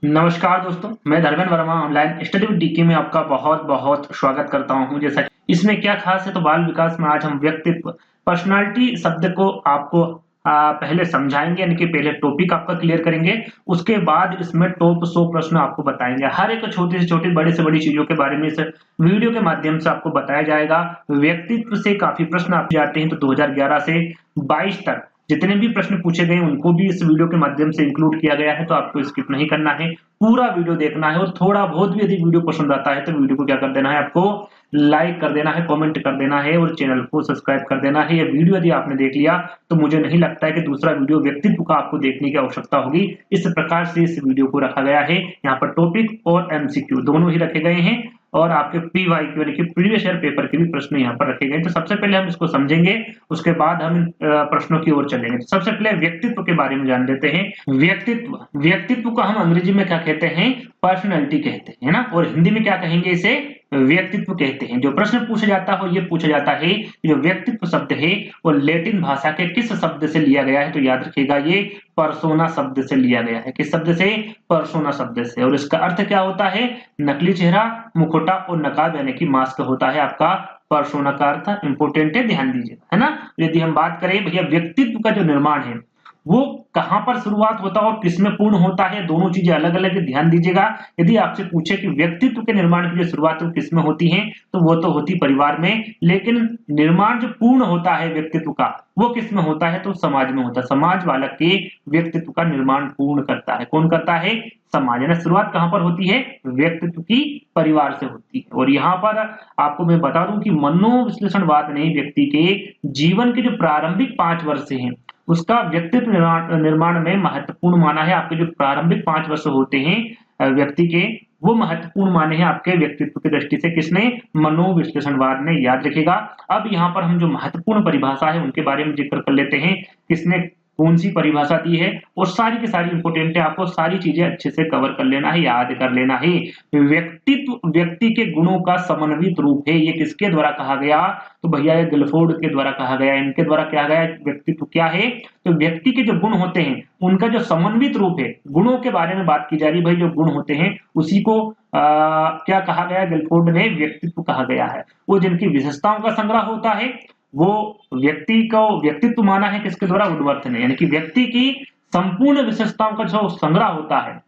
नमस्कार दोस्तों, मैं Dharmendra Verma online study with DK में आपका बहुत बहुत स्वागत करता हूं। जैसा कि इसमें क्या खास है, तो बाल विकास में आज हम व्यक्तित्व पर्सनालिटी शब्द को आपको पहले समझाएंगे, यानी कि पहले टॉपिक आपका क्लियर करेंगे। उसके बाद इसमें टॉप 100 प्रश्न आपको बताएंगे। हर एक छोटी से छोटी, बड़ी से बड़ी चीजों के बारे में इस वीडियो के माध्यम से आपको बताया जाएगा। व्यक्तित्व से काफी प्रश्न आप जाते हैं, तो 2011 से 22 तक जितने भी प्रश्न पूछे गए उनको भी इस वीडियो के माध्यम से इंक्लूड किया गया है। तो आपको स्किप नहीं करना है, पूरा वीडियो देखना है। और थोड़ा बहुत भी यदि वीडियो पसंद आता है तो वीडियो को क्या कर देना है, आपको लाइक कर देना है, कमेंट कर देना है और चैनल को सब्सक्राइब कर देना है। ये वीडियो यदि आपने देख लिया तो मुझे नहीं लगता है कि दूसरा वीडियो व्यक्तित्व का आपको देखने की आवश्यकता होगी। इस प्रकार से इस वीडियो को रखा गया है। यहाँ पर टॉपिक और एमसीक्यू दोनों ही रखे गए हैं और आपके पीवाईक्यू यानी कि प्रीवियस ईयर पेपर के भी प्रश्न यहाँ पर रखे गए। तो सबसे पहले हम इसको समझेंगे, उसके बाद हम प्रश्नों की ओर चलेंगे। तो सबसे पहले व्यक्तित्व के बारे में जान लेते हैं। व्यक्तित्व को हम अंग्रेजी में क्या कहते हैं, पर्सनैलिटी कहते हैं, है ना। और हिंदी में क्या कहेंगे, इसे व्यक्तित्व कहते हैं। जो प्रश्न पूछा जाता है ये पूछा जाता है कि जो व्यक्तित्व शब्द है वो लैटिन भाषा के किस शब्द से लिया गया है, तो याद रखिएगा ये पर्सोना शब्द से लिया गया है। किस शब्द से, पर्सोना शब्द से। और इसका अर्थ क्या होता है, नकली चेहरा, मुखौटा और नकाब यानी कि मास्क होता है आपका पर्सोना का अर्थ। इंपोर्टेंट है, ध्यान दीजिएगा, है ना। यदि हम बात करें भैया व्यक्तित्व का जो निर्माण है वो कहां पर शुरुआत होता है और किसमें पूर्ण होता है, दोनों चीजें अलग अलग है, ध्यान दीजिएगा। यदि आपसे पूछे कि व्यक्तित्व के निर्माण की जो शुरुआत किसमें होती है, तो वो तो होती परिवार में। लेकिन निर्माण जो पूर्ण होता है व्यक्तित्व का वो किसमें होता है, तो समाज में होता है। समाज बालक के व्यक्तित्व का निर्माण पूर्ण करता है। कौन करता है, समाज। यानी शुरुआत कहां पर होती है, व्यक्तित्व की परिवार से होती है। और यहाँ पर आपको मैं बता दूं कि मनोविश्लेषणवाद ने व्यक्ति के जीवन के जो प्रारंभिक 5 वर्ष हैं उसका व्यक्तित्व निर्माण में महत्वपूर्ण माना है। आपके जो प्रारंभिक 5 वर्ष होते हैं व्यक्ति के, वो महत्वपूर्ण माने हैं आपके व्यक्तित्व की दृष्टि से। किसने, मनोविश्लेषणवाद ने। याद रखिएगा। अब यहाँ पर हम जो महत्वपूर्ण परिभाषा है उनके बारे में जिक्र कर लेते हैं। किसने कौन सी परिभाषा दी है, और सारी की सारी इंपोर्टेंट है, आपको सारी चीजें अच्छे से कवर कर लेना है, याद कर लेना है। व्यक्तित्व व्यक्ति के गुणों का समन्वित रूप है। ये किसके द्वारा कहा गया, तो भैया ये गिलफोर्ड के द्वारा कहा गया। इनके द्वारा क्या गया, व्यक्तित्व क्या है, तो व्यक्ति के जो गुण होते हैं उनका जो समन्वित रूप है। गुणों के बारे में बात की जा रही, भाई जो गुण होते हैं उसी को क्या कहा गया, गिलफोर्ड ने व्यक्तित्व कहा गया है। वो जिनकी विशेषताओं का संग्रह होता है वो व्यक्ति को व्यक्तित्व माना है किसके द्वारा, वुडवर्थ ने। यानी कि व्यक्ति की संपूर्ण विशेषताओं का जो संग्रह होता है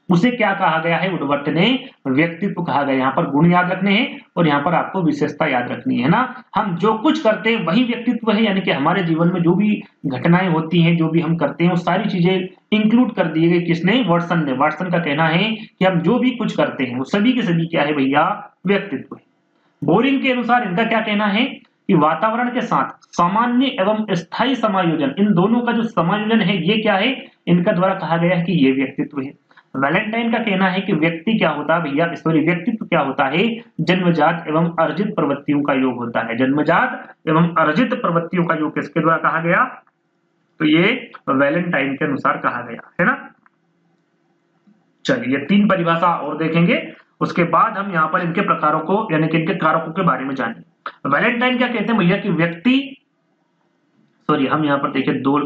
उसे क्या कहा गया है, वुडवर्थ ने व्यक्तित्व कहा गया। यहाँ पर गुण याद रखने हैं और यहाँ पर आपको विशेषता याद रखनी है ना। हम जो कुछ करते हैं वही व्यक्तित्व है। यानी कि हमारे जीवन में जो भी घटनाएं होती हैं, जो भी हम करते हैं, वो सारी चीजें इंक्लूड कर दी गई। किसने, वाटसन ने। वाटसन का कहना है कि हम जो भी कुछ करते हैं वो सभी के सभी क्या है भैया, व्यक्तित्व है। बोरिंग के अनुसार इनका क्या कहना है कि वातावरण के साथ सामान्य एवं स्थायी समायोजन, इन दोनों का जो समायोजन है ये क्या है, इनका द्वारा कहा गया है कि ये व्यक्तित्व है। वैलेंटाइन का कहना है कि व्यक्ति क्या होता है भैया, सॉरी, व्यक्तित्व क्या होता है, जन्मजात एवं अर्जित प्रवृत्तियों का योग होता है। जन्मजात एवं अर्जित प्रवृत्तियों का योग किसके द्वारा कहा गया, तो ये वैलेंटाइन के अनुसार कहा गया है ना। चलिए 3 परिभाषा और देखेंगे, उसके बाद हम यहाँ पर इनके प्रकारों को यानी कि इनके कारकों के बारे में जानेंगे। वैलेंटाइन क्या कहते हैं भैया कि व्यक्ति, सॉरी हम यहाँ पर देखिए 2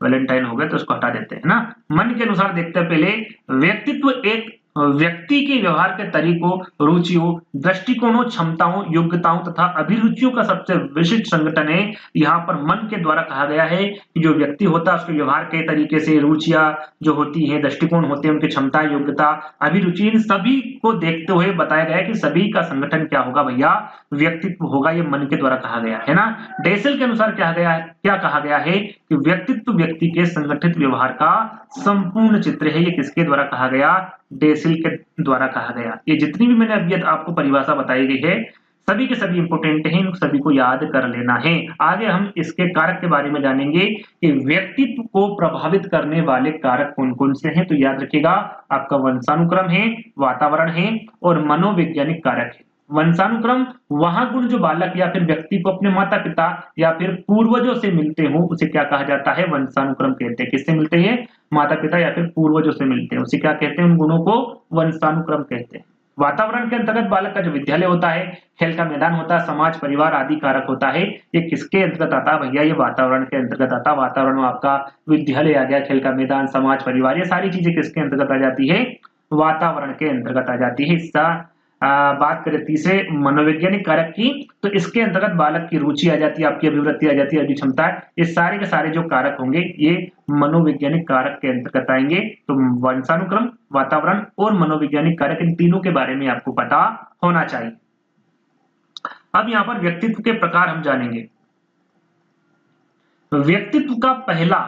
वैलेंटाइन हो गए तो उसको हटा देते हैं ना। मन के अनुसार देखते हैं पहले। व्यक्तित्व एक व्यक्ति के व्यवहार के तरीकों, रुचियों, दृष्टिकोणों, क्षमताओं, योग्यताओं तथा अभिरुचियों का सबसे विशिष्ट संगठन है। यहाँ पर मन के द्वारा कहा गया है कि जो व्यक्ति होता है उसके व्यवहार के तरीके से, रुचियां जो होती हैं, दृष्टिकोण होते हैं, उनकी क्षमता, योग्यता, अभिरुचि, इन सभी को देखते हुए बताया गया है कि सभी का संगठन क्या होगा भैया, व्यक्तित्व होगा। ये मन के द्वारा कहा गया है ना। डेसल के अनुसार क्या कहा गया है कि व्यक्तित्व व्यक्ति के संगठित व्यवहार का संपूर्ण चित्र है। ये किसके द्वारा कहा गया, डेसिल के द्वारा कहा गया। ये जितनी भी मैंने अभी आपको परिभाषा बताई गई है सभी के सभी इंपोर्टेंट हैं, इन सभी को याद कर लेना है। आगे हम इसके कारक के बारे में जानेंगे कि व्यक्तित्व को प्रभावित करने वाले कारक कौन कौन से हैं। तो याद रखिएगा, आपका वंशानुक्रम है, वातावरण है और मनोवैज्ञानिक कारक है। वंशानुक्रम वहां गुण जो बालक या फिर व्यक्ति को अपने माता पिता या फिर पूर्वजों से मिलते हो उसे क्या कहा जाता है, वंशानुक्रम कहते हैं। किससे मिलते हैं, माता पिता या फिर पूर्वजों से मिलते हैं, उसे क्या कहते हैं, उन गुणों को वंशानुक्रम कहते हैं। वातावरण के अंतर्गत बालक का जो विद्यालय होता है, खेल का मैदान होता है, समाज परिवार आदि कारक होता है, ये किसके अंतर्गत आता है भैया? ये वातावरण के अंतर्गत आता है। वातावरण में आपका विद्यालय आ गया, खेल का मैदान, समाज परिवार, ये सारी चीजें किसके अंतर्गत आ जाती है? वातावरण के अंतर्गत आ जाती है। इसका बात करें तीसरे मनोवैज्ञानिक कारक की, तो इसके अंतर्गत बालक की रुचि आ जाती है, आपकी अभिवृत्ति आ जाती है, अभिक्षमता, ये सारे के सारे जो कारक होंगे ये मनोवैज्ञानिक कारक के अंतर्गत आएंगे। तो वंशानुक्रम, वातावरण और मनोवैज्ञानिक कारक, इन तीनों के बारे में आपको पता होना चाहिए। अब यहाँ पर व्यक्तित्व के प्रकार हम जानेंगे। व्यक्तित्व का पहला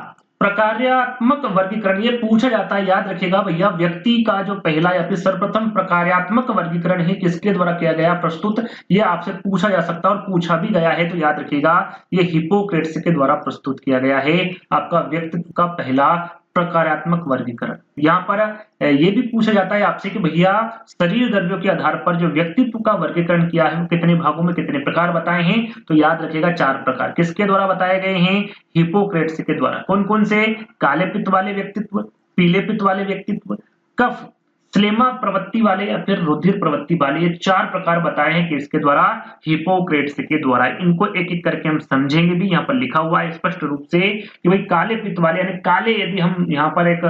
प्रकार्यात्मक वर्गीकरण, ये पूछा जाता है, याद रखिएगा भैया, व्यक्ति का जो पहला या फिर सर्वप्रथम प्रकार्यात्मक वर्गीकरण है किसके द्वारा किया गया प्रस्तुत, ये आपसे पूछा जा सकता है और पूछा भी गया है, तो याद रखिएगा ये हिप्पोक्रेट्स के द्वारा प्रस्तुत किया गया है आपका व्यक्तित्व का पहला प्रकार्यात्मक वर्गीकरण। यहाँ पर ये भी पूछा जाता है आपसे कि भैया शरीर द्रव्यों के आधार पर जो व्यक्तित्व का वर्गीकरण किया है वो कितने भागों में कितने प्रकार बताए हैं, तो याद रखिएगा 4 प्रकार किसके द्वारा बताए गए हैं? हिप्पोक्रेट्स के द्वारा। कौन कौन से? काले पित्त वाले व्यक्तित्व, पीले पित्त वाले व्यक्तित्व, कफ श्लेमा प्रवृत्ति वाले या फिर रुधिर प्रवृत्ति वाले, ये 4 प्रकार बताए हैं किसके द्वारा? हिप्पोक्रेट्स के द्वारा। इनको एक एक करके हम समझेंगे भी, यहाँ पर लिखा हुआ है स्पष्ट रूप से कि भाई काले पित्त वाले यानी काले, यदि हम यहाँ पर एक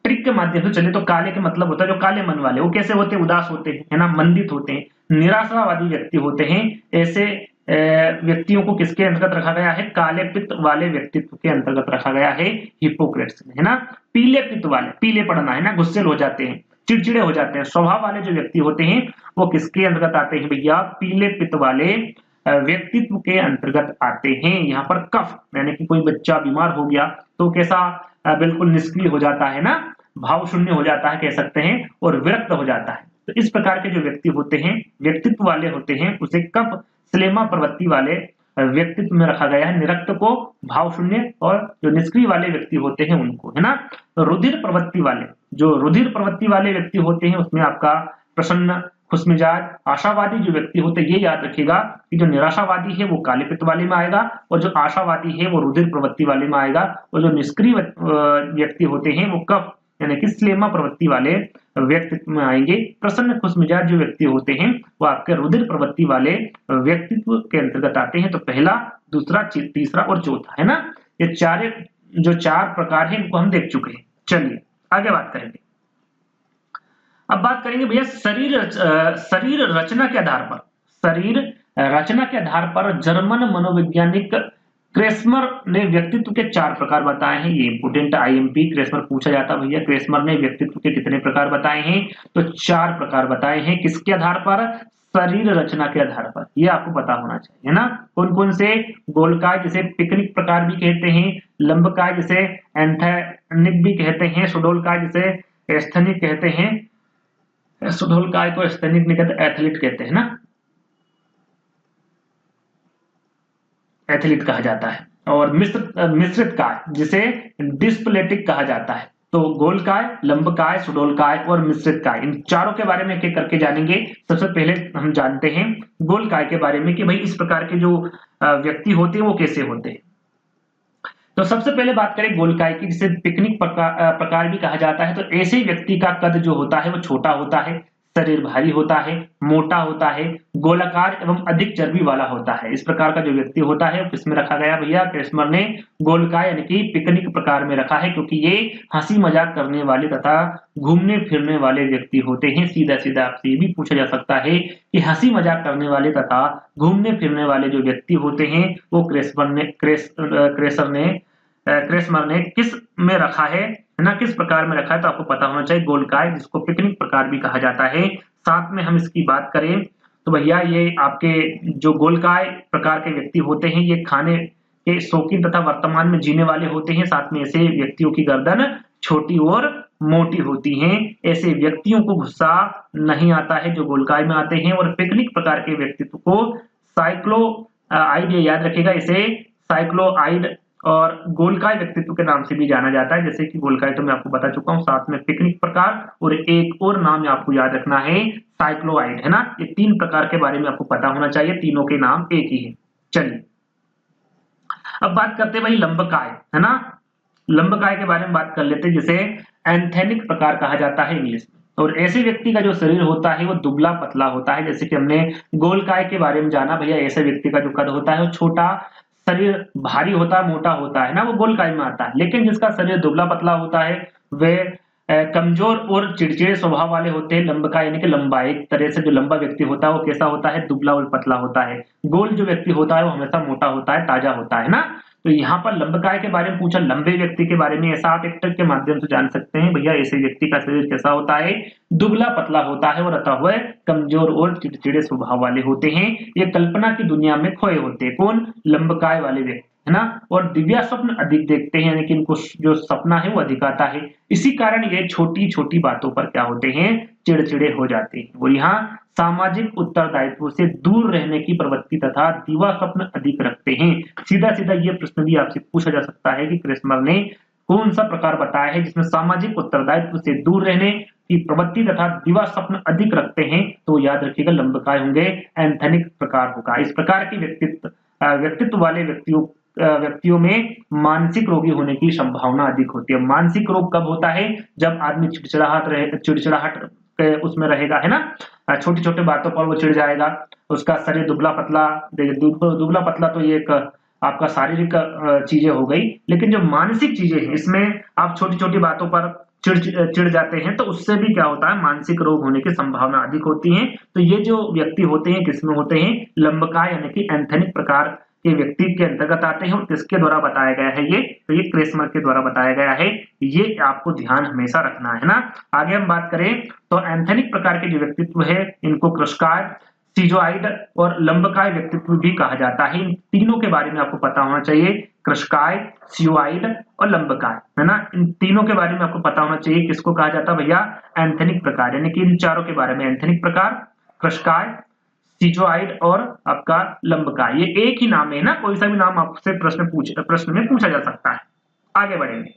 ट्रिक के माध्यम से चले तो काले के मतलब होता है जो काले मन वाले, वो कैसे होते हैं? उदास होते हैं, है ना, मंदित होते हैं, निराशावादी व्यक्ति होते हैं। ऐसे व्यक्तियों को किसके अंतर्गत रखा गया है? काले पित्त वाले व्यक्तित्व के अंतर्गत रखा गया है हिप्पोक्रेट्स में, है ना। पीले पित्त वाले, पीले पड़ना, है ना, गुस्से हो जाते हैं, चिड़चिड़े हो जाते हैं, स्वभाव वाले जो व्यक्ति होते हैं वो किसके अंतर्गत आते हैं भैया? पीले पित्त वाले व्यक्तित्व के अंतर्गत आते हैं। यहाँ पर कफ यानी कि कोई बच्चा बीमार हो गया तो कैसा बिल्कुल निष्क्रिय हो जाता है ना, भाव शून्य हो जाता है कह सकते हैं, और विरक्त हो जाता है। तो इस प्रकार के जो व्यक्ति होते हैं, व्यक्तित्व वाले होते हैं, उसे कफ श्लेमा प्रवृत्ति वाले व्यक्तित्व में रखा गया है। निरक्त को भाव शून्य, और जो निष्क्रिय वाले व्यक्ति होते हैं उनको, है ना। रुधिर प्रवृत्ति वाले, जो रुधिर प्रवृत्ति वाले व्यक्ति होते हैं उसमें आपका प्रसन्न, खुशमिजाज, आशावादी जो व्यक्ति होते हैं, ये याद रखिएगा कि जो निराशावादी है वो काले पित्त वाले में आएगा, और जो आशावादी है वो रुधिर प्रवृत्ति वाले में आएगा, और जो निष्क्रिय व्यक्ति होते हैं वो कफ यानी कि श्लेमा प्रवृत्ति वाले व्यक्तित्व में आएंगे। प्रसन्न खुशमिजाज जो व्यक्ति होते हैं वो आपके रुधिर प्रवृत्ति वाले व्यक्तित्व के अंतर्गत आते हैं। तो पहला, दूसरा, तीसरा और चौथा, है ना, ये जो 4 प्रकार हैं इनको हम देख चुके हैं। चलिए आगे बात करेंगे। अब बात करेंगे भैया शरीर रचना के आधार पर, शरीर रचना के आधार पर जर्मन मनोवैज्ञानिक क्रेस्मर ने व्यक्तित्व के 4 प्रकार बताए हैं। ये इंपोर्टेंट आईएमपी क्रेस्मर पूछा जाता है भैया, क्रेस्मर ने व्यक्तित्व के कितने प्रकार बताए हैं? तो 4 प्रकार बताए हैं। किसके आधार पर? शरीर रचना के आधार पर, ये आपको पता होना चाहिए, है ना। कौन कौन से? गोलकाय जिसे पिकनिक प्रकार भी कहते हैं, लंबकाय जिसे एंथेनिक भी कहते हैं, सुडोलकाय जिसे स्थनिक कहते हैं, सुडोलकाय को स्थनिक नहीं कहते, एथलीट कहते हैं ना, एथलीट कहा जाता है। और मिश्रित काय जिसे डिस्प्लेटिक कहा जाता है। तो गोलकाय, लंबकाय, सुडोलकाय और मिश्रित काय, इन चारों के बारे में एक एक करके जानेंगे। सबसे पहले हम जानते हैं गोलकाय के बारे में कि भाई इस प्रकार के जो व्यक्ति होते हैं वो कैसे होते हैं। तो सबसे पहले बात करें गोलकाय की, जिसे पिकनिक प्रकार भी कहा जाता है। तो ऐसे व्यक्ति का कद जो होता है वो छोटा होता है, शरीर भारी होता है, मोटा होता है, गोलाकार एवं अधिक चर्बी वाला होता है। इस प्रकार का जो व्यक्ति होता है किसमें रखा गया भैया? क्रेस्मर ने गोलकाय यानी कि पिकनिक प्रकार में रखा है, क्योंकि ये हंसी मजाक करने वाले तथा घूमने फिरने वाले व्यक्ति होते हैं। सीधा सीधा आपसे ये भी पूछा जा सकता है कि हंसी मजाक करने वाले तथा घूमने फिरने वाले जो व्यक्ति होते हैं वो क्रेस्मर ने किस में रखा है ना, किस प्रकार में रखा है? तो आपको पता होना चाहिए गोलकाय, जिसको पिकनिक प्रकार भी कहा जाता है। साथ में हम इसकी बात करें तो भैया ये आपके जो गोलकाय प्रकार के व्यक्ति होते हैं ये खाने के शौकीन तथा वर्तमान में जीने वाले होते हैं। साथ में ऐसे व्यक्तियों की गर्दन छोटी और मोटी होती है। ऐसे व्यक्तियों को गुस्सा नहीं आता है जो गोलकाय में आते हैं। और पिकनिक प्रकार के व्यक्तित्व को साइक्लोआइड, याद रखिएगा, इसे साइक्लोआइड और गोलकाय व्यक्तित्व के नाम से भी जाना जाता है। जैसे कि गोलकाय तो मैं आपको बता चुका हूं, साथ में पिकनिक प्रकार और एक और नाम आपको याद रखना है साइक्लोआइड, है ना। ये 3 प्रकार के बारे में आपको पता होना चाहिए, तीनों के नाम एक ही है। चलिए अब बात करते हैं भाई लंबकाय, है ना। लंबकाय के बारे में बात कर लेते हैं, जिसे एंथेनिक प्रकार कहा जाता है इंग्लिश में। और ऐसे व्यक्ति का जो शरीर होता है वो दुबला पतला होता है। जैसे कि हमने गोलकाय के बारे में जाना, भैया ऐसे व्यक्ति का जो कद होता है वो छोटा, शरीर भारी होता है, मोटा होता है ना, वो गोलकाय में आता है। लेकिन जिसका शरीर दुबला पतला होता है वे कमजोर और चिड़चिड़े स्वभाव वाले होते हैं। लंबकाय यानी कि लंबा, एक तरह से जो लंबा व्यक्ति होता है वो कैसा होता है, दुबला और पतला होता है। गोल जो व्यक्ति होता है वो हमेशा मोटा होता है, ताजा होता है ना। तो यहाँ पर लंबकाय के बारे में पूछा, लंबे व्यक्ति के बारे में ऐसा आप एक ट्रिक के माध्यम से जान सकते हैं। भैया ऐसे व्यक्ति का शरीर कैसा होता है, दुबला पतला होता है और अतः वह कमजोर और चिड़चिड़े स्वभाव वाले होते हैं। ये कल्पना की दुनिया में खोए होते हैं। कौन, लंबकाय वाले व्यक्ति, है ना। और दिव्या स्वप्न अधिक देखते हैं, यानी कि इनको जो सपना है वो अधिक आता है। इसी कारण ये छोटी छोटी बातों पर क्या होते हैं, चिड़चिड़े हो जाते हैं। और यहाँ सामाजिक उत्तरदायित्व से दूर रहने की प्रवृत्ति तथा दिवा स्वप्न अधिक रखते हैं। सीधा सीधा ये प्रश्न भी आपसे पूछा जा सकता है कि क्रेस्मर ने कौन सा प्रकार बताया है जिसमें सामाजिक उत्तरदायित्व से दूर रहने की प्रवृत्ति तथा दिवा स्वप्न अधिक रखते हैं। तो याद रखिएगा लंबकाय होंगे, एंथेनिक प्रकार होगा। इस प्रकार की व्यक्तित्व वाले व्यक्तियों में मानसिक रोगी होने की संभावना अधिक होती है। मानसिक रोग कब होता है, जब आदमी चिड़चिड़ाहट उसमें रहेगा, है ना। छोटी छोटी बातों पर वो चिढ़ जाएगा, उसका शरीर दुबला पतला, दुबला पतला तो ये एक आपका शारीरिक चीजें हो गई। लेकिन जो मानसिक चीजें हैं इसमें आप छोटी छोटी बातों पर चिढ़ जाते हैं, तो उससे भी क्या होता है, मानसिक रोग होने की संभावना अधिक होती है। तो ये जो व्यक्ति होते हैं किसमें होते हैं, लंबकाय यानी कि एंथेनिक प्रकार के व्यक्ति के अंतर्गत आते हैं। और किसके द्वारा बताया गया है ये, तो ये क्रेस्मर के द्वारा बताया गया है। ये आपको ध्यान हमेशा रखना है ना। आगे हम बात करें तो एंथेनिक प्रकार के जो व्यक्तित्व है इनको कृशकाय, सीजोआइड और लंबकाय व्यक्तित्व भी कहा जाता है। इन तीनों के बारे में आपको पता होना चाहिए, कृशकाय, सीजोआइड और लंबकाय, है ना। इन तीनों के बारे में आपको पता होना चाहिए। किसको कहा जाता है भैया, एंथेनिक प्रकार, यानी कि इन चारों के बारे में, एंथेनिक प्रकार, कृशकाय, सीजोआइड और आपका लंबकाय, ये एक ही नाम है ना। कोई सा भी नाम आपसे प्रश्न में पूछा जा सकता है। आगे बढ़ेंगे,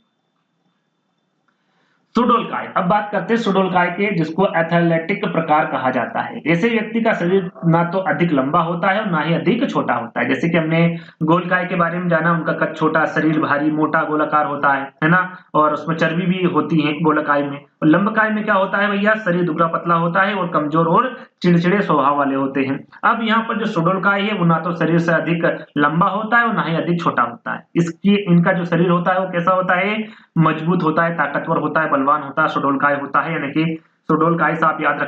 सुडोलकाय। अब बात करते हैं सुडोलकाय के, जिसको एथलेटिक प्रकार कहा जाता है। ऐसे व्यक्ति का शरीर ना तो अधिक लंबा होता है और ना ही अधिक छोटा होता है। जैसे कि हमने गोलकाय के बारे में जाना, उनका कद छोटा, शरीर भारी, मोटा, गोलाकार होता है ना। और उसमें चर्बी भी होती है गोलकाय में। और लंबकाय में क्या होता है भैया, शरीर दुबला पतला होता है और कमजोर और चिड़चिड़े स्वभाव वाले होते हैं। अब यहाँ पर जो सुडोलकाय है वो ना तो शरीर से अधिक लंबा होता है और ना ही अधिक छोटा होता है। इनका जो शरीर होता है वो कैसा होता है, मजबूत होता है, ताकतवर होता है, बलवान होता है, सुडोलकाय होता है। यानी कि सुडोलकाय से आप याद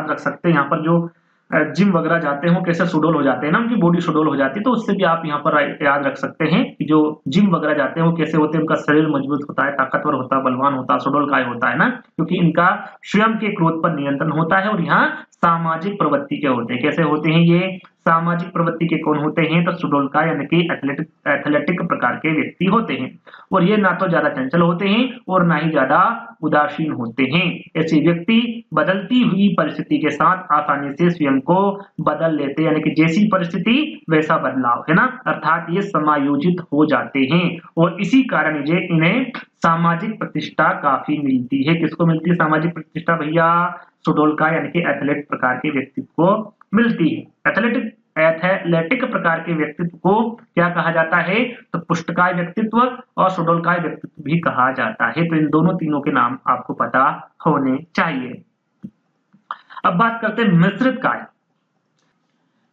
रख सकते हैं। यहाँ पर जो जिम वगैरह जाते हैं वो कैसे सुडोल हो जाते हैं ना, उनकी बॉडी सुडोल हो जाती है। तो उससे भी आप यहाँ पर याद रख सकते हैं कि जो जिम वगैरह जाते हैं वो कैसे होते हैं, उनका शरीर मजबूत होता है, ताकतवर होता है, बलवान होता है, सुडोलकाय होता है ना। क्योंकि इनका स्वयं के क्रोध पर नियंत्रण होता है। और यहाँ सामाजिक प्रवृत्ति के होते हैं। कैसे होते हैं ये, सामाजिक प्रवृत्ति के कौन होते हैं, तो सुडोलकाय यानी कि एथलेटिक प्रकार के व्यक्ति होते हैं। और ये ना तो ज्यादा चंचल होते हैं और ना ही ज्यादा उदासीन होते हैं। ऐसे व्यक्ति बदलती हुई परिस्थिति के साथ आसानी से स्वयं को बदल लेते हैं, यानी कि जैसी परिस्थिति वैसा बदलाव, है ना। अर्थात ये समायोजित हो जाते हैं। और इसी कारण ये इन्हें सामाजिक प्रतिष्ठा काफी मिलती है। किसको मिलती है सामाजिक प्रतिष्ठा भैया, सुडोलकाय यानी कि एथलेट प्रकार के व्यक्तित्व को मिलती है। एथलेटिक प्रकार के व्यक्तित्व को क्या कहा जाता है, तो पुष्टकाय व्यक्तित्व और सुडोलकाय व्यक्तित्व भी कहा जाता है। तो इन तीनों के नाम आपको पता होने चाहिए। अब बात करते हैं मिश्रित काय।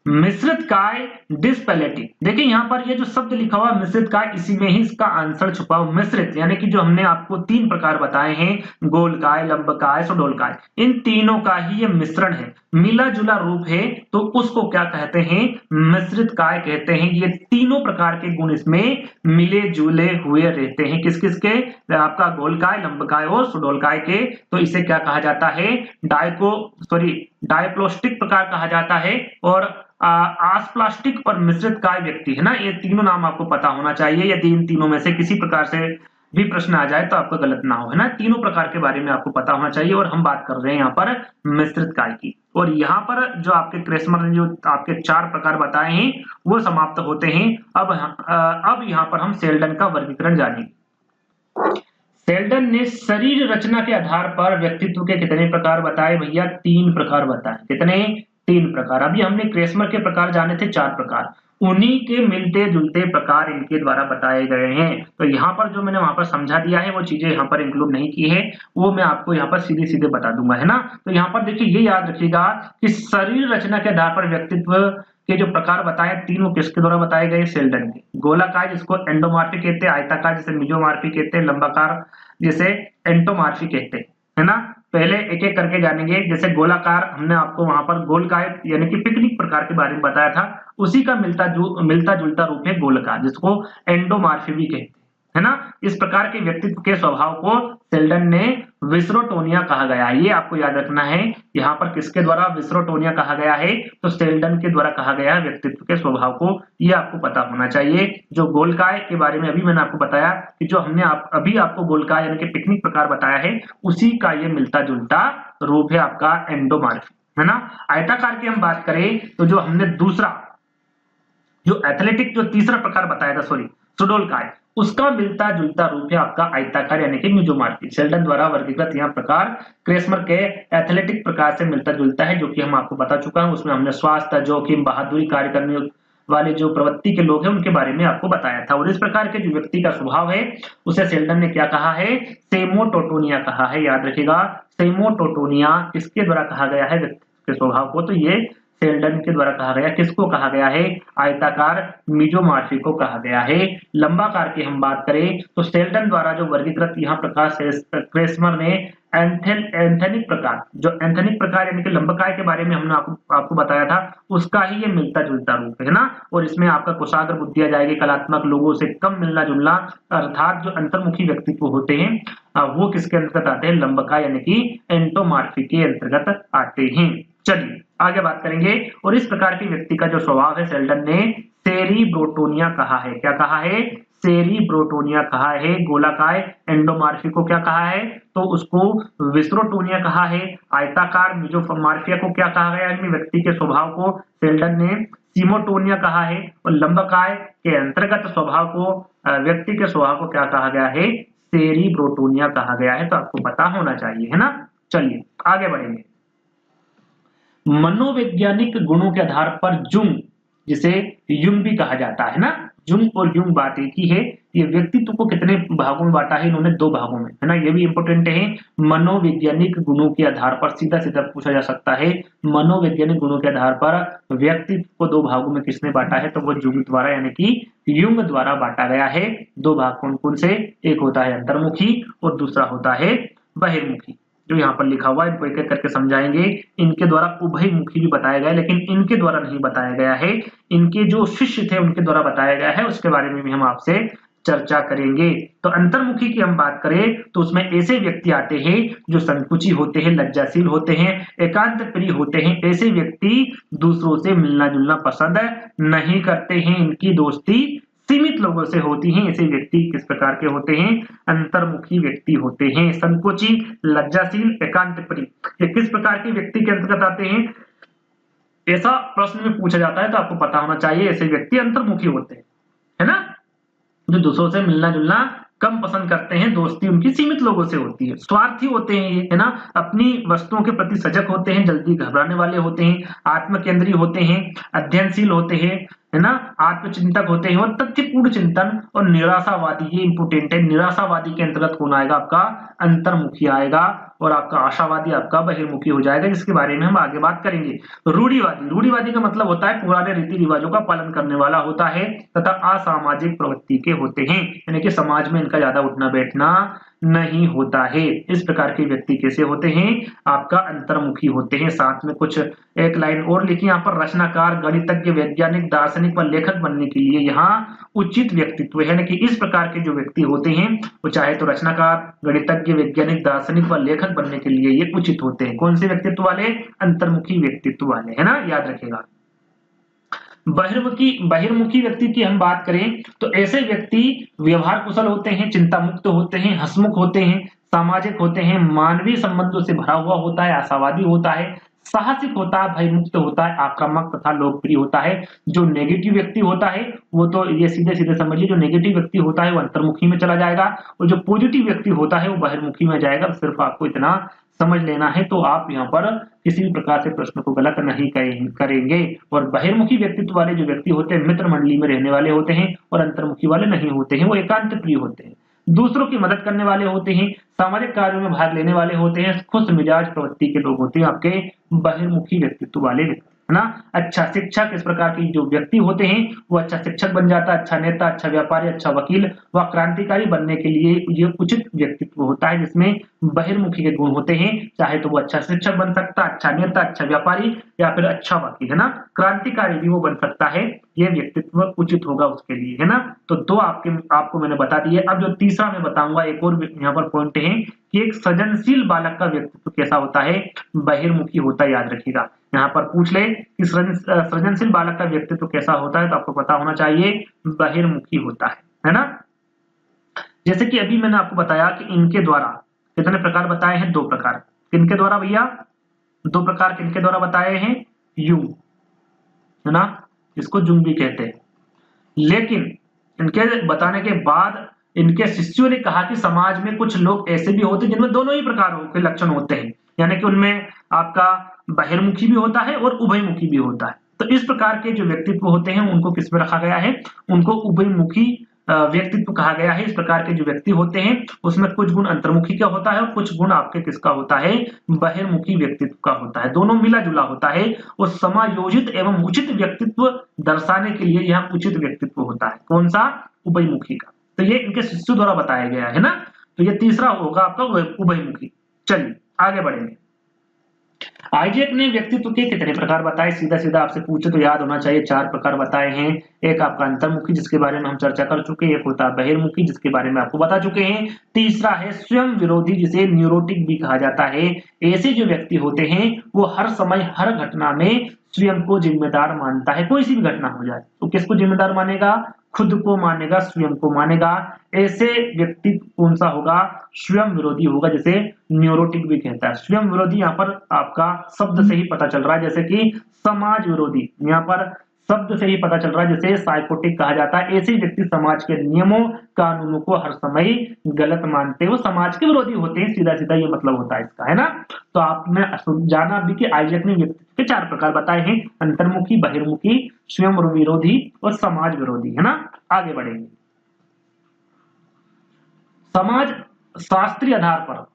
मिश्रित काय डिस्पेलेटिक, देखिए यहाँ पर ये जो शब्द लिखा हुआ मिश्रित काय, इसी में ही इसका आंसर छुपा हुआ। मिश्रित यानी कि जो हमने आपको 3 प्रकार बताए हैं, गोलकाय, लंबकाय, सुडोलकाय, इन तीनों का ही ये मिश्रण है, मिला जुला रूप है। तो उसको क्या कहते हैं, मिश्रित काय कहते हैं। ये तीनों प्रकार के गुण इसमें मिले जुले हुए रहते हैं। किस किस के, आपका गोलकाय, लंबकाय और सुडोलकाय के। तो इसे क्या कहा जाता है, डायप्लोस्टिक प्रकार कहा जाता है। और आसप्लास्टिक और मिश्रित काय व्यक्ति, है ना। ये तीनों नाम आपको पता होना चाहिए। यदि इन तीनों में से किसी प्रकार से भी प्रश्न आ जाए तो आपको गलत ना हो, है ना। तीनों प्रकार के बारे में आपको पता होना चाहिए। और हम बात कर रहे हैं यहाँ पर मिश्रित काय की। और यहाँ पर जो आपके क्रेस्मर ने जो आपके 4 प्रकार बताए हैं वो समाप्त होते हैं। अब यहाँ पर हम सेल्डन का वर्गीकरण जानेंगे। सेल्डन ने शरीर रचना के आधार पर व्यक्तित्व के कितने प्रकार बताए भैया, 3 प्रकार बताए। कितने, 3 प्रकार। अभी हमने क्रेस्मर के प्रकार जाने थे 4 प्रकार, उन्हीं के मिलते जुलते प्रकार इनके द्वारा बताए गए हैं। तो यहाँ पर जो मैंने वहां पर समझा दिया है वो चीजें यहाँ पर इंक्लूड नहीं की है, वो मैं आपको यहाँ पर सीधे सीधे बता दूंगा, है ना। तो यहाँ पर देखिए ये याद रखिएगा कि शरीर रचना के आधार पर व्यक्तित्व के जो प्रकार बताए तीन, वो किसके द्वारा बताए गए? सेल्डन के। गोलाकार जिसको एंडोमॉर्फी कहते हैं, आयताकार जिसे मेसोमॉर्फी कहते हैं, लंबाकार जिसे एंटोमॉर्फी कहते हैं, है ना। पहले एक एक करके जानेंगे। जैसे गोलाकार, हमने आपको वहां पर गोलकाय यानी कि पिकनिक प्रकार के बारे में बताया था, उसी का मिलता जुलता रूप है गोलकार, जिसको एंडोमॉर्फी भी कहते हैं, है ना। इस प्रकार के व्यक्तित्व के स्वभाव को सेल्डन ने विसरोटोनिया कहा गया है। ये आपको याद रखना है, यहाँ पर किसके द्वारा विसरोटोनिया कहा गया है? तो सेल्डन के द्वारा कहा गया है व्यक्तित्व के स्वभाव को, ये आपको पता होना चाहिए। जो गोलकाय के बारे में अभी मैंने आपको बताया कि जो हमने अभी आपको गोलकाय यानी कि पिकनिक प्रकार बताया है, उसी का ये मिलता जुलता रूप है आपका एंडोमॉर्फी, है ना। आयताकार की हम बात करें तो जो हमने दूसरा जो एथलेटिक जो तीसरा प्रकार बताया था, सॉरी सुडोलकाय, उसका मिलता जुलता रूप है आपका आयताकार यानी कि मेसोमॉर्फी। शेल्डन द्वारा वर्गीकृत यह प्रकार क्रेसमर के एथलेटिक प्रकार से मिलता जुलता है, जो कि हम आपको बता चुका हूं। उसमें हमने स्वास्थ्य, जोखिम, बहादुरी कार्य करने वाले जो प्रवृत्ति के लोग हैं उनके बारे में आपको बताया था। और इस प्रकार के जो व्यक्ति का स्वभाव है उसे शेल्डन ने क्या कहा है? सेमोटोटोनिया कहा है। याद रखिएगा, सेमोटोटोनिया किसके द्वारा कहा गया है व्यक्ति के स्वभाव को? तो ये शेल्डन के द्वारा कहा गया। किसको कहा गया है? आयताकार मेसोमॉर्फी को कहा गया है। लंबाकार की हम बात करें तो शेल्डन द्वारा जो वर्गीकृत यहाँ प्रकार क्रेसमर ने एंथेनिक प्रकार, जो एंथेनिक प्रकार यानी कि लंबकाय के बारे में हमने आपको बताया था, उसका ही ये मिलता जुलता रूप है ना। और इसमें आपका कुशाग्र बुद्धि आ जाएगी, कलात्मक लोगों से कम मिलना जुलना, अर्थात जो अंतर्मुखी व्यक्तित्व होते हैं वो किसके अंतर्गत आते हैं? लंबकाय यानी कि एंटोमॉर्फी के अंतर्गत आते हैं। चलिए आगे बात करेंगे। और इस प्रकार के व्यक्ति का जो स्वभाव है शेल्डन ने सेरिब्रोटोनिया कहा है। क्या कहा है? सेरिब्रोटोनिया कहा है। गोलाकार एंडोमॉर्फी को क्या कहा है? तो उसको विसरोटोनिया कहा है। आयताकार मेसोमॉर्फिया को क्या कहा गया है? व्यक्ति के स्वभाव को शेल्डन ने सीमोटोनिया कहा है। और लंबकाय के अंतर्गत स्वभाव को, व्यक्ति के स्वभाव को क्या कहा गया है? सेरिब्रोटोनिया कहा गया है। तो आपको पता होना चाहिए, है ना। चलिए आगे बढ़ेंगे। मनोवैज्ञानिक गुणों के आधार पर जुंग, जिसे युंग भी कहा जाता है ना, जुंग और युंग बात एक ही है। ये व्यक्तित्व को कितने भागों में बांटा है? इन्होंने दो भागों में, है ना। ये भी इंपॉर्टेंट है। मनोवैज्ञानिक गुणों के आधार पर सीधा सीधा पूछा जा सकता है, मनोवैज्ञानिक गुणों के आधार पर व्यक्तित्व को दो भागों में किसने बांटा है? तो वो जुंग द्वारा यानी कि युंग द्वारा बांटा गया है। दो भाग कौन कौन से? एक होता है अंतर्मुखी और दूसरा होता है बहिर्मुखी। जो यहाँ पर लिखा हुआ है इनको एक एक करके समझाएंगे। इनके द्वारा उभयमुखी भी बताया गया है, लेकिन इनके द्वारा नहीं बताया गया है। इनके जो शिष्य थे उनके द्वारा बताया गया है, उसके बारे में भी हम आपसे चर्चा करेंगे। तो अंतर्मुखी की हम बात करें तो उसमें ऐसे व्यक्ति आते हैं जो संकुची होते हैं, लज्जाशील होते हैं, एकांत प्रिय होते हैं। ऐसे व्यक्ति दूसरों से मिलना जुलना पसंद नहीं करते हैं। इनकी दोस्ती सीमित लोगों से होती हैं। ऐसे व्यक्ति किस प्रकार के होते हैं? अंतर्मुखी व्यक्ति होते हैं। संकोची, लज्जाशील, एकांत प्रिय, ये किस प्रकार के व्यक्ति के अंतर्गत आते हैं? ऐसा प्रश्न में पूछा जाता है तो आपको पता होना चाहिए ऐसे व्यक्ति अंतर्मुखी होते हैं, है ना। जो दूसरों से मिलना जुलना कम पसंद करते हैं, दोस्ती उनकी सीमित लोगों से होती है। स्वार्थी होते हैं ये, है ना। अपनी वस्तुओं के प्रति सजग होते हैं, जल्दी घबराने वाले होते हैं, आत्मकेंद्री होते हैं, अध्ययनशील होते हैं, है ना, आत्मचिंतक होते हैं। और तथ्यपूर्ण चिंतन और निराशावादी, ये इंपोर्टेंट है। निराशावादी के अंतर्गत कौन आएगा? आपका अंतर्मुखी आएगा। और आपका आशावादी आपका बहिर्मुखी हो जाएगा, जिसके बारे में हम आगे बात करेंगे। रूढ़िवादी, रूढ़िवादी का मतलब होता है पुराने रीति रिवाजों का पालन करने वाला होता है तथा असामाजिक प्रवृत्ति के होते हैं, यानी कि समाज में इनका ज्यादा उठना बैठना नहीं होता है। इस प्रकार के व्यक्ति कैसे होते हैं? आपका अंतर्मुखी होते हैं। साथ में कुछ एक लाइन और लिखी यहाँ पर, रचनाकार, गणितज्ञ, वैज्ञानिक, दार्शनिक व लेखक बनने के लिए यहाँ उचित व्यक्तित्व है। यानी कि इस प्रकार के जो व्यक्ति होते हैं वो चाहे तो रचनाकार, गणितज्ञ, वैज्ञानिक, दार्शनिक व लेखक बनने के लिए ये उचित होते हैं। कौन से व्यक्तित्व वाले? अंतर्मुखी व्यक्तित्व वाले, है ना, याद रखेगा। बहिर्मुखी व्यक्ति की हम बात करें तो ऐसे व्यक्ति व्यवहार कुशल होते हैं, चिंता मुक्त होते हैं, हंसमुख होते हैं, सामाजिक होते हैं, मानवीय संबंधों से भरा हुआ होता है, आशावादी होता है, साहसिक होता है, भयमुक्त होता है, आक्रामक तथा लोकप्रिय होता है। जो नेगेटिव व्यक्ति होता है वो तो ये सीधे-सीधे समझिए, जो नेगेटिव व्यक्ति होता है वो अंतर्मुखी में चला जाएगा और जो पॉजिटिव व्यक्ति होता है वो बहिर्मुखी में जाएगा। सिर्फ आपको इतना समझ लेना है, तो आप यहाँ पर किसी भी प्रकार से प्रश्न को गलत नहीं करेंगे। और बहिर्मुखी व्यक्तित्व वाले जो व्यक्ति होते हैं मित्र मंडली में रहने वाले होते हैं और अंतर्मुखी वाले नहीं होते हैं, वो एकांत प्रिय होते हैं, दूसरों की मदद करने वाले होते हैं, सामाजिक कार्यों में भाग लेने वाले होते हैं, खुश मिजाज प्रवृत्ति के लोग होते हैं आपके बहिर्मुखी व्यक्तित्व वाले व्यक्ति, है ना। अच्छा शिक्षक, इस प्रकार की जो व्यक्ति होते हैं वो अच्छा शिक्षक बन जाता है, अच्छा नेता, अच्छा व्यापारी, अच्छा वकील व क्रांतिकारी बनने के लिए ये उचित व्यक्तित्व होता है जिसमें बहिर्मुखी के गुण होते हैं। चाहे तो वो अच्छा शिक्षक बन सकता है, अच्छा नेता, अच्छा व्यापारी या फिर अच्छा वकील, है ना। क्रांतिकारी भी वो बन सकता है, ये व्यक्तित्व उचित होगा उसके लिए, है ना। तो दो आपको मैंने बता दिए। अब जो तीसरा मैं बताऊंगा, एक और यहाँ पर पॉइंट है कि एक सृजनशील बालक का व्यक्तित्व कैसा होता है, बहिर्मुखी होता है, याद रखिएगा। यहाँ पर पूछ ले कि सृजनशील बालक का व्यक्तित्व कैसा होता है, तो आपको पता होना चाहिए बहिर्मुखी होता है ना। जैसे कि अभी मैंने आपको बताया कि इनके द्वारा कितने प्रकार बताए हैं, 2 प्रकार। किनके द्वारा भैया, 2 प्रकार किनके द्वारा बताए हैं, युंग, है ना, इसको जुंग भी कहते हैं। लेकिन इनके बताने के बाद इनके शिष्यों ने कहा कि समाज में कुछ लोग ऐसे भी होते हैं जिनमें दोनों ही प्रकारों के लक्षण होते हैं, यानी कि उनमें आपका बहिर्मुखी भी होता है और उभयमुखी भी होता है। तो इस प्रकार के जो व्यक्तित्व होते हैं उनको किस में रखा गया है, उनको उभयमुखी व्यक्तित्व कहा गया है। इस प्रकार के जो व्यक्ति होते हैं उसमें कुछ गुण अंतर्मुखी का होता है और कुछ गुण आपके किसका होता है, बहिर्मुखी व्यक्तित्व का होता है। दोनों मिला जुला होता है और समायोजित एवं उचित व्यक्तित्व दर्शाने के लिए यह उचित व्यक्तित्व होता है। कौन सा, उभयमुखी का। तो ये इनके शिष्यों द्वारा बताया गया है ना। तो ये तीसरा होगा आपका उभयमुखी। चलिए आगे बढ़ेंगे। आइजैक ने व्यक्तित्व के कितने प्रकार बताए, सीधा सीधा आपसे पूछे तो याद होना चाहिए, 4 प्रकार बताए हैं। एक आपका अंतर्मुखी जिसके बारे में हम चर्चा कर चुके हैं, एक होता है बहिर्मुखी जिसके बारे में आपको बता चुके हैं, तीसरा है स्वयं विरोधी जिसे न्यूरोटिक भी कहा जाता है। ऐसे जो व्यक्ति होते हैं वो हर समय हर घटना में स्वयं को जिम्मेदार मानता है, कोई सी भी घटना हो जाए तो किसको जिम्मेदार मानेगा, खुद को मानेगा, स्वयं को मानेगा। ऐसे व्यक्ति कौन सा होगा, स्वयं विरोधी होगा, जैसे न्यूरोटिक भी कहता है। स्वयं विरोधी यहाँ पर आपका शब्द से ही पता चल रहा है, जैसे कि समाज विरोधी, यहाँ पर शब्द से ही पता चल रहा है, जैसे साइकोटिक कहा जाता है। ऐसे व्यक्ति समाज के नियमों कानूनों को हर समय गलत मानते हैं, वो समाज के विरोधी होते हैं, सीधा सीधा ये मतलब होता है इसका, है ना। तो आपने जाना भी कि आइजैक ने व्यक्ति के 4 प्रकार बताए हैं, अंतर्मुखी, बहिर्मुखी, स्वयं विरोधी और समाज विरोधी, है ना। आगे बढ़ेंगे। समाज शास्त्रीय आधार पर,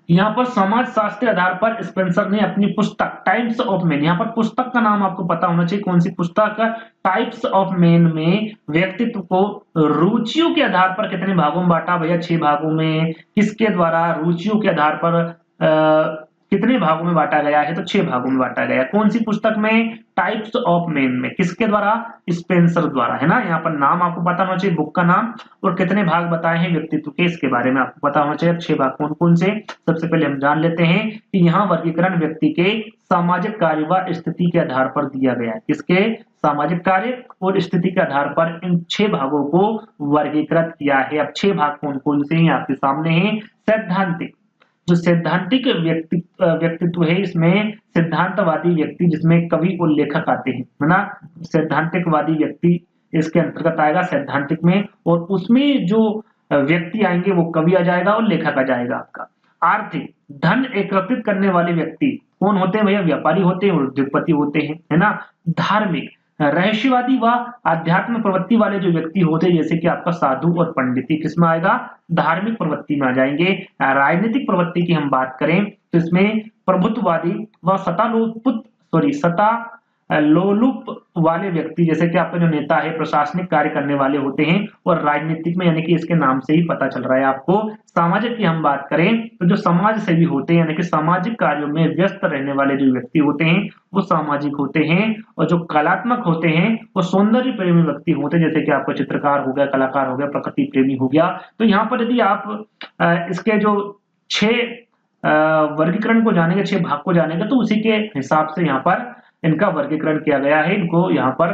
यहाँ पर समाज शास्त्रीय आधार पर स्पेंसर ने अपनी पुस्तक टाइप्स ऑफ मैन, यहाँ पर पुस्तक का नाम आपको पता होना चाहिए, कौन सी पुस्तक, टाइप्स ऑफ मैन में व्यक्तित्व को रुचियों के आधार पर कितने भागों में बांटा भैया, 6 भागों में। किसके द्वारा, रुचियों के आधार पर कितने भागों में बांटा गया है, तो 6 भागों में बांटा गया। कौन सी पुस्तक में, टाइप्स ऑफ मैन में, किसके द्वारा, स्पेंसर द्वारा, है ना। यहाँ पर नाम आपको पता होना चाहिए, बुक का नाम, और कितने भाग बताए हैं व्यक्तित्व के, इसके बारे में आपको पता होना चाहिए। 6 भाग कौन कौन से, सबसे पहले हम जान लेते हैं कि यहाँ वर्गीकरण व्यक्ति के सामाजिक कार्य व स्थिति के आधार पर दिया गया है। किसके, सामाजिक कार्य और स्थिति के आधार पर इन 6 भागों को वर्गीकृत किया है। अब 6 भाग कौन कौन से हैं आपके सामने हैं। सैद्धांतिक, जो सैद्धांतिक व्यक्तित्व है, इसमें सिद्धांतवादी व्यक्ति जिसमें कवि और लेखक आते हैं, है ना। सैद्धांतिकवादी व्यक्ति इसके अंतर्गत आएगा सैद्धांतिक में, और उसमें जो व्यक्ति आएंगे वो कवि आ जाएगा और लेखक आ जाएगा आपका। आर्थिक, धन एकत्रित करने वाले व्यक्ति कौन होते हैं भैया, व्यापारी होते हैं और उद्योगपति होते हैं, है ना। धार्मिक, रहस्यवादी व आध्यात्म प्रवृत्ति वाले जो व्यक्ति होते हैं, जैसे कि आपका साधु और पंडित, किसमें आएगा, धार्मिक प्रवृत्ति में आ जाएंगे। राजनीतिक प्रवृत्ति की हम बात करें तो इसमें प्रभुत्ववादी व लोलुप वाले व्यक्ति, जैसे कि आपका जो नेता है प्रशासनिक कार्य करने वाले होते हैं, और राजनीतिक में, यानी कि इसके नाम से ही पता चल रहा है आपको। सामाजिक की हम बात करें तो जो समाज सेवी होते हैं, यानी कि सामाजिक कार्यों में व्यस्त रहने वाले जो व्यक्ति होते हैं वो सामाजिक होते हैं। और जो कलात्मक होते हैं वो सौंदर्य प्रेमी व्यक्ति होते हैं, जैसे कि आपका चित्रकार हो गया, कलाकार हो गया, प्रकृति प्रेमी हो गया। तो यहाँ पर यदि आप इसके जो 6 वर्गीकरण को जानेंगे, 6 भाग को जानेंगे, तो उसी के हिसाब से यहाँ पर इनका वर्गीकरण किया गया है। इनको यहाँ पर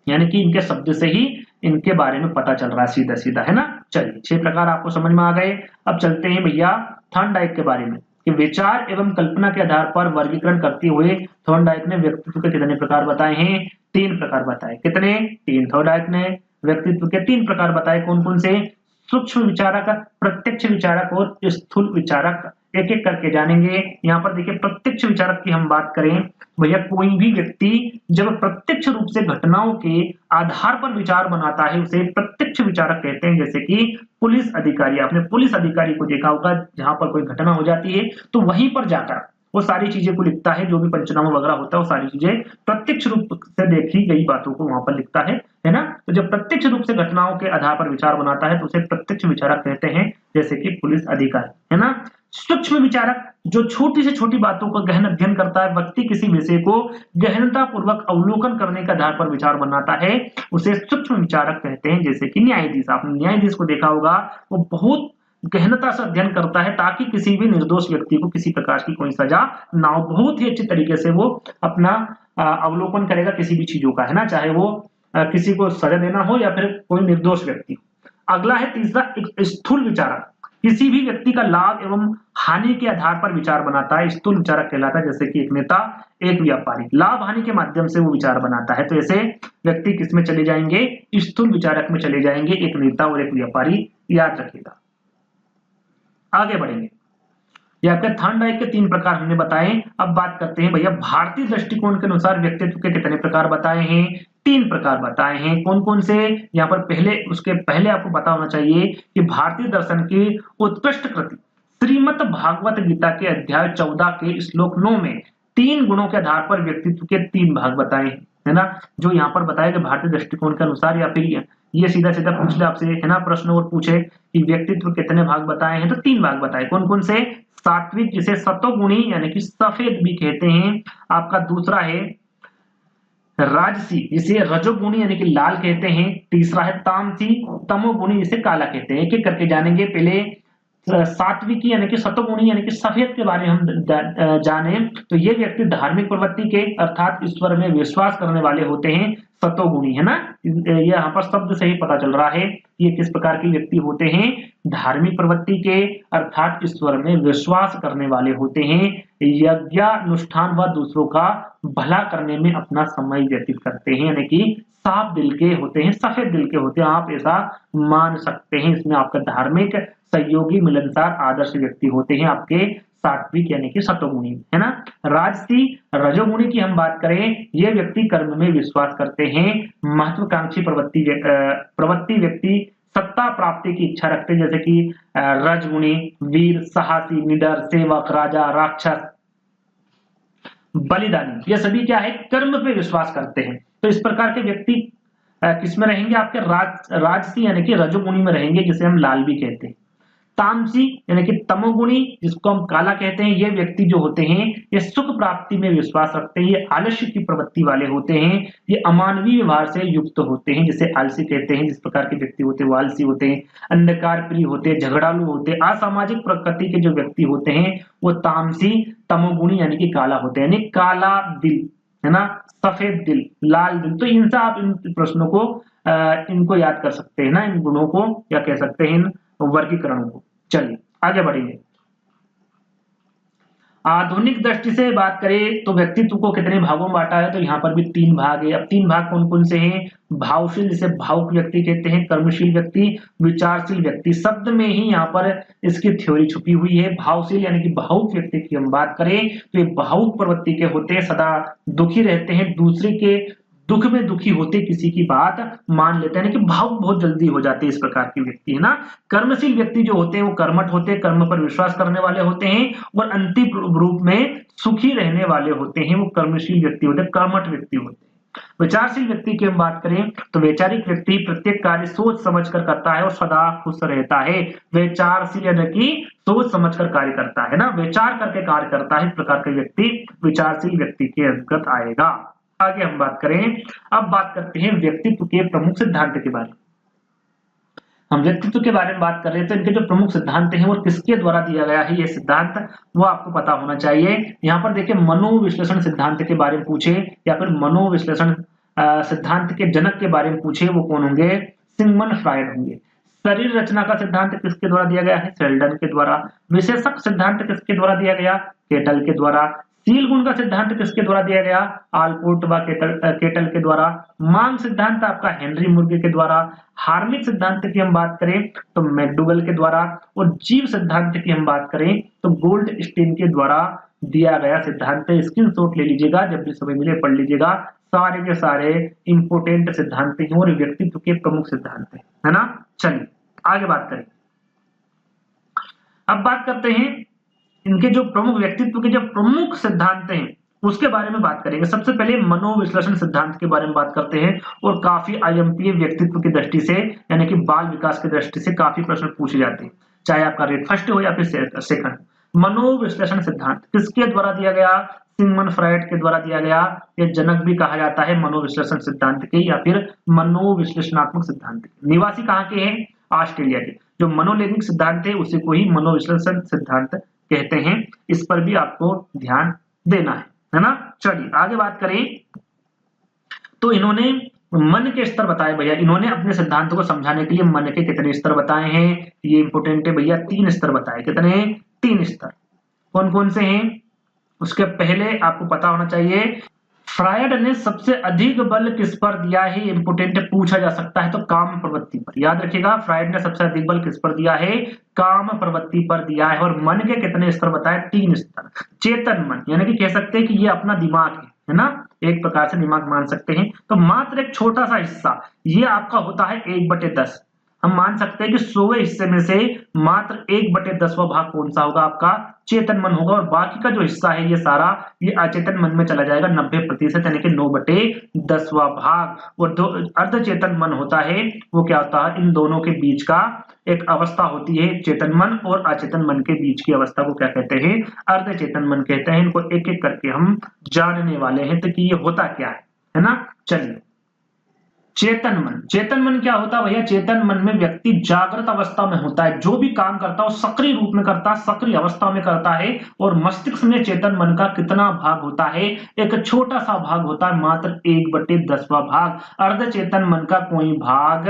यानी कि इनके शब्द से ही इनके बारे में पता चल रहा है सीधा सीधा, है ना। चलिए 6 प्रकार आपको समझ में आ गए। अब चलते हैं भैया थॉर्नडाइक के बारे में। कि विचार एवं कल्पना के आधार पर वर्गीकरण करते हुए थॉर्नडाइक ने व्यक्तित्व के कितने प्रकार बताए हैं? 3 प्रकार बताए। कितने? 3। थॉर्नडाइक ने व्यक्तित्व के 3 प्रकार बताए। कौन-कौन से? सूक्ष्म विचारक, प्रत्यक्ष विचारक और स्थूल विचारक। एक-एक करके जानेंगे। यहाँ पर देखिए प्रत्यक्ष विचारक की हम बात करें, भैया कोई भी व्यक्ति जब प्रत्यक्ष रूप से घटनाओं के आधार पर विचार बनाता है उसे प्रत्यक्ष विचारक कहते हैं। जैसे कि पुलिस अधिकारी, आपने पुलिस अधिकारी को देखा होगा, जहां पर कोई घटना हो जाती है तो वहीं पर जाकर वो सारी चीजें को लिखता है, जो भी पंचनामा वगैरह होता है वो सारी चीजें प्रत्यक्ष रूप से देखी गई बातों को वहां पर लिखता है ना। तो जब प्रत्यक्ष रूप से घटनाओं के आधार पर विचार बनाता है तो उसे प्रत्यक्ष विचारक कहते हैं, जैसे कि पुलिस अधिकारी, है ना। सूक्ष्म विचारक जो छोटी से छोटी बातों का गहन अध्ययन करता है, व्यक्ति किसी विषय को गहनता पूर्वक अवलोकन करने के आधार पर विचार बनाता है, उसे सूक्ष्म विचारक कहते हैं। जैसे कि न्यायाधीश, आपने न्यायाधीश को देखा होगा, वो बहुत गहनता से अध्ययन करता है ताकि किसी भी निर्दोष व्यक्ति को किसी प्रकार की कोई सजा ना हो। बहुत ही अच्छे तरीके से वो अपना अवलोकन करेगा किसी भी चीजों का, है ना, चाहे वो किसी को सजा देना हो या फिर कोई निर्दोष व्यक्ति। अगला है तीसरा, एक स्थूल विचारक, किसी भी व्यक्ति का लाभ एवं हानि के आधार पर विचार बनाता है, स्थूल विचारक कहलाता है। जैसे कि एक नेता, एक व्यापारी, लाभ हानि के माध्यम से वो विचार बनाता है, तो ऐसे व्यक्ति किसमें चले जाएंगे? स्थूल विचारक में चले जाएंगे, एक नेता और एक व्यापारी, याद रखिएगा। आगे बढ़ेंगे। ये आपके थॉर्नडाइक के 3 प्रकार हमने बताए। अब बात करते हैं भैया भारतीय दृष्टिकोण के अनुसार व्यक्तित्व के कितने प्रकार बताए हैं? 3 प्रकार बताए हैं। कौन-कौन से? यहाँ पर उसके पहले आपको पता होना चाहिए कि भारतीय दर्शन की उत्कृष्ट कृति श्रीमद् भागवत गीता के अध्याय 14 के श्लोक 9 में 3 गुणों के आधार पर व्यक्तित्व के 3 भाग बताए हैं, है ना। जो यहाँ पर बताया कि भारतीय दृष्टिकोण के अनुसार, या फिर ये सीधा-सीधा पूछ ले आपसे, है ना, प्रश्न और पूछे कि व्यक्तित्व कितने भाग बताए हैं, तो 3 भाग बताए। कौन-कौन से? सात्विक, जिसे सतोगुणी यानी कि सफेद भी कहते हैं। आपका दूसरा है राजसी, जिसे रजोगुणी यानी कि लाल कहते हैं। तीसरा है तामसी, तमोगुणी, जिसे काला कहते हैं। एक-एक करके जानेंगे। पहले सात्विकी यानी कि सतोगुणी यानी कि सफेद के बारे में हम जाने, तो ये व्यक्ति धार्मिक प्रवृत्ति के अर्थात ईश्वर में विश्वास करने वाले होते हैं, सतोगुणी, है ना। ये यहाँ पर शब्द से ही पता चल रहा है ये किस प्रकार के व्यक्ति होते हैं? धार्मिक प्रवृत्ति के अर्थात ईश्वर में विश्वास करने वाले होते हैं, यज्ञानुष्ठान व दूसरों का भला करने में अपना समय व्यतीत करते हैं, यानी कि साफ दिल के होते हैं, सफेद दिल के होते हैं, आप ऐसा मान सकते हैं। इसमें आपका धार्मिक, सहयोगी, मिलनसार, आदर्श व्यक्ति होते हैं आपके सात्विक यानी कि सतोगुणी, है ना। राजसी, रजोगुणी की हम बात करें, ये व्यक्ति कर्म में विश्वास करते हैं, महत्वाकांक्षी प्रवृत्ति व्यक्ति सत्ता प्राप्ति की इच्छा रखते हैं, जैसे कि रजगुणी वीर, साहसी, निडर, सेवक, राजा, राक्षस, बलिदानी, ये सभी क्या है? कर्म पे विश्वास करते हैं। तो इस प्रकार के व्यक्ति किसमें रहेंगे? आपके राजसी यानी कि रजोगुणी में रहेंगे, जिसे हम लाल भी कहते हैं। तामसी यानी कि तमोगुणी, जिसको हम काला कहते हैं, ये व्यक्ति जो होते हैं ये सुख प्राप्ति में विश्वास रखते हैं, ये आलस्य की प्रवृत्ति वाले होते हैं, ये अमानवीय व्यवहार से युक्त होते हैं, जिसे आलसी कहते हैं। जिस प्रकार के व्यक्ति होते हैं वो आलसी होते हैं, अंधकार प्रिय होते हैं, झगड़ालू होते हैं, असामाजिक प्रकृति के जो व्यक्ति होते हैं वो तामसी, तमोगुणी यानी कि काला होते हैं, यानी काला दिल, है ना, सफेद दिल, लाल दिल। तो इनसे आप इन प्रश्नों को इनको याद कर सकते हैं ना, इन गुणों को, या कह सकते हैं इन वर्गीकरणों को। चलिए आगे बढ़ेंगे। आधुनिक दृष्टि से बात करें तो व्यक्तित्व को कितने भागों में बांटा है? तो यहाँ पर भी 3 भाग है। अब 3 भाग कौन-कौन से हैं? भावशील, जिसे भावुक व्यक्ति कहते हैं, कर्मशील व्यक्ति, विचारशील व्यक्ति। शब्द में ही यहाँ पर इसकी थ्योरी छुपी हुई है। भावशील यानी कि भावुक व्यक्ति की हम बात करें तो ये भावुक प्रवृत्ति के होते हैं, सदा दुखी रहते हैं, दूसरे के दुख में दुखी होते, किसी की बात मान लेते हैं, यानी कि भावुक बहुत जल्दी हो जाते हैं, इस प्रकार के व्यक्ति, है ना। कर्मशील व्यक्ति जो होते हैं वो कर्मठ होते हैं, कर्म पर विश्वास करने वाले होते हैं, और अंतिम रूप में सुखी रहने वाले होते हैं, वो कर्मशील व्यक्ति होते हैं, कर्मठ व्यक्ति होते हैं। विचारशील व्यक्ति की हम बात करें तो वैचारिक व्यक्ति प्रत्येक कार्य सोच समझ कर करता है और सदा खुश रहता है। वैचारशील यानी कि सोच समझ कर कार्य करता है ना, विचार करके कार्य करता है, इस प्रकार के व्यक्ति विचारशील व्यक्ति के अंतर्गत आएगा। आगे हम बात करें, अब बात करते हैं व्यक्तित्व के प्रमुख सिद्धांत के बारे में। हम व्यक्तित्व के बारे में बात कर रहे हैं तो इनके जो प्रमुख सिद्धांत हैं वो किसके द्वारा दिया गया है, ये सिद्धांत वो आपको पता होना चाहिए। यहाँ पर देखिए मनोविश्लेषण सिद्धांत के बारे में पूछे या फिर मनोविश्लेषण सिद्धांत के जनक के बारे में पूछे, वो कौन होंगे? सिगमंड फ्रायड होंगे। शरीर रचना का सिद्धांत किसके द्वारा दिया गया है? शेल्डन के द्वारा। विशेषक सिद्धांत किसके द्वारा दिया गया? केटल के द्वारा। शील गुण का सिद्धांत किसके द्वारा दिया गया? आलपोर्ट व केटल के द्वारा। मांग सिद्धांत आपका हेनरी मुर्गे के द्वारा। हार्मिक सिद्धांत की हम बात करें तो मैकडूगल के द्वारा। और जीव सिद्धांत की हम बात करें तो गोल्ड स्टीन के द्वारा दिया गया सिद्धांत। स्क्रीनशॉट ले लीजिएगा, जब भी समय मिले पढ़ लीजिएगा। सारे के सारे इंपोर्टेंट सिद्धांत हैं और व्यक्तित्व के प्रमुख सिद्धांत हैं, है ना। चलिए आगे बात करें। अब बात करते हैं इनके जो प्रमुख व्यक्तित्व के जो प्रमुख सिद्धांत हैं उसके बारे में बात करेंगे। सबसे पहले मनोविश्लेषण सिद्धांत के बारे में बात करते हैं और काफी आईएमपी व्यक्तित्व की दृष्टि से यानी कि बाल विकास की दृष्टि से काफी प्रश्न पूछे जाते हैं, चाहे आपका रेट फर्स्ट हो या फिर सेकंड। मनोविश्लेषण सिद्धांत किसके द्वारा दिया गया? सिगमंड फ्रायड के द्वारा दिया गया। ये जनक भी कहा जाता है मनोविश्लेषण सिद्धांत के या फिर मनोविश्लेषणात्मक सिद्धांत के। निवासी कहाँ के हैं? ऑस्ट्रेलिया के। जो मनोलैंगिक सिद्धांत है उसी को ही मनोविश्लेषण सिद्धांत कहते हैं। इस पर भी आपको ध्यान देना है ना। चलिए आगे बात करें तो इन्होंने मन के स्तर बताए भैया। इन्होंने अपने सिद्धांतों को समझाने के लिए मन के कितने स्तर बताए हैं? ये इंपोर्टेंट है भैया, 3 स्तर बताए। कितने? 3 स्तर। कौन कौन से हैं? उसके पहले आपको पता होना चाहिए फ्रायड ने सबसे अधिक बल किस पर दिया है? इंपोर्टेंट पूछा जा सकता है तो काम प्रवृत्ति पर। याद रखिएगा फ्रायड ने सबसे अधिक बल किस पर दिया है? काम प्रवृत्ति पर दिया है। और मन के कितने स्तर बताए? 3 स्तर। चेतन मन यानी कि कह सकते हैं कि ये अपना दिमाग है ना, एक प्रकार से दिमाग मान सकते हैं। तो मात्र एक छोटा सा हिस्सा ये आपका होता है 1/10। हम मान सकते हैं कि 100वें हिस्से में से मात्र 1/10वां भाग कौन सा होगा? आपका चेतन मन होगा। और बाकी का जो हिस्सा है ये सारा ये अचेतन मन में चला जाएगा 90% यानी कि 9/10वां भाग। और जो अर्धचेतन मन होता है वो क्या होता है? इन दोनों के बीच का एक अवस्था होती है। चेतन मन और अचेतन मन के बीच की अवस्था को क्या कहते हैं? अर्धचेतन मन कहते हैं। इनको एक एक करके हम जानने वाले हैं तो कि ये होता क्या है ना। चलिए चेतन मन। चेतन मन क्या होता है भैया? चेतन मन में व्यक्ति जागृत अवस्था में होता है, जो भी काम करता है वो सक्रिय रूप में करता है, सक्रिय अवस्था में करता है। और मस्तिष्क में चेतन मन का कितना भाग होता है? एक छोटा सा भाग होता है, मात्र 1/10वां भाग। अर्धचेतन मन का कोई भाग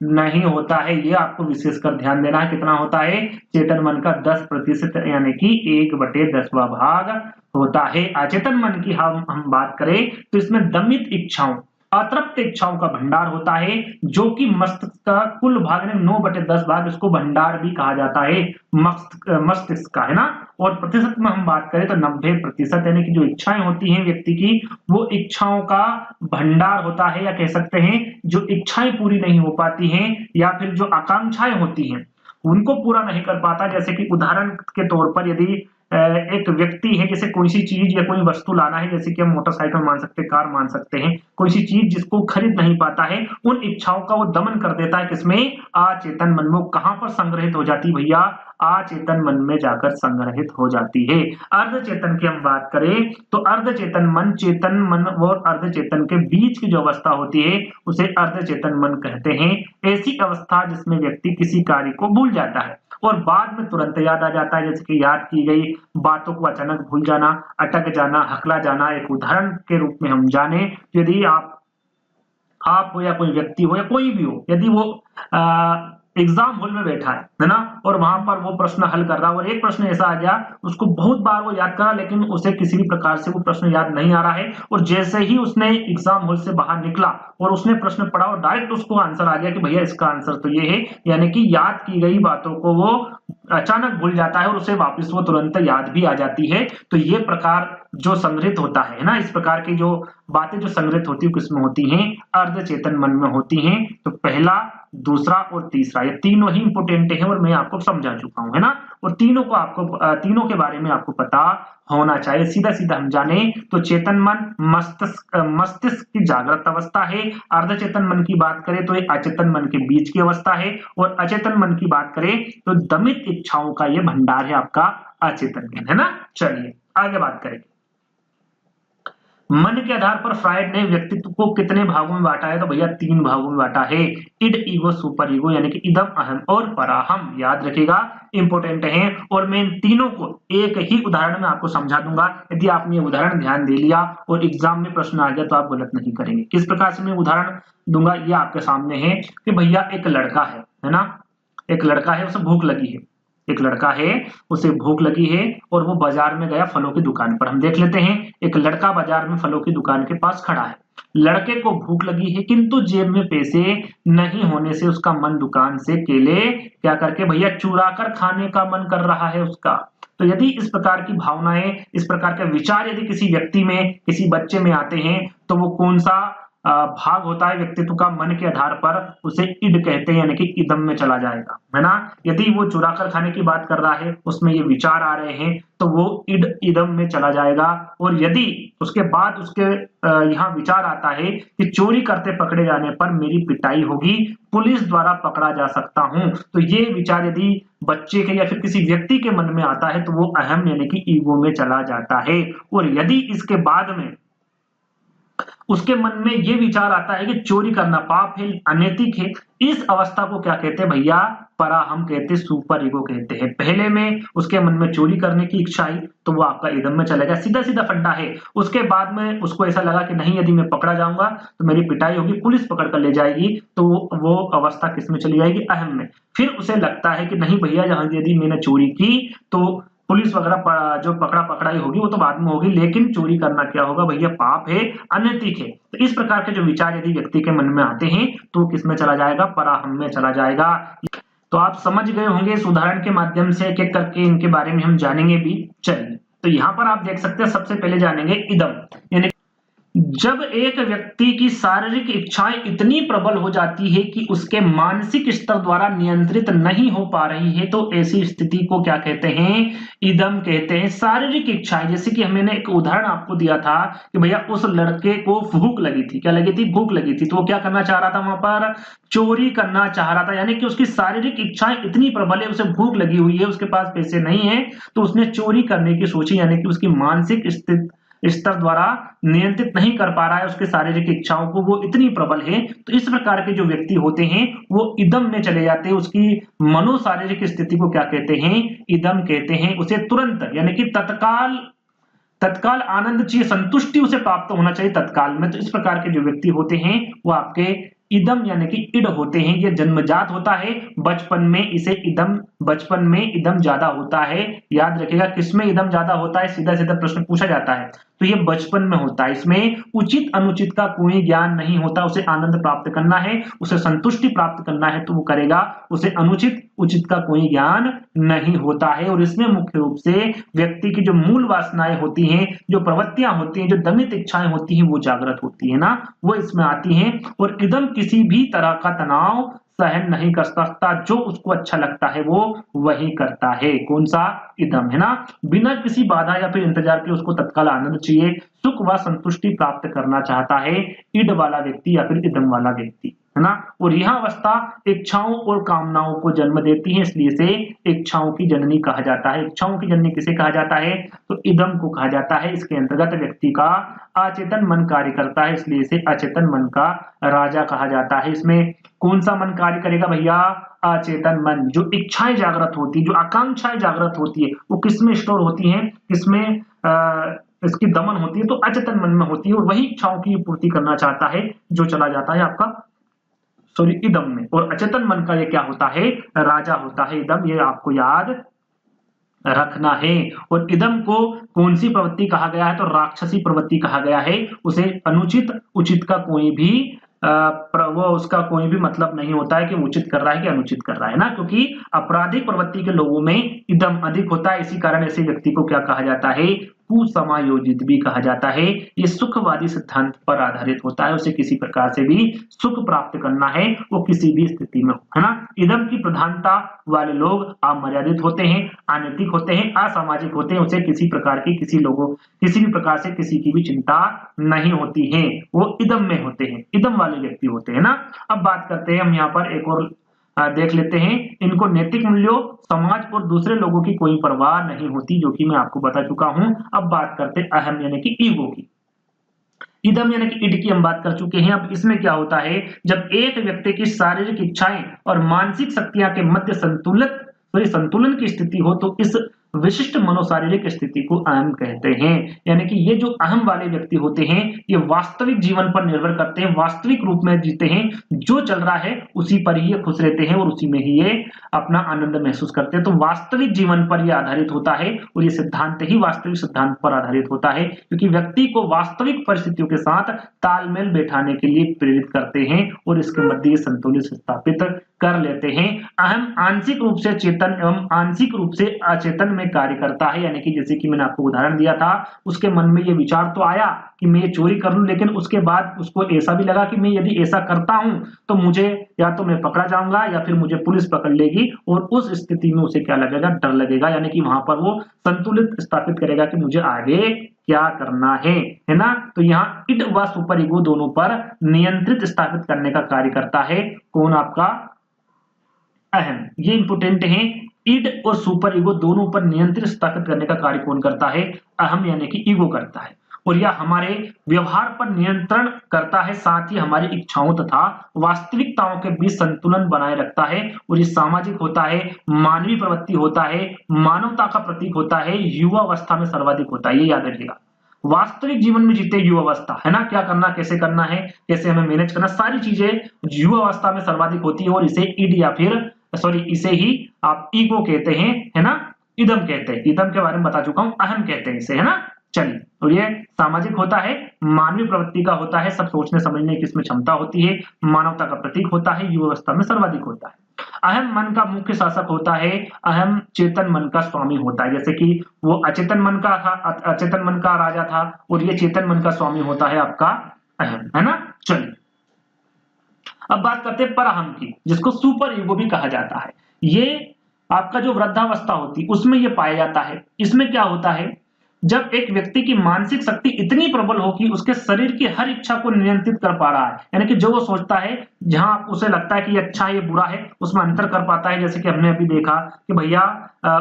नहीं होता है, ये आपको विशेषकर ध्यान देना है। कितना होता है? चेतन मन का 10% यानी कि 1/10वां भाग होता है। अचेतन मन की हम बात करें तो इसमें दमित इच्छाओं, अतृप्त इच्छाओं का भंडार होता है, जो कि मस्तिष्क का कुल भाग ने 9/10 भाग, इसको भंडार भी कहा जाता है मस्तिष्क का, है ना। और प्रतिशत में हम बात करें तो 90% यानी कि जो इच्छाएं होती हैं व्यक्ति की वो इच्छाओं का भंडार होता है, या कह सकते हैं जो इच्छाएं पूरी नहीं हो पाती हैं या फिर जो आकांक्षाएं होती हैं उनको पूरा नहीं कर पाता। जैसे कि उदाहरण के तौर पर यदि एक व्यक्ति है, जैसे कोई सी चीज या कोई वस्तु लाना है, जैसे कि हम मोटरसाइकिल मान सकते हैं, कार मान सकते हैं, कोई सी चीज जिसको खरीद नहीं पाता है, उन इच्छाओं का वो दमन कर देता है। किसमें? अचेतन मन में। कहां पर संग्रहित हो जाती भैया? अचेतन मन में जाकर संग्रहित हो जाती है। अर्धचेतन की हम बात करें तो अर्धचेतन मन चेतन मन और अर्धचेतन के बीच की जो अवस्था होती है उसे अर्धचेतन मन कहते हैं। ऐसी अवस्था जिसमें व्यक्ति किसी कार्य को भूल जाता है और बाद में तुरंत याद आ जाता है। जैसे कि याद की गई बातों को अचानक भूल जाना, अटक जाना, हकला जाना। एक उदाहरण के रूप में हम जाने, यदि आप हो या कोई व्यक्ति हो या कोई भी हो, यदि वो एग्जाम हॉल में बैठा है ना, और वहां पर वो प्रश्न हल कर रहा है और एक प्रश्न ऐसा आ गया उसको बहुत बार वो याद करा लेकिन उसे किसी भी प्रकार से वो प्रश्न याद नहीं आ रहा है, और जैसे ही उसने एग्जाम हॉल से बाहर निकला और उसने प्रश्न पढ़ा और डायरेक्ट उसको आंसर आ गया कि भैया इसका आंसर तो ये है, यानी कि याद की गई बातों को वो अचानक भूल जाता है और उसे वापस वो तुरंत याद भी आ जाती है। तो ये प्रकार जो संग्रहित होता है ना, इस प्रकार की जो बातें जो संग्रहित होती है किसमें होती हैं? अर्धचेतन मन में होती हैं। तो पहला, दूसरा और तीसरा ये तीनों ही इंपोर्टेंट है और मैं आपको समझा चुका हूं, है ना। और तीनों को आपको तीनों के बारे में आपको पता होना चाहिए। सीधा सीधा हम जाने तो चेतन मन मस्तिष्क की जागृत अवस्था है। अर्धचेतन मन की बात करें तो ये अचेतन मन के बीच की अवस्था है, और अचेतन मन की बात करें तो दमित इच्छाओं का ये भंडार है आपका अचेतन मन, है ना। चलिए आगे बात करें। मन के आधार पर फ्रायड ने व्यक्तित्व को कितने भागों में बांटा है? तो भैया 3 भागों में बांटा है। इड, ईगो, सुपर ईगो, यानी कि इदम, अहम और पराहम। याद रखिएगा, इंपोर्टेंट है। और मैं इन तीनों को एक ही उदाहरण में आपको समझा दूंगा। यदि आपने ये उदाहरण ध्यान दे लिया और एग्जाम में प्रश्न आ गया तो आप गलत नहीं करेंगे। किस प्रकार से मैं उदाहरण दूंगा ये आपके सामने है कि भैया एक लड़का है ना, एक लड़का है, उसे भूख लगी है, एक लड़का है उसे भूख लगी है और वो बाजार में गया फलों की दुकान पर। हम देख लेते हैं, एक लड़का बाजार में फलों की दुकान के पास खड़ा है, लड़के को भूख लगी है किंतु जेब में पैसे नहीं होने से उसका मन दुकान से केले क्या करके भैया चुरा कर खाने का मन कर रहा है उसका। तो यदि इस प्रकार की भावनाएं, इस प्रकार के विचार यदि किसी व्यक्ति में, किसी बच्चे में आते हैं तो वो कौन सा भाग होता है व्यक्तित्व का, मन के आधार पर उसे इड कहते हैं, यानी कि इदम में चला जाएगा, है ना। यदि वो चुरा कर खाने की बात कर रहा है, उसमें ये विचार आ रहे हैं तो वो इड इदम में चला जाएगा। और यदि उसके बाद उसके यहाँ विचार आता है कि चोरी करते पकड़े जाने पर मेरी पिटाई होगी, पुलिस द्वारा पकड़ा जा सकता हूं, तो ये विचार यदि बच्चे के या फिर किसी व्यक्ति के मन में आता है तो वो अहम यानी कि ईगो में चला जाता है। और यदि इसके बाद में उसके मन में ये विचार आता है कि चोरी करना पाप है, अनैतिक है, इस अवस्था को क्या कहते हैं भैया, परा हम कहते हैं, सुपर ईगो कहते हैं। पहले में उसके मन में चोरी करने की इच्छा आई तो वो आपका इदम में चलेगा, सीधा सीधा फंडा है। उसके बाद में उसको ऐसा लगा कि नहीं, यदि मैं पकड़ा जाऊंगा तो मेरी पिटाई होगी, पुलिस पकड़ कर ले जाएगी, तो वो अवस्था किस में चली जाएगी, अहम में। फिर उसे लगता है कि नहीं भैया, यदि मैंने चोरी की तो पुलिस वगैरह जो पकड़ाई होगी वो तो बाद में होगी, लेकिन चोरी करना क्या होगा भैया, पाप है, अनैतिक है। तो इस प्रकार के जो विचार यदि व्यक्ति के मन में आते हैं तो किस में चला जाएगा, पराहम में चला जाएगा। तो आप समझ गए होंगे, इस उदाहरण के माध्यम से एक एक करके इनके बारे में हम जानेंगे भी। चलिए, तो यहाँ पर आप देख सकते हैं, सबसे पहले जानेंगे इदम, यानी जब एक व्यक्ति की शारीरिक इच्छाएं इतनी प्रबल हो जाती है कि उसके मानसिक स्तर द्वारा नियंत्रित नहीं हो पा रही है, तो ऐसी स्थिति को क्या कहते हैं, इदम कहते हैं। शारीरिक इच्छाएं, जैसे कि हमने एक उदाहरण आपको दिया था कि भैया उस लड़के को भूख लगी थी, क्या लगी थी, भूख लगी थी, तो वो क्या करना चाह रहा था, वहां पर चोरी करना चाह रहा था, यानी कि उसकी शारीरिक इच्छाएं इतनी प्रबल है, उसे भूख लगी हुई है, उसके पास पैसे नहीं है, तो उसने चोरी करने की सोची, यानी कि उसकी मानसिक स्तर द्वारा नियंत्रित नहीं कर पा रहा है उसके शारीरिक इच्छाओं को, वो इतनी प्रबल है। तो इस प्रकार के जो व्यक्ति होते हैं वो इदम में चले जाते हैं, उसकी मनोशारीरिक स्थिति को क्या कहते हैं, इदम कहते हैं। उसे तुरंत यानी कि तत्काल आनंद चाहिए, संतुष्टि उसे प्राप्त होना चाहिए तत्काल में। तो इस प्रकार के जो व्यक्ति होते हैं वो आपके इदम यानी कि इड होते हैं। ये जन्मजात होता है, बचपन में इसे इदम, बचपन में इदम ज्यादा होता है। याद रखिएगा, किसमें इदम ज्यादा होता है, सीधा सीधा प्रश्न पूछा जाता है, तो ये बचपन में होता है। इसमें उचित अनुचित का कोई ज्ञान नहीं होता, उसे आनंद प्राप्त करना है, उसे संतुष्टि प्राप्त करना है तो वो करेगा, उसे अनुचित उचित का कोई ज्ञान नहीं होता है। और इसमें मुख्य रूप से व्यक्ति की जो मूल वासनाएं होती हैं, जो प्रवृत्तियां होती हैं, जो दमित इच्छाएं होती हैं, वो जागृत होती है ना, वो इसमें आती हैं। और इदम किसी भी तरह का तनाव सहन नहीं कर सकता, जो उसको अच्छा लगता है वो वही करता है। कौन सा, इदम, है ना। बिना किसी बाधा या फिर इंतजार के उसको तत्काल आनंद चाहिए, सुख व संतुष्टि प्राप्त करना चाहता है इड वाला व्यक्ति या फिर इदम वाला व्यक्ति, है ना। और यह अवस्था इच्छाओं और कामनाओं को जन्म देती है, इसलिए इसे इच्छाओं की जननी कहा जाता है। इच्छाओं की जननी किसे कहा जाता है, तो इदम को कहा जाता है। इसके अंतर्गत व्यक्ति का अचेतन मन कार्य करता है, इसलिए इसे अचेतन मन का राजा कहा जाता है। इसमें कौन सा मन कार्य करेगा भैया, अचेतन मन। जो इच्छाएं जागृत होती है, जो आकांक्षाएं जागृत होती है, वो किसमें स्टोर होती हैं, किसमें इसकी दमन होती है, तो अचेतन मन में होती है। और वही इच्छाओं की पूर्ति करना चाहता है, जो चला जाता है आपका इदम में। और अचेतन मन का ये क्या होता है, राजा होता है इदम, ये आपको याद रखना है। और इदम को कौन सी प्रवृत्ति कहा गया है, तो राक्षसी प्रवृत्ति कहा गया है। उसे अनुचित उचित का कोई भी वो उसका कोई भी मतलब नहीं होता है कि उचित कर रहा है कि अनुचित कर रहा है ना, क्योंकि आपराधिक प्रवृत्ति के लोगों में इदम अधिक होता है। इसी कारण ऐसे व्यक्ति को क्या कहा जाता है, कुसमायोजित भी कहा जाता है। ये सुखवादी सिद्धांत पर आधारित होता है, उसे किसी प्रकार से भी सुख प्राप्त करना है, वो किसी भी स्थिति में, है ना। इदम की प्रधानता वाले लोग अमर्यादित होते हैं, अनैतिक होते हैं, असामाजिक होते हैं। उसे किसी प्रकार की किसी भी प्रकार से किसी की भी चिंता नहीं होती है, वो इदम में होते हैं, इदम वाले व्यक्ति होते हैं ना। अब बात करते हैं हम यहाँ पर एक और देख लेते हैं। इनको नैतिक मूल्यों, समाज और दूसरे लोगों की कोई परवाह नहीं होती, जो कि मैं आपको बता चुका हूं। अब बात करते हैं अहम यानी कि ईगो की। इदम यानी कि इड की हम बात कर चुके हैं। अब इसमें क्या होता है, जब एक व्यक्ति की शारीरिक इच्छाएं और मानसिक शक्तियां के मध्य संतुलन की स्थिति हो, तो इस विशिष्ट मनोशारीरिक स्थिति को अहम कहते हैं। यानी कि ये जो अहम वाले व्यक्ति होते हैं, ये वास्तविक जीवन पर निर्भर करते हैं, वास्तविक रूप में जीते हैं, जो चल रहा है उसी पर ही ये खुश रहते हैं और उसी में ही ये अपना आनंद महसूस करते हैं। तो वास्तविक जीवन पर ये आधारित होता है और ये सिद्धांत ही वास्तविक सिद्धांत पर आधारित होता है, क्योंकि व्यक्ति को वास्तविक परिस्थितियों के साथ तालमेल बैठाने के लिए प्रेरित करते हैं और इसके मध्य संतुलित स्थापित कर लेते हैं। अहम आंशिक रूप से चेतन एवं आंशिक रूप से अचेतन में कार्य करता है। यानी कि जैसे कि मैंने आपको उदाहरण दिया था, उसके मन में ये विचार तो आया कि मैं ये चोरी कर लूं, लेकिन उसके बाद उसको ऐसा भी लगा कि मैं यदि ऐसा करता हूं तो मुझे या तो मैं पकड़ा जाऊंगा या फिर मुझे पुलिस पकड़ लेगी, और उस स्थिति में उसे क्या लगेगा, डर लगेगा। यानी कि वहां पर वो संतुलित स्थापित करेगा कि मुझे आगे क्या करना है ना। तो यहाँ इड व सुपर ईगो दोनों पर नियंत्रित स्थापित करने का कार्य करता है कौन, आपका अहम। ये इंपोर्टेंट है, इड और सुपर ईगो दोनों पर नियंत्रित स्थापित करने का कार्य कौन करता है, अहम यानी कि ईगो करता है। और यह हमारे व्यवहार पर नियंत्रण करता है, साथ ही हमारी इच्छाओं तथा वास्तविकताओं के बीच संतुलन बनाए रखता है। और ये सामाजिक होता है, मानवीय प्रवृत्ति होता है, मानवता का प्रतीक होता है, युवा अवस्था में सर्वाधिक होता है। ये याद रखिएगा, वास्तविक जीवन में जीते युवा अवस्था है ना, क्या करना, कैसे करना है, कैसे हमें मैनेज करना, सारी चीजें युवा अवस्था में सर्वाधिक होती है। और इसे इड या फिर इसे ही आप ईगो कहते हैं, है ना, इदम कहते हैं। इदम के बारे में बता चुका हूं, अहम कहते हैं इसे, है ना। चलिए, और ये सामाजिक होता है, मानवीय प्रवृत्ति का होता है, सब सोचने समझने की इसमें क्षमता होती है, मानवता का प्रतीक होता है, युवा अवस्था में सर्वाधिक होता है। अहम मन का मुख्य शासक होता है, अहम चेतन मन का स्वामी होता है। जैसे कि वो अचेतन मन का था, अचेतन मन का राजा था, और ये चेतन मन का स्वामी होता है आपका अहम, है ना। चलिए, अब बात करते हैं परअहम की, जिसको सुपर ईगो भी कहा जाता है। ये आपका जो वृद्धावस्था होती है उसमें ये पाया जाता है। इसमें क्या होता है, जब एक व्यक्ति की मानसिक शक्ति इतनी प्रबल हो कि उसके शरीर की हर इच्छा को नियंत्रित कर पा रहा है, यानी कि जो वो सोचता है, जहां उसे लगता है कि ये अच्छा है ये बुरा है, उसमें अंतर कर पाता है। जैसे कि हमने अभी देखा कि भैया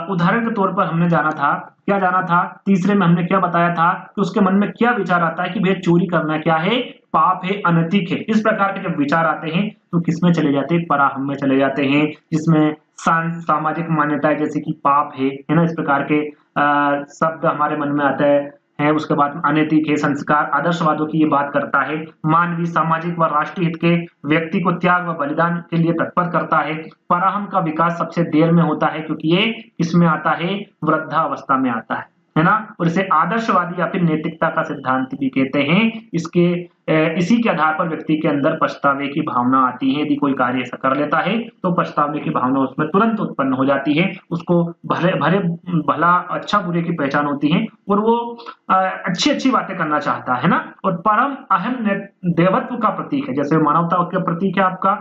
उदाहरण के तौर पर हमने जाना था, क्या जाना था, तीसरे में हमने क्या बताया था कि उसके मन में क्या विचार आता है कि भैया चोरी करना क्या है, पाप है, अनैतिक है। इस प्रकार के जब विचार आते हैं तो किसमें चले जाते हैं, पराहम में चले जाते हैं, जिसमें सामाजिक मान्यताएं जैसे कि पाप है ना, इस प्रकार के शब्द हमारे मन में आता है। उसके बाद अनैतिक है, संस्कार, आदर्शवादों की ये बात करता है, मानवीय, सामाजिक व राष्ट्रीय हित के व्यक्ति को त्याग व बलिदान के लिए तत्पर करता है। पराहम का विकास सबसे देर में होता है, क्योंकि ये किसमें आता है, वृद्धावस्था में आता है ना। और इसे आदर्शवादी या फिर नैतिकता का सिद्धांत भी कहते हैं। इसी के आधार पर व्यक्ति के अंदर पछतावे की भावना आती है। यदि कोई कार्य ऐसा कर लेता है तो पछतावे की भावना उसमें तुरंत उत्पन्न हो जाती है, उसको भला अच्छा बुरे की पहचान होती है, और वो अच्छी अच्छी बातें करना चाहता है ना। और परम अहम देवत्व का प्रतीक है, जैसे मानवता का प्रतीक है आपका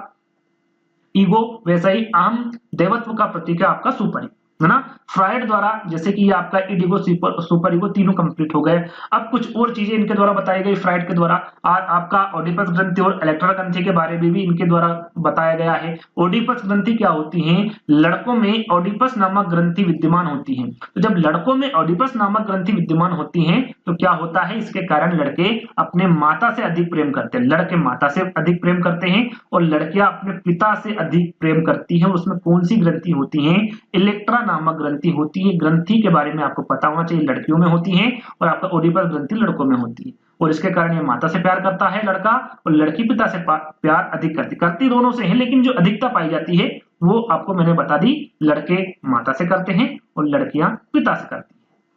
ईगो, वैसा ही अहम देवत्व का प्रतीक है आपका सुपर ईगो, है ना। फ्रायड द्वारा, जैसे कि ये आपका इडिगो, सुपर ईगो तीनों कंप्लीट हो गए। अब कुछ और चीजें इनके द्वारा बताई गई फ्रायड के द्वारा। आपका ओडिपस ग्रंथि और इलेक्ट्रा ग्रंथि के बारे में भी इनके द्वारा बताया गया है। ओडिपस ग्रंथि क्या होती है, लड़कों में ओडिपस नामक ग्रंथि विद्यमान होती है। तो जब लड़कों में ओडिपस नामक ग्रंथि विद्यमान होती है तो क्या होता है, इसके कारण लड़के अपने माता से अधिक प्रेम करते हैं, लड़के माता से अधिक प्रेम करते हैं, और लड़कियां अपने पिता से अधिक प्रेम करती हैं। उसमें कौन सी ग्रंथि होती है, इलेक्ट्रा नामक ग्रंथि होती है। ग्रंथि के बारे में आपको पता होना चाहिए, लड़कियों में होती है, और आपका ओडिपस ग्रंथि लड़कों में होती है। और इसके कारण ये माता से प्यार करता है लड़का, और लड़की पिता से प्यार अधिक करती दोनों से है, लेकिन जो अधिकता पाई जाती है वो आपको मैंने बता दी, लड़के माता से करते हैं और लड़कियां पिता से करती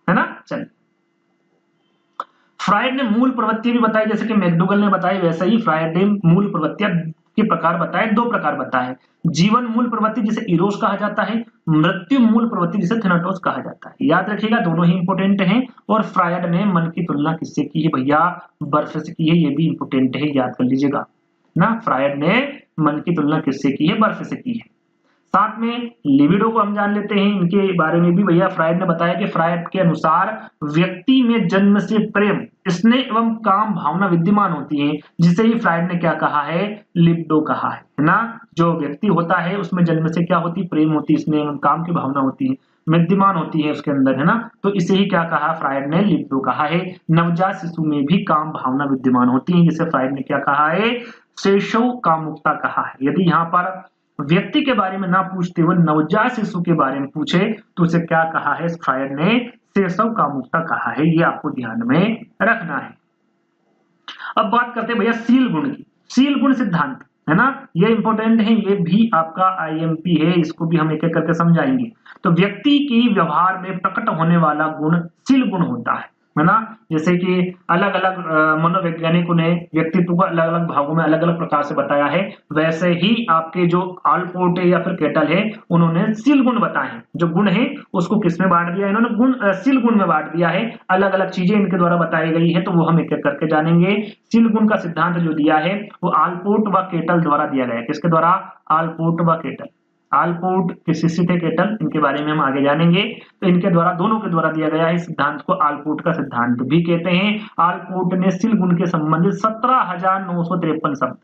है ना। चलिए, फ्रायड ने मूल प्रवृत्ति भी बताई, जैसे कि मैकडूगल ने बताई, वैसे ही फ्रायड ने मूल प्रवृत्तियां के प्रकार बताए, दो प्रकार बताए। जीवन मूल प्रवृत्ति जिसे इरोस कहा जाता है, मृत्यु मूल प्रवृत्ति जिसे थेनाटोस कहा जाता है। याद रखिएगा, दोनों ही इंपोर्टेंट हैं। और फ्रायड ने मन की तुलना किससे की है भैया, बर्फ से की है, ये भी इंपोर्टेंट है, याद कर लीजिएगा ना। फ्रायड ने मन की तुलना किससे की है, बर्फ से की है। साथ में लिबिडो को हम जान लेते हैं, इनके बारे में भी भैया फ्रायड ने बताया कि फ्रायड के अनुसार व्यक्ति में जन्म से प्रेम, स्नेह एवं काम भावना विद्यमान होती है, जिसे ही फ्रायड ने क्या कहा है, लिबिडो कहा है ना। जो व्यक्ति होता है उसमें जन्म से क्या होती, प्रेम होती, स्नेह एवं काम की भावना होती है, विद्यमान होती है उसके अंदर, है ना। तो इसे ही क्या कहा फ्रायड ने, लिबिडो कहा है। नवजात शिशु में भी काम भावना विद्यमान होती है, जिसे फ्रायड ने क्या कहा है, शैशव कामुकता कहा है। यदि यहाँ पर व्यक्ति के बारे में ना पूछते हुए नवजात शिशु के बारे में पूछे तो उसे क्या कहा है, फ्रायड ने शैशव कामुकता कहा है। ये आपको ध्यान में रखना है। अब बात करते हैं भैया सील गुण की। सील गुण सिद्धांत है ना, ये इंपॉर्टेंट है, ये भी आपका आईएमपी है, इसको भी हम एक एक करके समझाएंगे। तो व्यक्ति की व्यवहार में प्रकट होने वाला गुण सील गुण होता है ना। जैसे कि अलग अलग मनोवैज्ञानिकों ने व्यक्तित्व को अलग अलग भागों में अलग अलग प्रकार से बताया है, वैसे ही आपके जो आलपोर्ट है या फिर केटल है उन्होंने सील गुण बताए हैं। जो गुण है उसको किस में बांट दिया, इन्होंने गुण सील गुण में बांट दिया है। अलग अलग चीजें इनके द्वारा बताई गई है, तो वो हम एक एक करके जानेंगे। सील गुण का सिद्धांत जो दिया है वो आलपोर्ट व केटल द्वारा दिया गया है। किसके द्वारा, आलपोर्ट व केटल। आलपोर्ट के शिष्य थे केटल, इनके बारे में हम आगे जानेंगे। तो इनके द्वारा, दोनों के द्वारा दिया गया है इस सिद्धांत को आलपोर्ट का सिद्धांत भी कहते हैं। आलपोर्ट ने सील गुण के संबंधित 17,953 शब्द,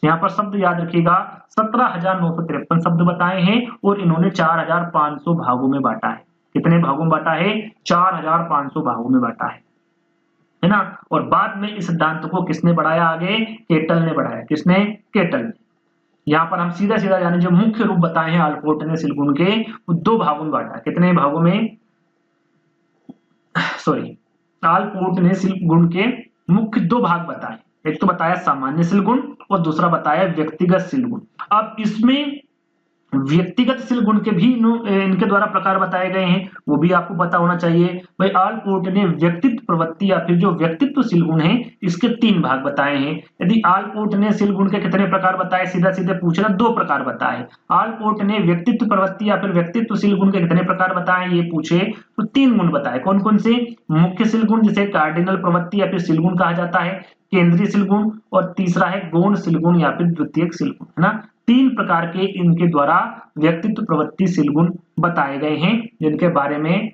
यहाँ पर शब्द याद रखिएगा, 17,953 शब्द बताए हैं और इन्होंने 4,500 भागों में बांटा है। कितने भागों में बांटा है, 4,500 भागों में बांटा है ना। और बाद में इस सिद्धांत को किसने बढ़ाया आगे, केटल ने बढ़ाया। किसने, केटल ने। यहाँ पर हम सीधा सीधा जाने, जो मुख्य रूप बताए हैं आलपोर्ट ने सील गुण के, वो दो भागों में बांटा। कितने भागों में, सॉरी, आलपोर्ट ने सील गुण के मुख्य दो भाग बताए। एक तो बताया सामान्य सील गुण और दूसरा बताया व्यक्तिगत सील गुण। अब इसमें व्यक्तिगत सील गुण के भी इनके द्वारा प्रकार बताए गए हैं, वो भी आपको पता होना चाहिए। भाई आलपोर्ट ने व्यक्तित्व प्रवृत्ति या फिर जो व्यक्तित्व सील गुण है इसके 3 भाग बताए हैं। यदि आलपोर्ट ने सील गुण के कितने प्रकार बताए, सीधा सीधे पूछ रहा, 2 प्रकार बताए। आलपोर्ट ने व्यक्तित्व प्रवृत्ति या फिर व्यक्तित्व सील गुण के कितने प्रकार बताए, ये पूछे तो 3 गुण बताए। कौन कौन से, मुख्य सील गुण जिसे कार्डिनल प्रवृत्ति या फिर सील गुण कहा जाता है, केंद्रीय सील गुण, और तीसरा है गौण सील गुण या फिर द्वितीयक सील गुण, है ना। 3 प्रकार के इनके द्वारा व्यक्तित्व प्रवृत्ति सील गुण बताए गए हैं, जिनके बारे में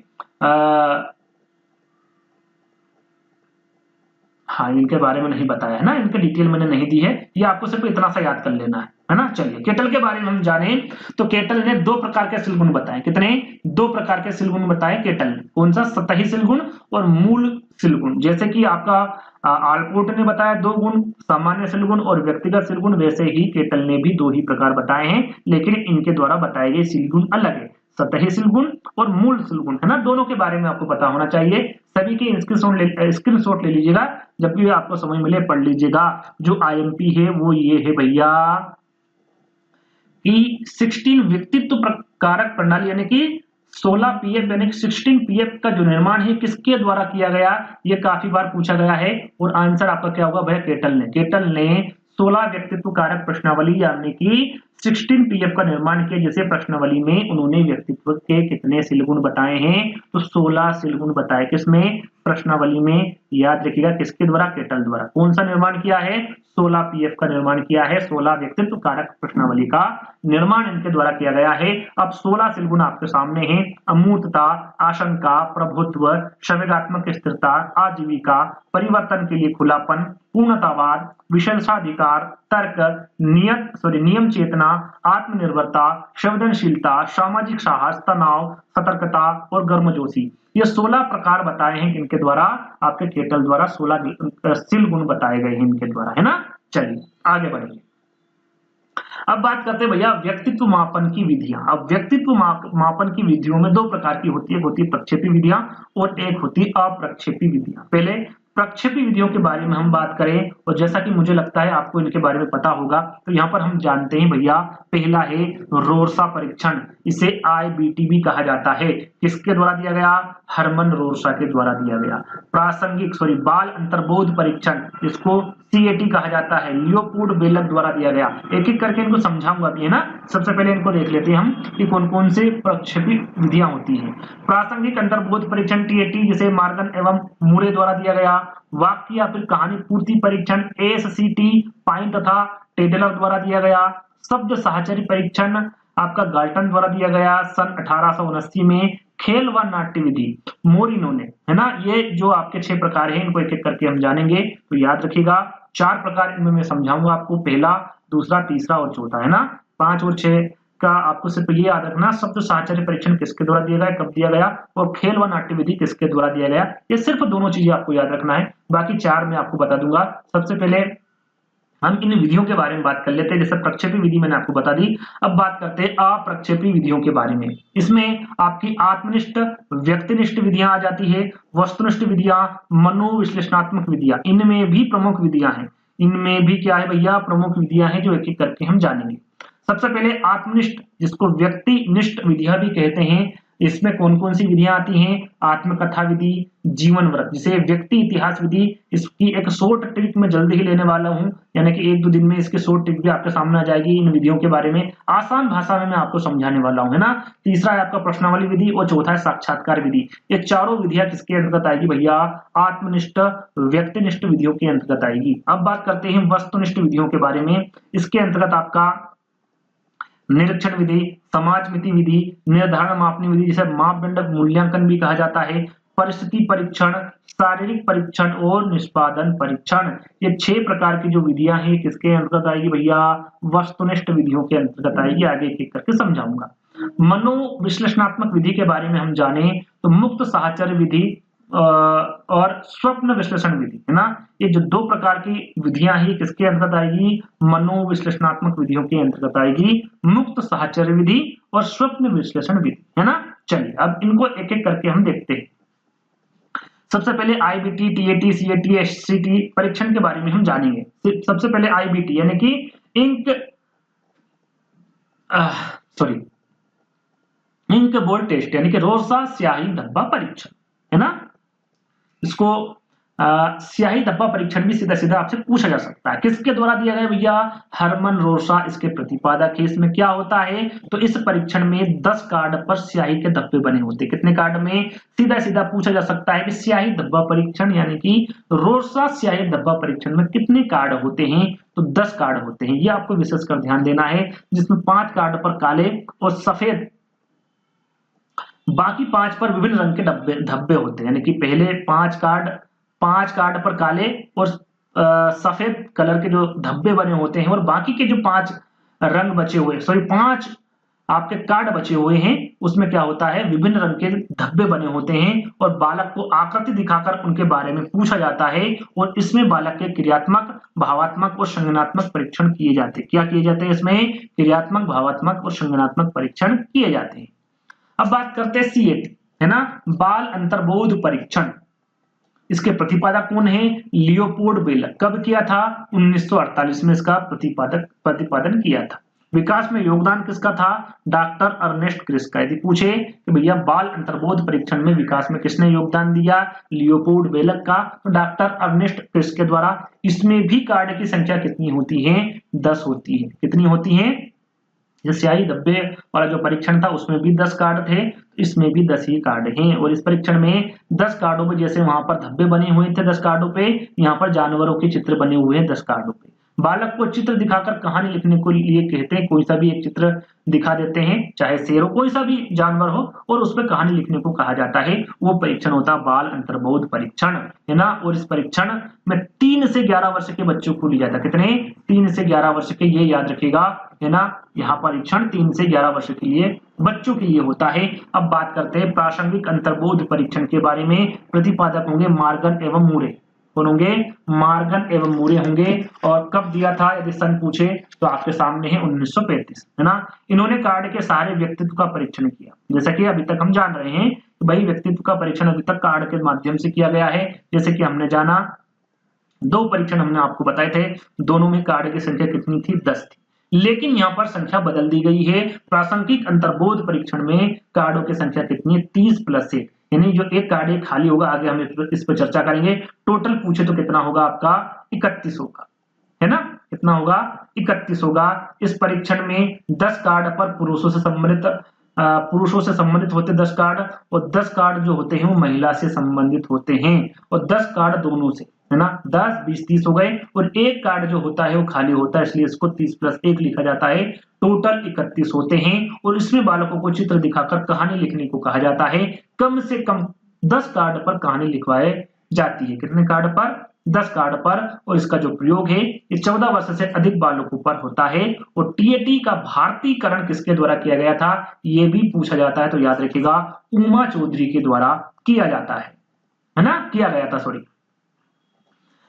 हाँ, इनके बारे में नहीं बताया है ना, इनके डिटेल मैंने नहीं दी है, ये आपको सिर्फ इतना सा याद कर लेना है ना। चलिए केटल के बारे में हम जाने, तो केटल ने 2 प्रकार के सील गुण बताए। कितने, 2 प्रकार के सील गुण बताए केटल ने। कौन सा, सतही सील गुण और मूल सील गुण। जैसे कि आपका आलपोर्ट ने बताया 2 गुण, सामान्य सील गुण और व्यक्तिगत सील गुण, वैसे ही केटल ने भी 2 ही प्रकार बताए हैं, लेकिन इनके द्वारा बताए गए सील गुण अलग है, सतही सील गुण और मूल सील गुण, है ना। दोनों के बारे में आपको पता होना चाहिए। सभी के स्क्रीनशॉट ले लीजिएगा, जब भी आपको समय मिले पढ़ लीजिएगा। जो आईएमपी है वो ये है भैया कि 16 व्यक्तित्व कारक प्रणाली यानी कि 16 पीएफ यानी कि 16 पीएफ का जो निर्माण है किसके द्वारा किया गया, ये काफी बार पूछा गया है। और आंसर आपका क्या होगा भैया, केटल ने। केटल ने 16 व्यक्तित्व कारक प्रश्नावली यानी कि 16 पीएफ का निर्माण किया, जैसे प्रश्नावली में उन्होंने व्यक्तित्व के कितने सील गुण बताए हैं, तो 16 सील गुण बताए। किसमें, प्रश्नावली में। याद रखिएगा किसके द्वारा, केटल द्वारा। कौन सा निर्माण किया है, 16 पीएफ का निर्माण किया है, 16 व्यक्तित्व कारक प्रश्नावली का निर्माण इनके द्वारा किया गया है। अब 16 सील गुण आपके सामने हैं, अमूर्तता, आशंका, प्रभुत्व, संवेगात्मक स्थिरता, आजीविका, परिवर्तन के लिए खुलापन, पूर्णतावाद, विशेषाधिकार, तर्क, नियम चेतना, आत्मनिर्भरता, संवेदनशीलता, सामाजिक साहस, तनाव, सतर्कता और गर्मजोशी। ये 16 प्रकार बताए हैं इनके द्वारा, आपके केटल द्वारा 16 सील गुण बताए गए हैं इनके द्वारा, है ना। चलिए आगे बढ़िए। अब बात करते हैं भैया व्यक्तित्व मापन की विधियां। अब व्यक्तित्व मापन की विधियों में 2 प्रकार की होती है, एक होती है प्रक्षेपी विधियां और एक होती है अप्रक्षेपी विधियां। पहले प्रक्षेपी विधियों के बारे में हम बात करें, और जैसा कि मुझे लगता है आपको इनके बारे में पता होगा, तो यहाँ पर हम जानते हैं भैया, पहला है रोरसा परीक्षण, इसे IBT भी कहा जाता है। किसके द्वारा दिया गया, हरमन रोरसा के द्वारा दिया गया। बाल अंतर्बोध परीक्षण, इसको CAT कहा जाता है, लियोपोल्ड बेलक द्वारा दिया गया। एक एक करके इनको समझाऊंगा भी, है ना। सबसे पहले इनको देख लेते हैं हम कि कौन कौन से प्रक्षेपी विधियां होती हैं। प्रासंगिक अंतर्बोध परीक्षण TAT, जिसे मार्गन एवं मूरे द्वारा दिया गया। वाक्य या फिर कहानी पूर्ति परीक्षण SCT पाइन तथा टेडलर द्वारा दिया गया। शब्द साहचर्य परीक्षण आपका गाल्टन द्वारा दिया गया सन 1879 में। खेल व नाट्य विधि मोरिनो ने, है ना। ये जो आपके 6 प्रकार हैं, इनको एक एक करके हम जानेंगे, तो याद रखिएगा 4 प्रकार इनमें मैं समझाऊंगा आपको, पहला, दूसरा, तीसरा और चौथा, है ना। 5 और 6 का आपको सिर्फ ये याद रखना, शब्द साहचर्य परीक्षण किसके द्वारा दिया गया, कब दिया गया, और खेल व नाट्य विधि किसके द्वारा दिया गया। ये सिर्फ दोनों चीजें आपको याद रखना है, बाकी 4 मैं आपको बता दूंगा। सबसे पहले हम इन विधियों के बारे में बात कर लेते हैं। जैसे प्रक्षेपी विधि मैंने आपको बता दी, अब बात करते हैं अप्रक्षेपी विधियों के बारे में। इसमें आपकी आत्मनिष्ठ, व्यक्तिनिष्ठ विधियां आ जाती है, वस्तुनिष्ठ विधियां, मनोविश्लेषणात्मक विधियां, इनमें भी प्रमुख विधियां हैं। इनमें भी क्या है भैया, प्रमुख विधियां हैं जो एक एक करके हम जानेंगे। सबसे पहले आत्मनिष्ठ, जिसको व्यक्तिनिष्ठ विधियां भी कहते हैं। इसमें कौन कौन सी विधियां आती हैं? आत्मकथा विधि, जीवन व्रत, जिसे व्यक्ति इतिहास विधि। इसकी एक शॉर्ट ट्रिक मैं जल्दी ही लेने वाला हूं, यानी कि 1-2 दिन में इसकी शॉर्ट ट्रिक भी आपके सामने आ जाएगी। इन विधियों के बारे में आसान भाषा में मैं आपको समझाने वाला हूं, है ना। तीसरा है आपका प्रश्नावली विधि और चौथा है साक्षात्कार विधि। ये चारों विधियां किसके अंतर्गत आएगी भैया? आत्मनिष्ठ, व्यक्तिनिष्ठ विधियों के अंतर्गत आएगी। अब बात करते हैं वस्तुनिष्ठ विधियों के बारे में। इसके अंतर्गत आपका निरीक्षण विधि, समाजमिति विधि, निर्धारण मापनी विधि, जिसे मापदंड मूल्यांकन भी कहा जाता है, परिस्थिति परीक्षण, शारीरिक परीक्षण और निष्पादन परीक्षण। ये 6 प्रकार की जो विधियां हैं किसके अंतर्गत आएगी भैया? वस्तुनिष्ठ विधियों के अंतर्गत आएगी। आगे एक एक करके समझाऊंगा। मनोविश्लेषणात्मक विधि के बारे में हम जाने तो मुक्त साहचर्य विधि और स्वप्न विश्लेषण विधि, है ना। ये जो 2 प्रकार की विधियां हैं किसके अंतर्गत आएगी? मनोविश्लेषणात्मक विधियों के अंतर्गत आएगी, मुक्त साहचर्य विधि और स्वप्न विश्लेषण विधि, है ना। चलिए अब इनको एक एक करके हम देखते हैं। सबसे पहले आईबीटी, टीएटी, सीएटी, एससीटी परीक्षण के बारे में हम जानेंगे। सबसे पहले आईबीटी यानी कि इंक बोर्ड टेस्ट, यानी कि रोसा स्याही धब्बा परीक्षण, है ना। इसको स्याही धब्बा परीक्षण भी सीधा सीधा आपसे पूछा जा सकता है। किसके द्वारा दिया गया भैया? हरमन रोसा इसके प्रतिपादक है। इसमें क्या होता है? तो इस परीक्षण में 10 कार्ड पर स्याही के धब्बे बने होते हैं। कितने कार्ड में? सीधा सीधा पूछा जा सकता है कि स्याही धब्बा परीक्षण यानी कि रोसा स्याही धब्बा परीक्षण में कितने कार्ड होते हैं? तो 10 कार्ड होते हैं। ये आपको विशेषकर ध्यान देना है, जिसमें 5 कार्ड पर काले और सफेद, बाकी 5 पर विभिन्न रंग के धब्बे होते हैं। यानी कि पहले 5 कार्ड पर काले और सफेद कलर के जो धब्बे बने होते हैं, और बाकी के जो 5 रंग बचे हुए, 5 आपके कार्ड बचे हुए हैं, उसमें क्या होता है? विभिन्न रंग के धब्बे बने होते हैं और बालक को आकृति दिखाकर उनके बारे में पूछा जाता है। और इसमें बालक के क्रियात्मक, भावात्मक और संज्ञानात्मक परीक्षण किए जाते हैं। क्या किए जाते हैं? इसमें क्रियात्मक, भावात्मक और संज्ञानात्मक परीक्षण किए जाते हैं। अब बात करते हैं सीएटी, है ना, बाल अंतर्बोध परीक्षण। इसके प्रतिपादक कौन है? लियोपोल्ड बेलक। कब किया था? 1948 में इसका प्रतिपादन किया था। विकास में योगदान किसका था? डॉक्टर अर्नेस्ट क्रिस का। यदि पूछे कि भैया बाल अंतर्बोध परीक्षण में विकास में किसने योगदान दिया? लियोपोल्ड बेलक का, तो डॉक्टर अर्नेस्ट क्रिस के द्वारा। इसमें भी कार्ड की संख्या कितनी होती है? 10 होती है। कितनी होती है? जो स्याही धब्बे वाला जो परीक्षण था उसमें भी 10 कार्ड थे, इसमें भी 10 ही कार्ड हैं। और इस परीक्षण में 10 कार्डों पे जैसे वहां पर धब्बे बने हुए थे 10 कार्डों पे, यहाँ पर जानवरों के चित्र बने हुए हैं 10 कार्डों पे। बालक को चित्र दिखाकर कहानी लिखने को लिए कहते हैं। कोई सा भी एक चित्र दिखा देते हैं, चाहे शेर हो, कोई सा भी जानवर हो, और उस पर कहानी लिखने को कहा जाता है। वो परीक्षण होता है बाल अंतर्बोध परीक्षण, है ना। और इस परीक्षण में 3 से 11 वर्ष के बच्चों को लिया जाता है। कितने? 3 से 11 वर्ष के, ये याद रखिएगा, है ना। यहाँ परीक्षण 3 से 11 वर्ष के लिए बच्चों के लिए होता है। अब बात करते हैं प्रासंगिक अंतर्बोध परीक्षण के बारे में। प्रतिपादक होंगे मार्गन एवं मूरे। कौन होंगे? मार्गन एवं मूरे होंगे। और कब दिया था यदि सन पूछे तो आपके सामने है 1935, है ना। इन्होंने कार्ड के सहारे व्यक्तित्व का परीक्षण किया। जैसा कि अभी तक हम जान रहे हैं कि भाई व्यक्तित्व का परीक्षण अभी तक कार्ड के माध्यम से किया गया है। जैसे कि हमने जाना 2 परीक्षण हमने आपको बताए थे, दोनों में कार्ड की संख्या कितनी थी? 10 थी। लेकिन यहाँ पर संख्या बदल दी गई है। प्रासंगिक अंतर्बोध परीक्षण में कार्डों की संख्या कितनी है? 30+1, यानी जो एक कार्ड एक खाली होगा, आगे हम इस पर चर्चा करेंगे। टोटल पूछे तो कितना होगा आपका? 31 होगा, है ना। कितना होगा? 31 होगा। इस परीक्षण में 10 कार्ड पर पुरुषों से संबंधित होते 10 कार्ड, और 10 कार्ड जो होते हैं वो महिला से संबंधित होते हैं, और 10 कार्ड दोनों से, है ना। 10, 20, 30 हो गए, और एक कार्ड जो होता है वो खाली होता है, इसलिए इसको 30+1 लिखा जाता है। टोटल 31 होते हैं, और इसमें बालकों को चित्र दिखाकर कहानी लिखने को कहा जाता है। कम से कम 10 कार्ड पर कहानी लिखवाई जाती है। कितने कार्ड पर? 10 कार्ड पर। और इसका जो प्रयोग है ये 14 वर्ष से अधिक बालकों पर होता है। और टीएटी का भारतीयकरण किसके द्वारा किया गया था? ये भी पूछा जाता है, तो याद रखिएगा उमा चौधरी के द्वारा किया जाता है ना, किया गया था, सॉरी।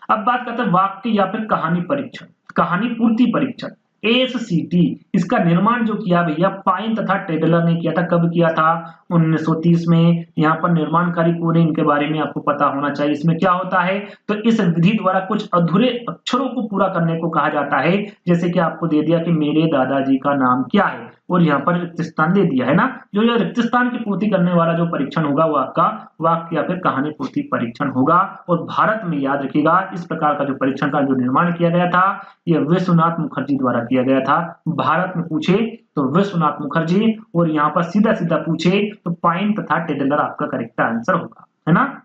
अब बात करते हैं वाक्य या फिर कहानी परीक्षण। कहानी पूर्ति परीक्षण ASCT, इसका निर्माण जो किया भैया पाइन तथा टेडलर ने किया था। कब किया था? 1930 में। यहाँ पर निर्माणकारी कौन है, इनके बारे में आपको पता होना चाहिए। इसमें क्या होता है, तो इस विधि द्वारा कुछ अधूरे अक्षरों को पूरा करने को कहा जाता है। जैसे कि आपको दे दिया कि मेरे दादाजी का नाम क्या है, और यहाँ पर रिक्त स्थान दे दिया है ना। जो यह रिक्त स्थान की पूर्ति करने वाला जो परीक्षण होगा वो आपका वाक्य या फिर कहानी पूर्ति परीक्षण होगा। और भारत में याद रखिएगा इस प्रकार का जो परीक्षण का जो निर्माण किया गया था, यह विश्वनाथ मुखर्जी द्वारा किया गया था। भारत में पूछे तो विश्वनाथ मुखर्जी, और यहाँ पर सीधा सीधा पूछे तो पाइन तथा टेडलर आपका करेक्ट आंसर होगा, है ना।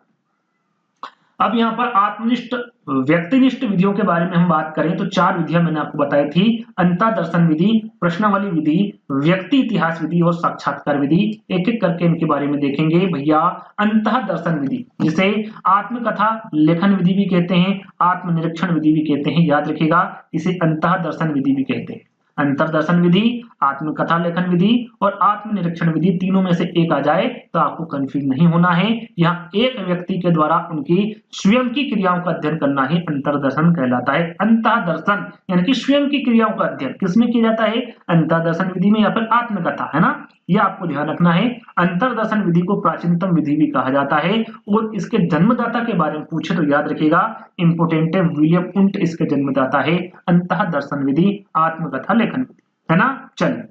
अब यहाँ पर आत्मनिष्ठ व्यक्तिनिष्ठ विधियों के बारे में हम बात करें तो 4 विधियां मैंने आपको बताई थी। अंतःदर्शन विधि, प्रश्नावली विधि, व्यक्ति इतिहास विधि और साक्षात्कार विधि। एक एक करके इनके बारे में देखेंगे भैया। अंतःदर्शन विधि, जिसे आत्मकथा लेखन विधि भी कहते हैं, आत्मनिरीक्षण विधि भी कहते हैं, याद रखिएगा इसे अंतःदर्शन विधि भी कहते हैं। अंतर्दर्शन विधि, आत्मकथा लेखन विधि और आत्मनिरीक्षण विधि, तीनों में से एक आ जाए तो आपको कंफ्यूज नहीं होना है। यहाँ एक व्यक्ति के द्वारा उनकी स्वयं की क्रियाओं का अध्ययन करना ही अंतर्दर्शन कहलाता है। अंतःदर्शन यानी कि स्वयं की क्रियाओं का अध्ययन किसमें किया जाता है? अंतर्दर्शन विधि में या फिर आत्मकथा, है ना। यह आपको ध्यान रखना है। अंतर्दर्शन विधि को प्राचीनतम विधि भी कहा जाता है। और इसके जन्मदाता के बारे में पूछे तो याद रखिएगा इंपोर्टेंट है, विलियम उंट इसके जन्मदाता है। अंतःदर्शन विधि, आत्मकथा लेखन विधि, है ना। चलिए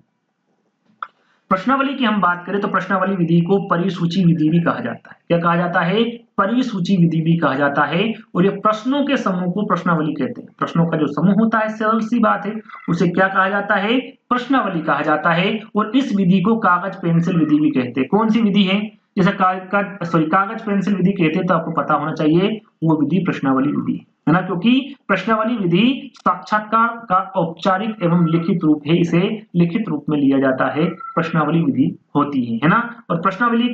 प्रश्नावली की हम बात करें तो प्रश्नावली विधि को परिसूची विधि भी कहा जाता है। क्या कहा जाता है? परिसूची विधि भी कहा जाता है। और ये प्रश्नों के समूह को प्रश्नावली कहते हैं। प्रश्नों का जो समूह होता है, सरल सी बात है, उसे क्या कहा जाता है? प्रश्नावली कहा जाता है। और इस विधि को कागज पेंसिल विधि भी कहते हैं। कौन सी विधि है? जैसे कागज पेंसिल विधि कहते हैं तो आपको पता होना चाहिए वो विधि प्रश्नावली विधि है ना, क्योंकि प्रश्नावली विधि साक्षात्कार का औपचारिक एवं लिखित रूप है, इसे लिखित रूप में लिया जाता है, प्रश्नावली विधि होती है ना। और प्रश्नावली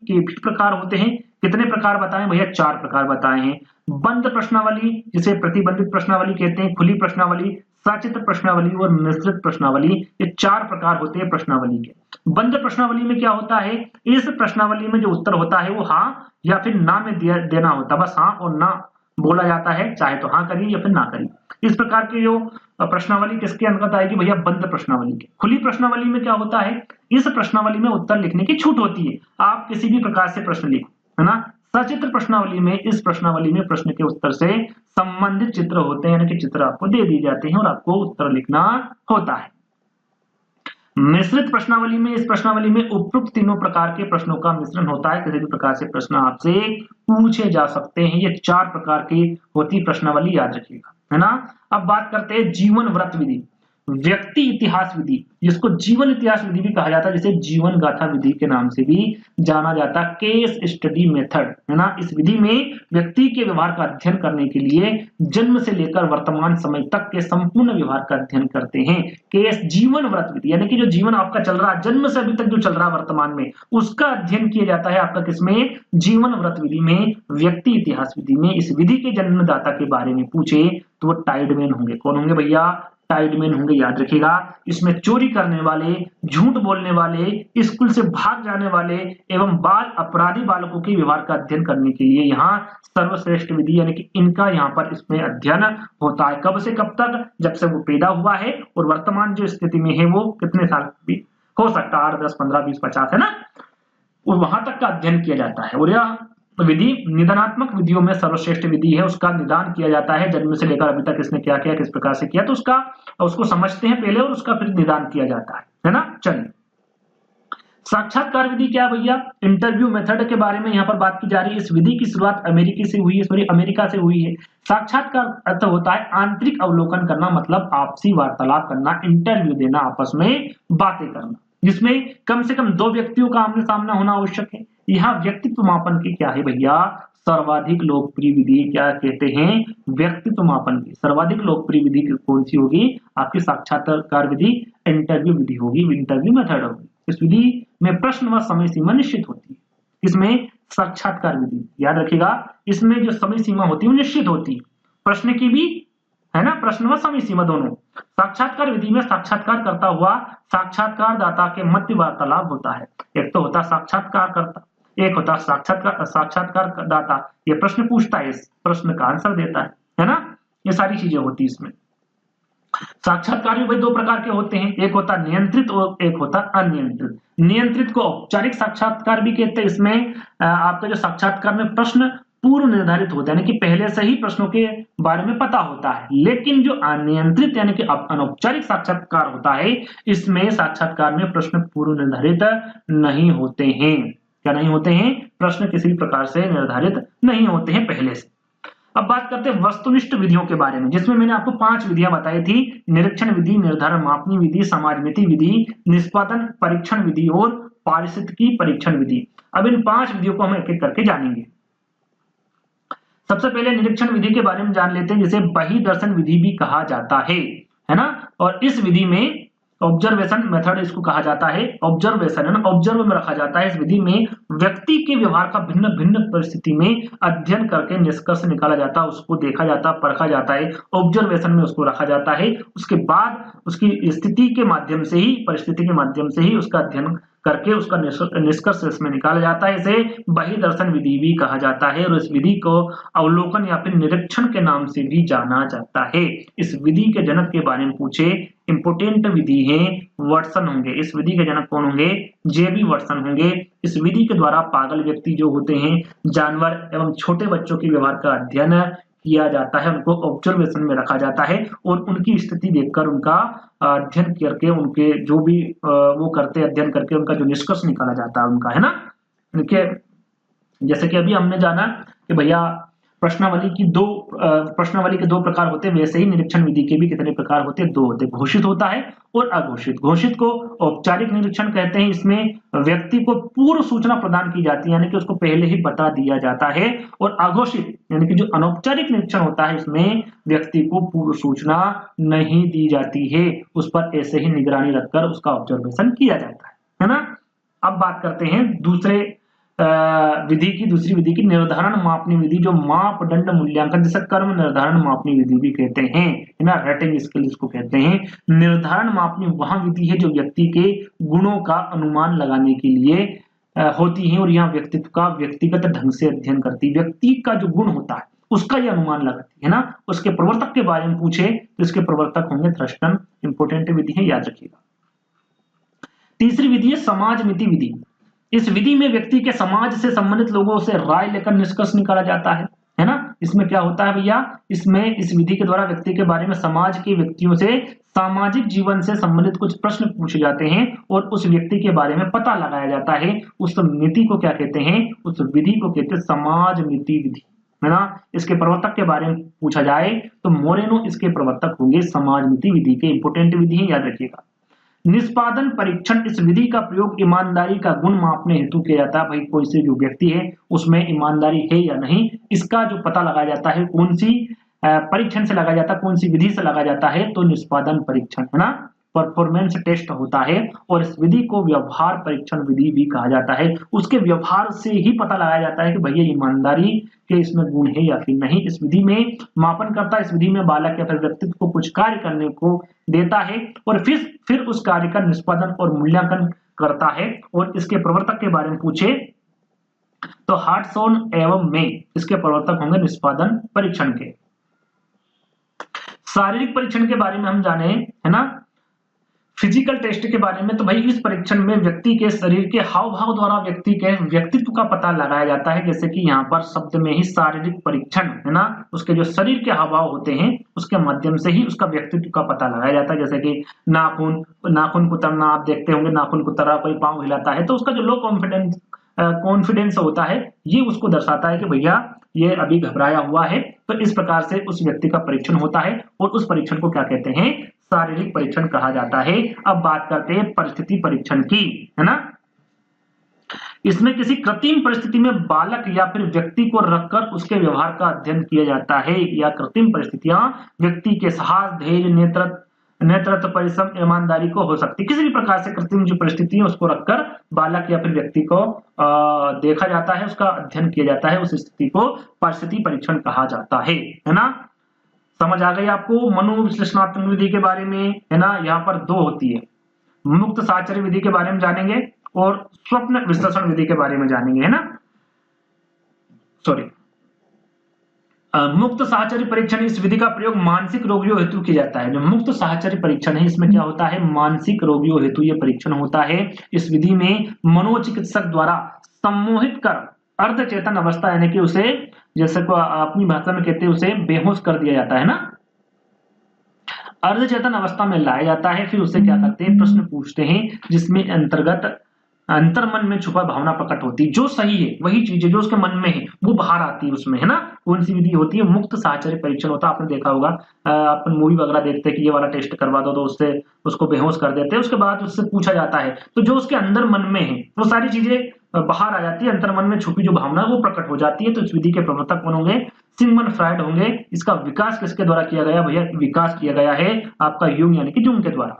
के भी प्रकार होते हैं। कितने प्रकार बताएं भैया? 4 प्रकार बताए हैं। बंद प्रश्नावली, जिसे प्रतिबंधित प्रश्नावली कहते हैं, खुली प्रश्नावली, सचित्र प्रश्नावली और मिश्रित प्रश्नावली, ये 4 प्रकार होते हैं प्रश्नावली के। बंद प्रश्नावली में क्या होता है? इस प्रश्नावली में जो उत्तर होता है वो हाँ या फिर ना में देना होता है, बस हाँ और ना बोला जाता है, चाहे तो हाँ करिए या फिर ना करिए। इस प्रकार की जो प्रश्नावली किसके अंतर्गत आएगी भैया? बंद प्रश्नावली के। खुली प्रश्नावली में क्या होता है? इस प्रश्नावली में उत्तर लिखने की छूट होती है, आप किसी भी प्रकार से प्रश्न लिखो, है ना। सचित्र प्रश्नावली में, इस प्रश्नावली में प्रश्न के उत्तर से संबंधित चित्र होते हैं, यानी कि चित्र आपको दे दिए जाते हैं और आपको उत्तर लिखना होता है। मिश्रित प्रश्नावली में, इस प्रश्नावली में उपरोक्त तीनों प्रकार के प्रश्नों का मिश्रण होता है। किसी भी प्रकार से प्रश्न आपसे पूछे जा सकते हैं। ये 4 प्रकार की होती प्रश्नावली, याद रखिएगा, है ना। अब बात करते हैं जीवन व्रत विधि, व्यक्ति इतिहास विधि, जिसको जीवन इतिहास विधि भी कहा जाता है, जिसे जीवन गाथा विधि के नाम से भी जाना जाता है। केस स्टडी मेथड, है ना। इस विधि में व्यक्ति के व्यवहार का अध्ययन करने के लिए जन्म से लेकर वर्तमान समय तक के संपूर्ण व्यवहार का अध्ययन करते हैं। केस जीवन व्रत विधि, यानी कि जो जीवन आपका चल रहा है, जन्म से अभी तक जो चल रहा है वर्तमान में, उसका अध्ययन किया जाता है आपका किसमें? जीवन व्रत विधि में, व्यक्ति इतिहास विधि में। इस विधि के जन्मदाता के बारे में पूछे तो वो टाइडमैन होंगे। कौन होंगे भैया? टाइडमैन होंगे, याद रखिएगा। इसमें चोरी करने वाले, झूठ बोलने वाले, स्कूल से भाग जाने वाले एवं बाल अपराधी बालकों के व्यवहार का अध्ययन करने के लिए यहाँ सर्वश्रेष्ठ विधि, यानी कि इनका यहाँ पर इसमें अध्ययन होता है। कब से कब तक? जब से वो पैदा हुआ है और वर्तमान जो स्थिति में है वो कितने साल भी हो सकता है, 8, 10, 15, 20, 50, है ना। और वहां तक का अध्ययन किया जाता है। और यह विधि निदानात्मक विधियों में सर्वश्रेष्ठ विधि है। उसका निदान किया जाता है, जन्म से लेकर अभी तक इसने क्या किया, किस प्रकार से किया, तो उसको समझते हैं पहले और उसका फिर निदान किया जाता है ना। चलिए साक्षात्कार विधि क्या भैया? इंटरव्यू मेथड के बारे में यहाँ पर बात की जा रही है। इस विधि की शुरुआत अमेरिका से हुई है। साक्षात्कार अर्थ होता है आंतरिक अवलोकन करना, मतलब आपसी वार्तालाप करना, इंटरव्यू देना, आपस में बातें करना, जिसमें कम से कम 2 व्यक्तियों का आमने सामना होना आवश्यक है। यहाँ व्यक्तित्व मापन की क्या है भैया? सर्वाधिक लोकप्रिय विधि क्या कहते हैं? व्यक्तित्व मापन की सर्वाधिक लोकप्रिय विधि कौन सी होगी? आपकी साक्षात्कार विधि, इंटरव्यू विधि होगी, इंटरव्यू मेथड होगी। इस विधि में प्रश्न व समय सीमा निश्चित होती है। इसमें साक्षात्कार विधि, याद रखिएगा, इसमें जो समय सीमा होती है वो निश्चित होती है, प्रश्न की भी, है ना, प्रश्न व समय सीमा दोनों। साक्षात्कार विधि में साक्षात्कार करता हुआ साक्षात्कारदाता के मध्य वार्तालाप होता है। एक तो होता साक्षात्कारकर्ता, एक होता साक्षात्कारदाता। ये प्रश्न पूछता है, इस प्रश्न का आंसर देता है ना। ये सारी चीजें होती है इसमें। साक्षात्कार भी भाई दो प्रकार के होते हैं, एक होता नियंत्रित और एक होता अनियंत्रित। नियंत्रित को औपचारिक साक्षात्कार भी कहते हैं। इसमें आपका जो साक्षात्कार में प्रश्न पूर्व निर्धारित होता है, यानी कि पहले से ही प्रश्नों के बारे में पता होता है। लेकिन जो अनियंत्रित यानी कि अनौपचारिक साक्षात्कार होता है, इसमें साक्षात्कार में प्रश्न पूर्व निर्धारित नहीं होते हैं। क्या नहीं होते हैं? प्रश्न किसी प्रकार से निर्धारित नहीं होते हैं पहले से। अब बात करते हैं वस्तुनिष्ठ विधियों के बारे में, जिसमें मैंने आपको 5 विधियां बताई थी। निरीक्षण विधि, निर्धारण मापनी विधि, समाजमिति विधि, निष्पादन परीक्षण विधि और पारिस्थितिकी परीक्षण विधि। अब इन 5 विधियों को हम एक एक करके जानेंगे। सबसे पहले निरीक्षण विधि के बारे में जान लेते हैं, जिसे बहिर्दर्शन विधि भी कहा जाता है ना। और इस विधि में ऑब्जर्वेशन मेथड इसको कहा जाता है। ऑब्जर्वेशन है ना, ऑब्जर्व में रखा जाता है। इस विधि में व्यक्ति के व्यवहार का भिन्न भिन्न परिस्थिति में अध्ययन करके निष्कर्ष निकाला जाता है, उसको देखा जाता, परखा जाता है, ऑब्जर्वेशन में उसको रखा जाता है। उसके बाद उसकी स्थिति के माध्यम से ही, परिस्थिति के माध्यम से ही उसका अध्ययन करके उसका निष्कर्ष इसमें निकाला जाता है। इसे बहिर्दर्शन विधि भी कहा जाता है और इस विधि को अवलोकन या फिर निरीक्षण के नाम से भी जाना जाता है। इस विधि के जनक के बारे में पूछे, इंपोर्टेंट विधि है वाटसन होंगे। इस विधि के जनक कौन होंगे? जेबी वाटसन होंगे। इस विधि के द्वारा पागल व्यक्ति जो होते हैं, जानवर एवं छोटे बच्चों के व्यवहार का अध्ययन किया जाता है, उनको ऑब्जर्वेशन में रखा जाता है और उनकी स्थिति देखकर उनका अध्ययन करके, उनके जो भी वो करते अध्ययन करके उनका जो निष्कर्ष निकाला जाता है उनका, है ना। उनके जैसे कि अभी हमने जाना कि भैया प्रश्नावली के दो प्रकार होते हैं, वैसे ही निरीक्षण विधि के भी कितने प्रकार होते हैं? 2 होते हैं। घोषित होता है और अघोषित। घोषित को औपचारिक निरीक्षण कहते हैं। इसमें व्यक्ति को पूर्व सूचना प्रदान की जाती है, यानी कि उसको पहले ही बता दिया जाता है। और अघोषित यानी कि जो अनौपचारिक निरीक्षण होता है, इसमें व्यक्ति को पूर्व सूचना नहीं दी जाती है, उस पर ऐसे ही निगरानी रखकर उसका ऑब्जर्वेशन किया जाता है ना। अब बात करते हैं दूसरी विधि की, निर्धारण मापनी विधि, जो मापदंड मूल्यांकन, जैसे कर्म निर्धारण मापनी विधि भी कहते हैं, है ना। रेटिंग स्केल इसको कहते हैं। निर्धारण मापनी वह विधि है जो व्यक्ति के गुणों का अनुमान लगाने के लिए होती है और यहाँ व्यक्तित्व का व्यक्तिगत ढंग से अध्ययन करती है। व्यक्ति का जो गुण होता है उसका ये अनुमान लगाती है ना। उसके प्रवर्तक के बारे में पूछे तो इसके प्रवर्तक होंगे थ्रस्टन। इंपोर्टेंट विधि है, याद रखिएगा। तीसरी विधि है समाजमिति विधि। इस विधि में व्यक्ति के समाज से संबंधित लोगों से राय लेकर निष्कर्ष निकाला जाता है ना। इसमें क्या होता है भैया? इसमें इस विधि के द्वारा व्यक्ति के बारे में समाज के व्यक्तियों से सामाजिक जीवन से संबंधित कुछ प्रश्न पूछे जाते हैं और उस व्यक्ति के बारे में पता लगाया जाता है। उस मिति को क्या कहते हैं? उस विधि को कहते हैं समाज मिति विधि, है ना। इसके प्रवर्तक के बारे में पूछा जाए तो मोरेनो इसके प्रवर्तक होंगे समाज मिति विधि के। इंपोर्टेंट विधि है, याद रखिएगा। निष्पादन परीक्षण, इस विधि का प्रयोग ईमानदारी का गुण मापने हेतु किया जाता है। भाई कोई से जो व्यक्ति है उसमें ईमानदारी है या नहीं, इसका जो पता लगाया जाता है। कौन सी परीक्षण से लगाया जाता है, कौन सी विधि से लगाया जाता है? तो निष्पादन परीक्षण, है ना। परफॉर्मेंस टेस्ट होता है और इस विधि को व्यवहार परीक्षण विधि भी कहा जाता है। उसके व्यवहार से ही पता लगाया जाता है कि भैया ईमानदारी के इसमें गुण है या फिर नहीं। इस विधि में मापन करता, इस विधि में बालक या फिर व्यक्तित्व को कुछ कार्य करने को देता है और फिर उस कार्य का निष्पादन और मूल्यांकन करता है। और इसके प्रवर्तक के बारे में पूछे तो हार्टसॉन एवं मे इसके प्रवर्तक होंगे निष्पादन परीक्षण के। शारीरिक परीक्षण के बारे में हम जाने, है ना, फिजिकल टेस्ट के बारे में। तो भाई इस परीक्षण में व्यक्ति के शरीर के हाव भाव द्वारा व्यक्ति के व्यक्तित्व का पता लगाया जाता है। जैसे कि यहाँ पर शब्द में ही शारीरिक परीक्षण, है ना, उसके जो शरीर के हाव भाव होते हैं उसके माध्यम से ही उसका व्यक्तित्व का पता लगाया जाता है। जैसे कि नाखून कुतरना, आप देखते होंगे नाखून कुतरा, कोई पांव हिलाता है तो उसका जो लो कॉन्फिडेंस होता है ये उसको दर्शाता है कि भैया ये अभी घबराया हुआ है। तो इस प्रकार से उस व्यक्ति का परीक्षण होता है और उस परीक्षण को क्या कहते हैं? शारीरिक परीक्षण कहा जाता है। अब बात करते हैं परिस्थिति परीक्षण की, है ना। इसमें किसी कृत्रिम परिस्थिति में बालक या फिर व्यक्ति को रखकर उसके व्यवहार का अध्ययन किया जाता है। या कृत्रिम परिस्थितियां व्यक्ति के साहस, धैर्य, नेतृत्व, परिश्रम, ईमानदारी को हो सकती है। किसी भी प्रकार से कृत्रिम जो परिस्थिति है उसको रखकर बालक या फिर व्यक्ति को देखा जाता है, उसका अध्ययन किया जाता है। उस स्थिति को परिस्थिति परीक्षण कहा जाता है ना। समझ आ गई आपको मनोविश्लेषणात्मक विधि के बारे में, है ना। यहाँ पर 2 होती है, मुक्त साहचर्य विधि के बारे में जानेंगे और स्वप्न विश्लेषण विधि के बारे में जानेंगे, है ना। सॉरी, मुक्त साहचर्य परीक्षण, इस विधि का प्रयोग मानसिक रोगियों हेतु किया जाता है। जो मुक्त साहचर्य परीक्षण है इसमें क्या होता है, मानसिक रोगियों हेतु ये परीक्षण होता है। इस विधि में मनोचिकित्सक द्वारा सम्मोहित कर अर्धचेतन अवस्था यानी कि उसे, जैसे को अपनी भाषा में कहते हैं, उसे बेहोश कर दिया जाता है ना, अर्धचेतन अवस्था में लाया जाता है। फिर उसे क्या करते हैं, प्रश्न पूछते हैं जिसमें अंतर्मन में छुपा भावना प्रकट होती है। जो सही है वही चीज है जो उसके मन में है वो बाहर आती है उसमें, है ना। कौन सी विधि होती है, मुक्त साहचर्य परीक्षण होता है। आपने देखा होगा अपन मूवी वगैरह देखते हैं कि ये वाला टेस्ट करवा दो तो उससे उसको बेहोश कर देते हैं। उसके बाद उससे पूछा जाता है तो जो उसके अंदर मन में है वो सारी चीजें बाहर आ जाती है, अंतर्मन में छुपी जो भावना है वो प्रकट हो जाती है। तो इस विधि के प्रवर्तक कौन होंगे, सिगमंड फ्रायड होंगे। इसका विकास किसके द्वारा किया गया भैया, विकास किया गया है आपका यूंग यानी कि जूंग के द्वारा।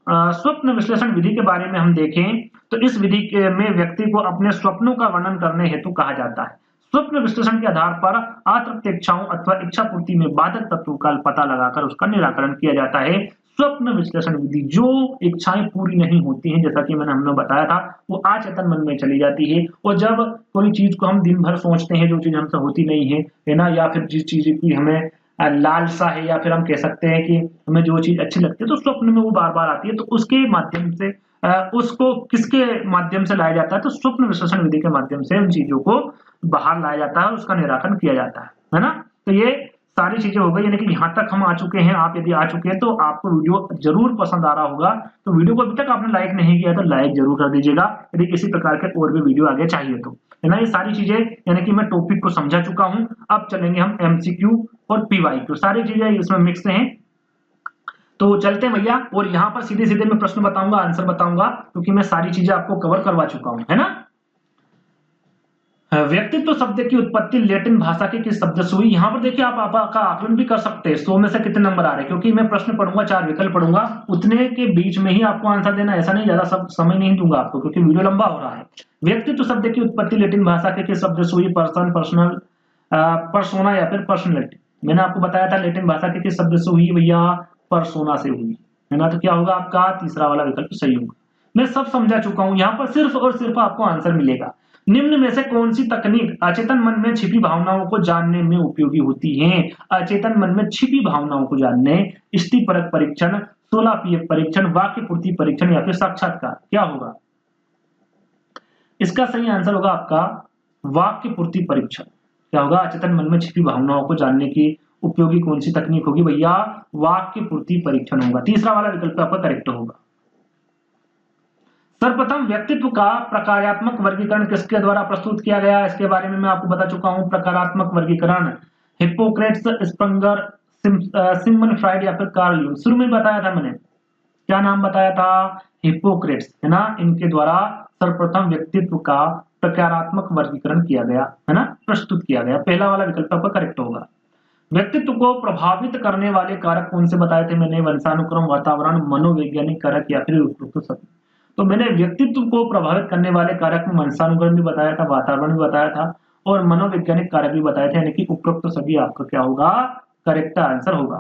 स्वप्न विश्लेषण विधि के बारे में हम देखें तो इस विधि में व्यक्ति को अपने स्वप्नों का वर्णन करने हेतु कहा जाता है। स्वप्न विश्लेषण के आधार पर अतृप्त इच्छाओं अथवा इच्छा पूर्ति में बाधक तत्वों का पता लगाकर उसका निराकरण किया जाता है। स्वप्न विश्लेषण विधि, जो इच्छाएं पूरी नहीं होती हैं जैसा कि मैंने हमने बताया था वो अचेतन मन में चली जाती है। और जब कोई चीज को हम दिन भर सोचते हैं जो चीज हमसे होती नहीं है ना, या फिर जिस चीज की हमें लालसा है, या फिर हम कह सकते हैं कि हमें जो चीज अच्छी लगती है तो स्वप्न में वो बार बार आती है। तो उसके माध्यम से उसको किसके माध्यम से लाया जाता है, तो स्वप्न विश्लेषण विधि के माध्यम से उन चीजों को बाहर लाया जाता है, उसका निराकरण किया जाता है ना। तो ये सारी चीजें हो गई, यानी कि यहाँ तक हम आ चुके हैं। आप यदि आ चुके हैं तो आपको वीडियो जरूर पसंद आ रहा होगा। तो वीडियो को अभी तक आपने लाइक नहीं किया तो लाइक जरूर कर दीजिएगा यदि इसी प्रकार के और भी वीडियो आगे चाहिए तो, है ना। ये सारी चीजें यानी कि मैं टॉपिक को समझा चुका हूं। अब चलेंगे हम एमसीक्यू और पीवाईक्यू, सारी चीजें इसमें मिक्स हैं। तो चलते हैं भैया, और यहाँ पर सीधे सीधे मैं प्रश्न बताऊंगा, आंसर बताऊंगा, क्योंकि मैं सारी चीजें आपको कवर करवा चुका हूं, है ना। व्यक्तित्व शब्द की उत्पत्ति लैटिन भाषा के किस शब्द से हुई। यहाँ पर देखिए आप आपका आकलन भी कर सकते हैं 100 में से कितने नंबर आ रहे हैं, क्योंकि मैं प्रश्न पढ़ूंगा 4 विकल्प पढ़ूंगा, उतने के बीच में ही आपको आंसर देना, ऐसा नहीं ज्यादा सब समय नहीं दूंगा आपको क्योंकि वीडियो लंबा हो रहा है। व्यक्तित्व शब्द की उत्पत्ति लैटिन भाषा के किस शब्द से हुई, पर्सन, पर्सनल, परसोना या फिर पर्सनैलिटी। मैंने आपको बताया था लैटिन भाषा के किस शब्द से हुई भैया, परसोना से हुई, है ना। तो क्या होगा आपका तीसरा वाला विकल्प सही होगा। मैं सब समझा चुका हूं, यहाँ पर सिर्फ और सिर्फ आपको आंसर मिलेगा। निम्न में से कौन सी तकनीक अचेतन मन में छिपी भावनाओं को जानने में उपयोगी होती है। अचेतन मन में छिपी भावनाओं को जानने, स्थितिपरक परीक्षण, 16 पीएफ परीक्षण, वाक्य पूर्ति परीक्षण या फिर साक्षात्कार, क्या होगा इसका सही आंसर होगा आपका वाक्य पूर्ति परीक्षण। क्या होगा, अचेतन मन में छिपी भावनाओं को जानने की उपयोगी कौन सी तकनीक होगी भैया, वाक्य पूर्ति परीक्षण होगा। तीसरा वाला विकल्प आपका करेक्ट होगा। सर्वप्रथम व्यक्तित्व का प्रकारात्मक वर्गीकरण किसके द्वारा प्रस्तुत किया गया, इसके बारे में मैं आपको बता चुका हूं। प्रकारात्मक वर्गीकरण हिप्पोक्रेट्स, स्प्रंगर, सिगमंड फ्रायड या फिर कार्ल यूंग। शुरू में बताया था मैंने, क्या नाम बताया था, हिप्पोक्रेट्स, है ना। इनके द्वारा सर्वप्रथम व्यक्तित्व का प्रकारात्मक वर्गीकरण किया गया, है ना, प्रस्तुत किया गया। पहला वाला विकल्प आपका करेक्ट होगा। व्यक्तित्व को प्रभावित करने वाले कारक कौन से बताए थे मैंने, वंशानुक्रम, वातावरण, मनोवैज्ञानिक कारक या फिर उपरोक्त सभी। तो मैंने व्यक्तित्व को प्रभावित करने वाले कारक में वंशानुक्रम भी बताया था, वातावरण भी बताया था और मनोवैज्ञानिक कारक भी बताए थे, यानी कि उपरोक्त सभी आपका क्या होगा, करेक्ट आंसर होगा।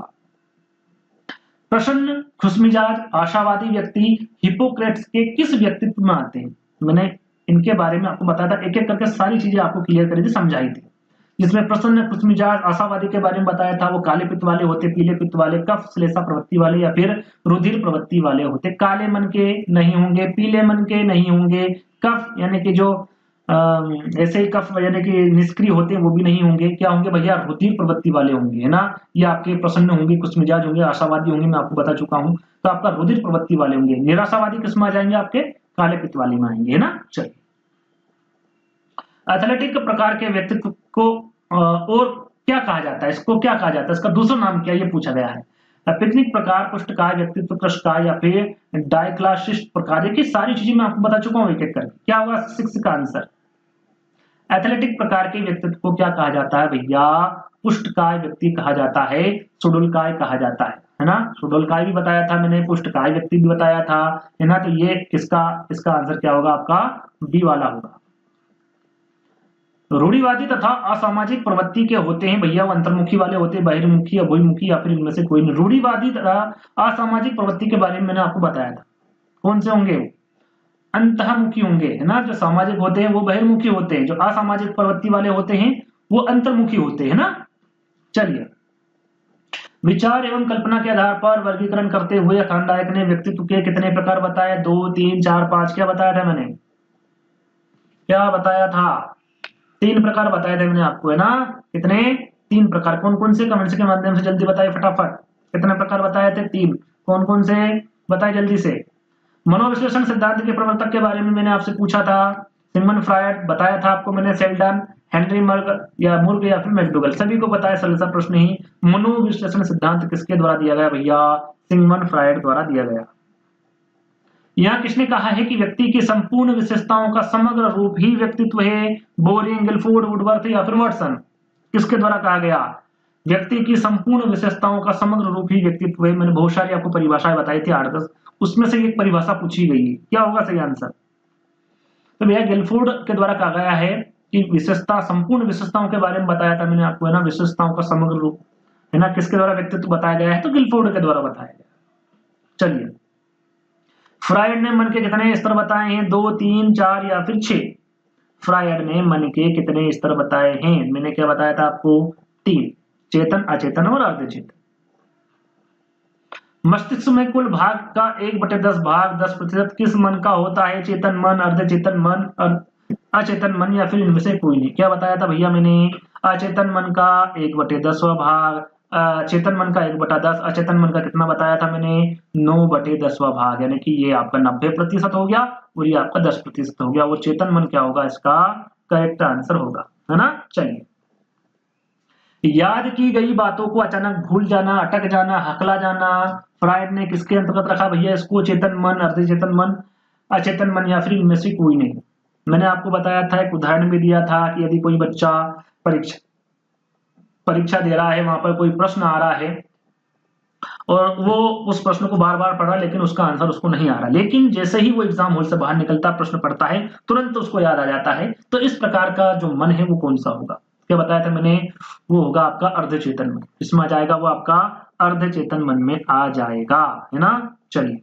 प्रसन्न, खुशमिजाज, आशावादी व्यक्ति हिप्पोक्रेट्स के किस व्यक्तित्व में आते हैं। मैंने इनके बारे में आपको बताया था, एक एक करके सारी चीजें आपको क्लियर करी थी, समझाई थी। जिसमें प्रसन्न, खुशमिजाज, आशावादी के बारे में बताया था, वो काले पित्त वाले होते, पीले पित्त वाले, कफ श्लेषा प्रवृत्ति वाले या फिर रुधिर प्रवृत्ति वाले होते। काले मन के नहीं होंगे, पीले मन के नहीं होंगे, कफ यानी कि जो ऐसे ही कफ यानी कि निष्क्रिय होते हैं वो भी नहीं होंगे। क्या होंगे भैया, रुधिर प्रवृत्ति वाले होंगे, है ना। ये आपके प्रसन्न होंगे, खुशमिजाज होंगे, आशावादी होंगे, मैं आपको बता चुका हूं। तो आपका रुधिर प्रवृत्ति वाले होंगे। निराशावादी किसमें आ जाएंगे, आपके काले पित्त वाले में आएंगे, है ना। चलिए, एथलेटिक प्रकार के व्यक्तित्व को और क्या कहा जाता है, इसको क्या कहा जाता है, इसका दूसरा नाम क्या, ये पूछा गया है। पिकनिक प्रकार, पुष्टकाय, व्यक्तित्व कृष्टकाय या फिर डायक्लासिस्ट प्रकार, की सारी चीजें मैं आपको बता चुका हूं एक एक करके। क्या होगा 6 का आंसर। एथलेटिक प्रकार के व्यक्तित्व को क्या कहा जाता है भैया, पुष्टकाय व्यक्ति कहा जाता है, सुडोलकाय कहा जाता है ना। सुडोलकाय भी बताया था मैंने, पुष्टकाय व्यक्ति भी बताया था, है ना। तो ये इसका आंसर क्या होगा आपका, बी वाला होगा। रूढ़िवादी तथा असामाजिक प्रवृत्ति के होते हैं भैया, वो अंतर्मुखी वाले होते हैं, बहिर्मुखी या बहिर्मुखी या फिर इनमें से कोई नहीं। रूढ़िवादी तथा असामाजिक प्रवृत्ति के बारे में मैंने आपको बताया था, कौन से होंगे, अंतःमुखी होंगे, है ना। जो सामाजिक होते हैं वो बहिर्मुखी होते हैं, जो असामाजिक प्रवृत्ति वाले होते हैं वो अंतर्मुखी होते हैं ना। चलिए, विचार एवं कल्पना के आधार पर वर्गीकरण करते हुए खंडायक ने व्यक्तित्व के कितने प्रकार बताए? 2, 3, 4, 5। क्या बताया था मैंने? क्या बताया था? 3 प्रकार बताए थे मैंने आपको, है ना। कितने? 3 प्रकार। कौन कौन से? कमेंट्स के माध्यम से जल्दी बताइए फटाफट। कितने प्रकार बताए थे? 3। कौन कौन से? बताए जल्दी से। मनोविश्लेषण सिद्धांत के प्रवर्तक के बारे में मैंने आपसे पूछा था, सिगमंड फ्रायड। बताया था आपको मैंने सेल्डन, हेनरी मुर्ग या फिर मैकडूगल, सभी को बताया सरल सा प्रश्न ही। मनोविश्लेषण सिद्धांत किसके द्वारा दिया गया भैया? सिगमंड फ्रायड द्वारा दिया गया। यहाँ किसने कहा है कि व्यक्ति की संपूर्ण विशेषताओं का समग्र रूप ही व्यक्तित्व है? बोरिंग, गिलफोर्ड, वुडवर्थ या फिर वाटसन? किसके द्वारा कहा गया? व्यक्ति की संपूर्ण विशेषताओं का समग्र रूप ही व्यक्तित्व है। मैंने बहुत सारी आपको परिभाषाएं बताई थी 8-10, उसमें से एक परिभाषा पूछी गई है। क्या होगा सही आंसर? तो भैया गिलफोर्ड के द्वारा कहा गया है कि विशेषता, संपूर्ण विशेषताओं के बारे में बताया था मैंने आपको, है ना। विशेषताओं का समग्र रूप, है ना, किसके द्वारा व्यक्तित्व बताया गया है? तो गिलफोर्ड के द्वारा बताया गया। चलिए, फ्रायड ने मन के कितने स्तर बताए हैं? 2, 3, 4 या फिर 6? फ्रायड ने मन के कितने स्तर बताए हैं? मैंने क्या बताया था आपको? 3, चेतन, अचेतन और अर्धचेतन। मस्तिष्क में कुल भाग का 1/10 भाग 10% किस मन का होता है? चेतन मन, अर्धचेतन मन, अचेतन मन या फिर इनमें से कोई नहीं? क्या बताया था भैया मैंने? अचेतन मन का 1/10वां भाग, चेतन मन का 1/10, अचेतन मन का कितना बताया था मैंने? 9/10वां भाग, यानी कि ये आपका 90% हो गया और ये आपका 10% हो गया। वो चेतन मन क्या होगा? इसका करेक्ट आंसर होगा, है ना। चलिए, याद की गई बातों को अचानक भूल जाना, अटक जाना, हकला जाना, फ्रायड ने किसके अंतर्गत रखा भैया इसको? चेतन मन, अर्धचेतन मन, अचेतन मन या फिर इनमें से कोई नहीं? मैंने आपको बताया था, एक उदाहरण भी दिया था कि यदि कोई बच्चा परीक्षा दे रहा है, वहां पर कोई प्रश्न आ रहा है और वो उस प्रश्न को बार बार पढ़ रहा है लेकिन उसका आंसर उसको नहीं आ रहा, लेकिन जैसे ही वो एग्जाम हॉल से बाहर निकलता, प्रश्न पढ़ता है, तुरंत उसको याद आ जाता है। तो इस प्रकार का जो मन है वो कौन सा होगा? क्या बताया था मैंने? वो होगा आपका अर्धचेतन मन। इसमें आ जाएगा वो आपका अर्धचेतन मन में आ जाएगा, है ना। चलिए,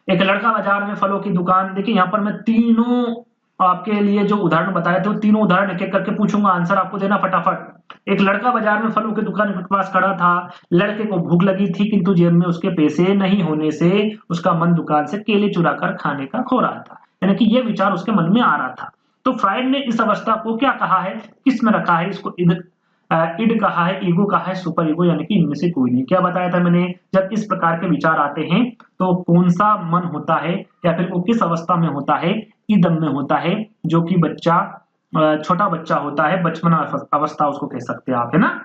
एक लड़का बाजार में फलों की दुकान, देखिए यहाँ पर मैं तीनों आपके लिए जो उदाहरण बताए थे वो तीनों उदाहरण एक एक करके पूछूंगा, आंसर आपको देना फटाफट। एक लड़का बाजार में फलों की दुकान के पास खड़ा था। लड़के को भूख लगी थी किंतु जेब में उसके पैसे नहीं होने से उसका मन दुकान से केले चुरा कर खाने का खो रहा था, यानी कि ये विचार उसके मन में आ रहा था। तो फ्रायड ने इस अवस्था को क्या कहा है? किस में रखा है इसको? इड कहा है, ईगो कहा है, सुपर ईगो, यानी कि इनमें से कोई नहीं। क्या बताया था मैंने? जब इस प्रकार के विचार आते हैं तो कौन सा मन होता है या फिर वो किस अवस्था में होता है? ईदम में होता है, जो कि बच्चा, छोटा बच्चा होता है, बचपन अवस्था उसको कह सकते हैं आप, है ना।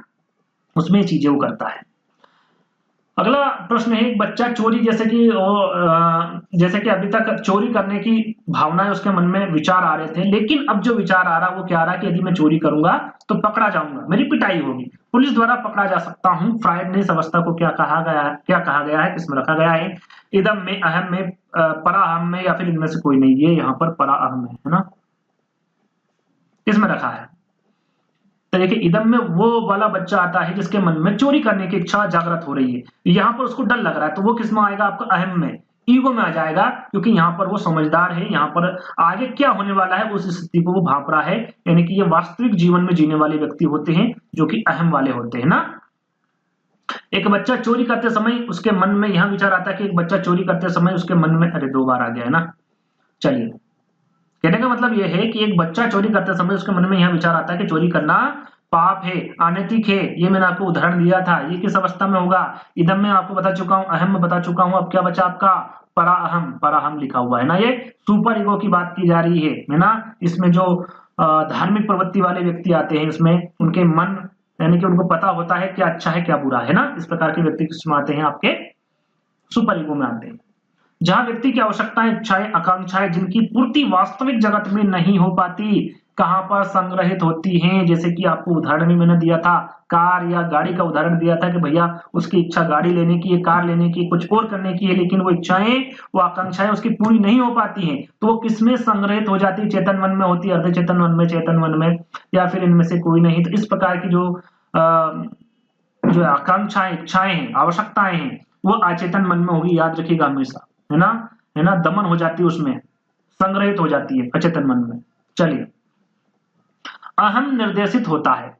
उसमें चीजें वो करता है। अगला प्रश्न है, एक बच्चा चोरी, जैसे कि अभी तक चोरी करने की भावनाएं उसके मन में विचार आ रहे थे, लेकिन अब जो विचार आ रहा है वो क्या आ रहा है कि यदि मैं चोरी करूंगा तो पकड़ा जाऊंगा, मेरी पिटाई होगी, पुलिस द्वारा पकड़ा जा सकता हूं। फ्रायड ने इस अवस्था को क्या कहा गया है, किसमें रखा गया है? इदम में, अहम में, पराअहम में या फिर इनमें से कोई नहीं? ये यहाँ पर पराअहम है ना। किसमें रखा है? तो देखिए, इदम में वो वाला बच्चा आता है जिसके मन में चोरी करने की इच्छा जागृत हो रही है, यहाँ पर उसको डर लग रहा है, तो वो किसमें आएगा? आपका अहम में, ईगो में आ जाएगा, क्योंकि यहाँ पर वो समझदार है, यहाँ पर आगे क्या होने वाला है उस स्थिति को वो भांप रहा है, यानी कि ये वास्तविक जीवन में जीने वाले व्यक्ति होते हैं जो कि अहम वाले होते हैं ना। एक बच्चा चोरी करते समय उसके मन में यह विचार आता है कि एक बच्चा चोरी करते समय उसके मन में, अरे 2 बार आ गया है ना। चलिए, कहने का मतलब यह है कि एक बच्चा चोरी करते समय उसके मन में यह विचार आता है कि चोरी करना पाप है, अनैतिक है। ये मैंने आपको उदाहरण दिया था। ये किस अवस्था में होगा? इदम में आपको बता चुका हूं, अहम में बता चुका हूं। अब क्या बचा आपका? पराअहम। पराअहम लिखा हुआ है ना, ये सुपर ईगो की बात की जा रही है ना। इसमें जो धार्मिक प्रवृत्ति वाले व्यक्ति आते हैं, इसमें उनके मन, यानी कि उनको पता होता है क्या अच्छा है क्या बुरा है ना। इस प्रकार के व्यक्ति किसमें आते हैं? आपके सुपर ईगो में आते हैं, जहां व्यक्ति की आवश्यकताएं, इच्छाएं, आकांक्षाएं जिनकी पूर्ति वास्तविक जगत में नहीं हो पाती, कहां पर संग्रहित होती हैं? जैसे कि आपको उदाहरण भी मैंने दिया था, कार या गाड़ी का उदाहरण दिया था कि भैया उसकी इच्छा गाड़ी लेने की है, कार लेने की, कुछ और करने की है, लेकिन वो इच्छाएं, वो आकांक्षाएं उसकी पूरी नहीं हो पाती हैं, तो वो किसमें संग्रहित हो जाती है? चेतन मन में होती है, अर्धचेतन मन में, चेतन मन में, या फिर इनमें से कोई नहीं? तो इस प्रकार की जो आकांक्षाएं, इच्छाएं हैं, आवश्यकताएं हैं, वो अचेतन मन में होगी, याद रखिएगा हमेशा, है ना। है ना, दमन हो जाती है, उसमें संग्रहित हो जाती है अचेतन मन में। चलिए, अहम निर्देशित होता है।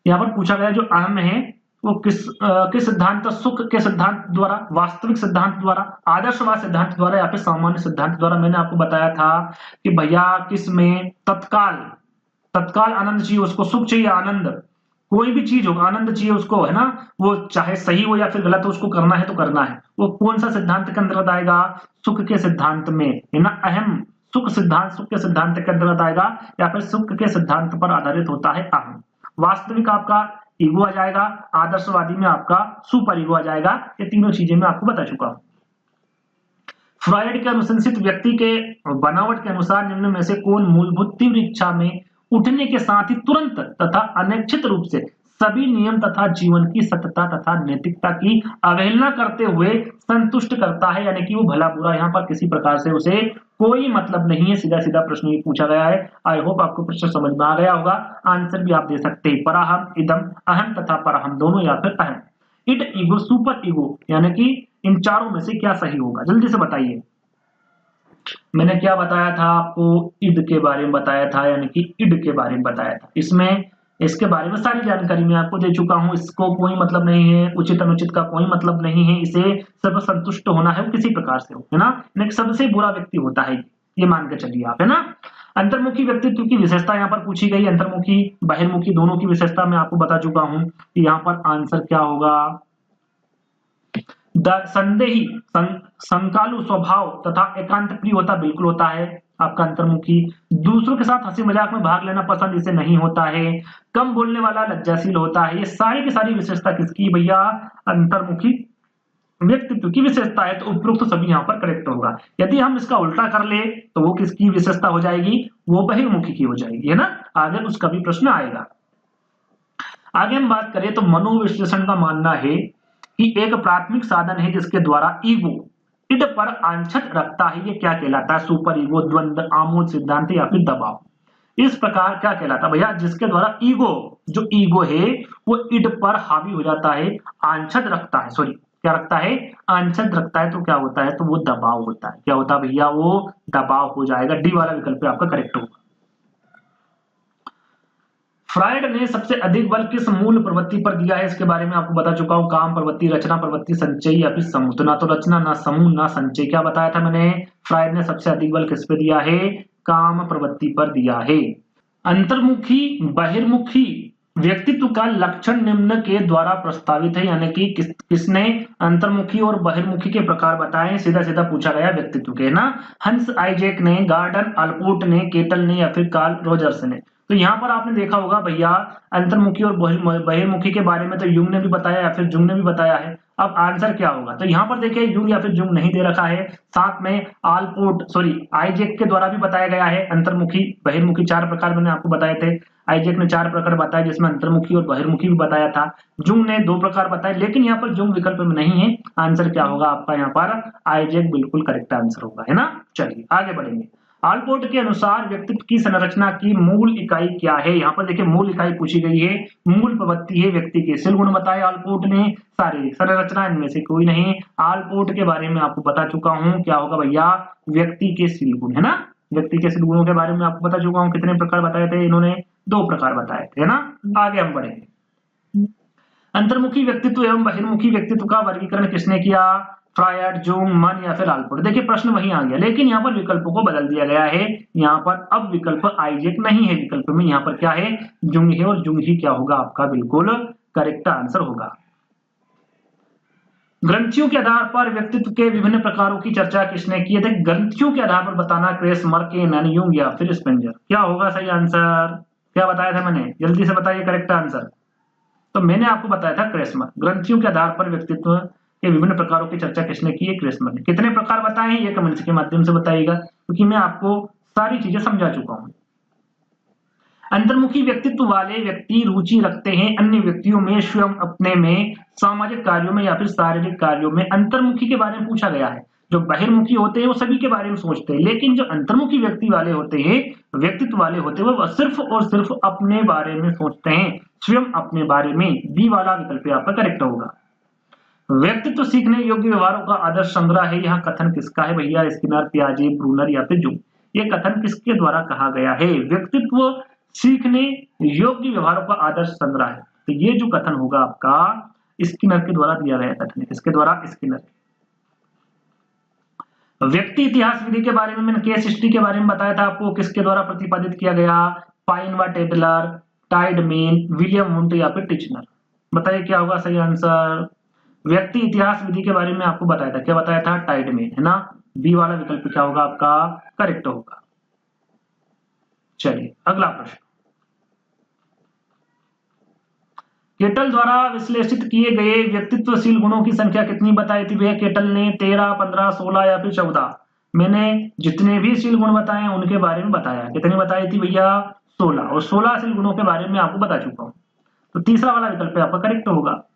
यहाँ पर पूछा गया जो अहम है वो किस सिद्धांत, सुख के सिद्धांत द्वारा, वास्तविक सिद्धांत द्वारा, आदर्शवाद सिद्धांत द्वारा या फिर सामान्य सिद्धांत द्वारा। मैंने आपको बताया था कि भैया किस में तत्काल आनंद चाहिए उसको, सुख चाहिए आनंद, कोई भी चीज हो आनंद चाहिए उसको, है ना, वो चाहे सही हो या फिर गलत हो उसको करना है तो करना है। वो कौन सा सिद्धांत के अंतर्गत आएगा? सुख के सिद्धांत में, है ना। अहम सुख के सिद्धांत के अंतर्गत आएगा या फिर सुख के सिद्धांत पर आधारित होता है अहम। वास्तविक आपका ईगो आ जाएगा, आदर्शवादी में आपका सुपर ईगो आ जाएगा। ये तीनों चीजें मैं आपको बता चुका हूं। फ्रॉइड के अनुशंसित व्यक्ति के बनावट के अनुसार निम्न में से कौन मूलभूत तीव्र इच्छा में उठने के साथ ही तुरंत तथा अनैच्छिक रूप से सभी नियम तथा जीवन की सत्यता तथा नैतिकता की अवहेलना करते हुए संतुष्ट करता है, यानी कि वो भला बुरा यहाँ पर किसी प्रकार से उसे कोई मतलब नहीं है। सीधा सीधा प्रश्न ये पूछा गया है। आई होप आपको प्रश्न समझ में आ गया होगा। आंसर भी आप दे सकते हैं, पराहम, इदम, अहम तथा परहम दोनों या फिर अहम। इड, ईगो, सुपर ईगो, यानी कि इन चारों में से क्या सही होगा? जल्दी से बताइए। मैंने क्या बताया था आपको? इड के बारे में बताया था, यानी कि इड के बारे में बताया था। इसमें इसके बारे में सारी जानकारी मैं आपको दे चुका हूं। इसको कोई मतलब नहीं है, उचित अनुचित का कोई मतलब नहीं है। इसे सब संतुष्ट होना है, वो किसी प्रकार से हो, है ना। लेकिन सबसे बुरा व्यक्ति होता है ये मान के चलिए आप, है ना। अंतर्मुखी व्यक्तित्व की विशेषता यहाँ पर पूछी गई। अंतर्मुखी बहिर्मुखी दोनों की विशेषता मैं आपको बता चुका हूं कि यहाँ पर आंसर क्या होगा। संदेही, संकालु स्वभाव तथा एकांत प्रिय होता बिल्कुल होता है आपका अंतर्मुखी। दूसरों के साथ हंसी मजाक में भाग लेना पसंद इसे नहीं होता है। कम बोलने वाला, लज्जाशील होता है। ये सारी की सारी विशेषता किसकी भैया? अंतर्मुखी व्यक्तित्व की विशेषता है। तो उपरोक्त सभी यहाँ पर करेक्ट होगा। यदि हम इसका उल्टा कर ले तो वो किसकी विशेषता हो जाएगी? वो बहिर्मुखी की हो जाएगी, है ना। आगे उसका भी प्रश्न आएगा। आगे हम बात करें तो मनोविश्लेषण का मानना है कि एक प्राथमिक साधन है जिसके द्वारा ईगो इड पर आंछत रखता है। ये क्या कहलाता है? सुपर ईगो, द्वंद्व, आमोद सिद्धांत या फिर दबाव। इस प्रकार क्या कहलाता है भैया? जिसके द्वारा ईगो, जो ईगो है वो इड पर हावी हो जाता है, आंछत रखता है, सॉरी क्या रखता है? आंछत रखता है। तो क्या होता है? तो वो दबाव होता है। क्या होता है भैया? वो दबाव हो जाएगा। डी वाला विकल्प आपका करेक्ट होगा। फ्रायड ने सबसे अधिक बल किस मूल प्रवृत्ति पर दिया है? इसके बारे में आपको बता चुका हूं। काम प्रवृत्ति, रचना प्रवृत्ति, संचय या फिर समूह। तो ना तो रचना, ना समूह, ना संचय। क्या बताया था मैंने? फ्रायड ने सबसे अधिक बल किस पे दिया है? काम प्रवृत्ति पर दिया है। अंतर्मुखी बहिर्मुखी व्यक्तित्व का लक्षण निम्न के द्वारा प्रस्तावित है, यानी कि किसने अंतर्मुखी और बहिर्मुखी के प्रकार बताए? सीधा सीधा पूछा गया व्यक्तित्व के, ना। हंस आइजैक ने, गार्डन अल्पोर्ट ने, केटल ने या फिर कार्ल रोजर्स ने। तो यहाँ पर आपने देखा होगा भैया अंतर्मुखी और बहिर्मुखी के बारे में तो युंग ने भी बताया या फिर जुंग ने भी बताया है। अब आंसर क्या होगा? तो यहाँ पर देखिए युंग या फिर जुंग नहीं दे रखा है। साथ में आइजैक के द्वारा भी बताया गया है अंतर्मुखी बहिर्मुखी चार प्रकार मैंने आपको बताए थे। आइजैक ने चार प्रकार बताए जिसमें अंतर्मुखी और बहिर्मुखी भी बताया था। जुंग ने दो प्रकार बताए, लेकिन यहाँ पर जुंग विकल्प में नहीं है। आंसर क्या होगा आपका? यहाँ पर आइजैक बिल्कुल करेक्ट आंसर होगा, है ना। चलिए आगे बढ़ेंगे। आलपोर्ट के अनुसार व्यक्तित्व की संरचना की मूल इकाई क्या है? यहाँ पर देखिए मूल इकाई पूछी गई है। मूल प्रवृत्ति है व्यक्ति के। शील गुण बताए आलपोर्ट ने। शारीरिक संरचना इनमें से कोई नहीं। आलपोर्ट के बारे में आपको बता चुका हूं। क्या होगा भैया? व्यक्ति के शील गुण, है ना। व्यक्ति के शील गुणों के बारे में आपको बता चुका हूं। कितने प्रकार बताए थे इन्होंने? दो प्रकार बताए थे, है ना। आगे हम बढ़ेंगे। अंतर्मुखी व्यक्तित्व एवं बहिर्मुखी व्यक्तित्व का वर्गीकरण किसने किया? फ्रायड, जुंग, मन या फिर आलपोर्ट। देखिए प्रश्न वही आ गया, लेकिन यहाँ पर विकल्पों को बदल दिया गया है। यहाँ पर अब विकल्प आइजैक नहीं है विकल्प में, यहाँ पर क्या है? जुंग है। और जुंग ही क्या होगा आपका? बिल्कुल करेक्ट आंसर होगा। ग्रंथियों के आधार पर व्यक्तित्व के विभिन्न प्रकारों की चर्चा किसने की है? ग्रंथियों के आधार पर बताना, क्रेस, मर्केन, युंग या फिर स्पेंजर। क्या होगा सही आंसर? क्या बताया था मैंने? जल्दी से बताइए करेक्ट आंसर। तो मैंने आपको बताया था क्रेसमर। ग्रंथियों के आधार पर व्यक्तित्व के विभिन्न प्रकारों की चर्चा किसने की है? क्रेसमर ने। कितने प्रकार बताए हैं ये कमेंट्स के माध्यम से बताइएगा, क्योंकि मैं आपको सारी चीजें समझा चुका हूं। अंतर्मुखी व्यक्तित्व वाले व्यक्ति रुचि रखते हैं अन्य व्यक्तियों में, स्वयं अपने में, सामाजिक कार्यों में या फिर शारीरिक कार्यों में। अंतर्मुखी के बारे में पूछा गया है। जो बहिर्मुखी होते हैं वो सभी के बारे में सोचते हैं, लेकिन जो अंतर्मुखी व्यक्ति वाले होते हैं, व्यक्तित्व वाले होते हैं, वो सिर्फ और सिर्फ अपने बारे में सोचते हैं, स्वयं अपने बारे में। बी वाला विकल्प आपका करेक्ट होगा। व्यक्तित्व सीखने योग्य व्यवहारों का आदर्श संग्रह है, यहाँ कथन किसका है भैया? स्किनर, पियाजे, ब्रूनर या फिर जुंग। ये कथन किसके द्वारा कहा गया है? व्यक्तित्व सीखने योग्य व्यवहारों का आदर्श संग्रह है। तो ये जो कथन होगा आपका स्किनर के द्वारा दिया गया कथन है। इसके द्वारा स्किनर। व्यक्ति इतिहास विधि के बारे में मैंने केस हिस्ट्री के बारे में बताया था आपको, किसके द्वारा प्रतिपादित किया गया? पाइन व टेडलर, टाइडमेन, विलियम वुंट या फिर टिचनर। बताइए क्या होगा सही आंसर? व्यक्ति इतिहास विधि के बारे में आपको बताया था, क्या बताया था? टाइडमेन, है ना। बी वाला विकल्प क्या होगा आपका? करेक्ट होगा। चलिए अगला प्रश्न। केटल द्वारा विश्लेषित किए गए व्यक्तित्वशील गुणों की संख्या कितनी बताई थी भैया केटल ने? 13, 15, 16 या फिर 14? मैंने जितने भी शील गुण बताए हैं उनके बारे में बताया। कितनी बताई थी भैया? 16, और 16 शील गुणों के बारे में आपको बता चुका हूं। तो तीसरा वाला विकल्प आपका करेक्ट होगा।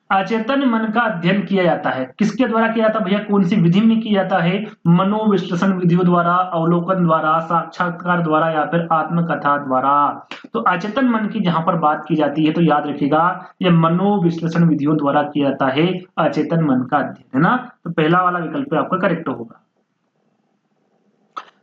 अचेतन मन का अध्ययन किया जाता है, किसके द्वारा किया जाता है भैया? कौन सी विधि में किया जाता है? मनोविश्लेषण विधियों द्वारा, अवलोकन द्वारा, साक्षात्कार द्वारा या फिर आत्मकथा द्वारा। तो अचेतन मन की जहां पर बात की जाती है तो याद रखिएगा ये मनोविश्लेषण विधियों द्वारा किया जाता है अचेतन मन का अध्ययन, है ना। तो पहला वाला विकल्प आपका करेक्ट होगा।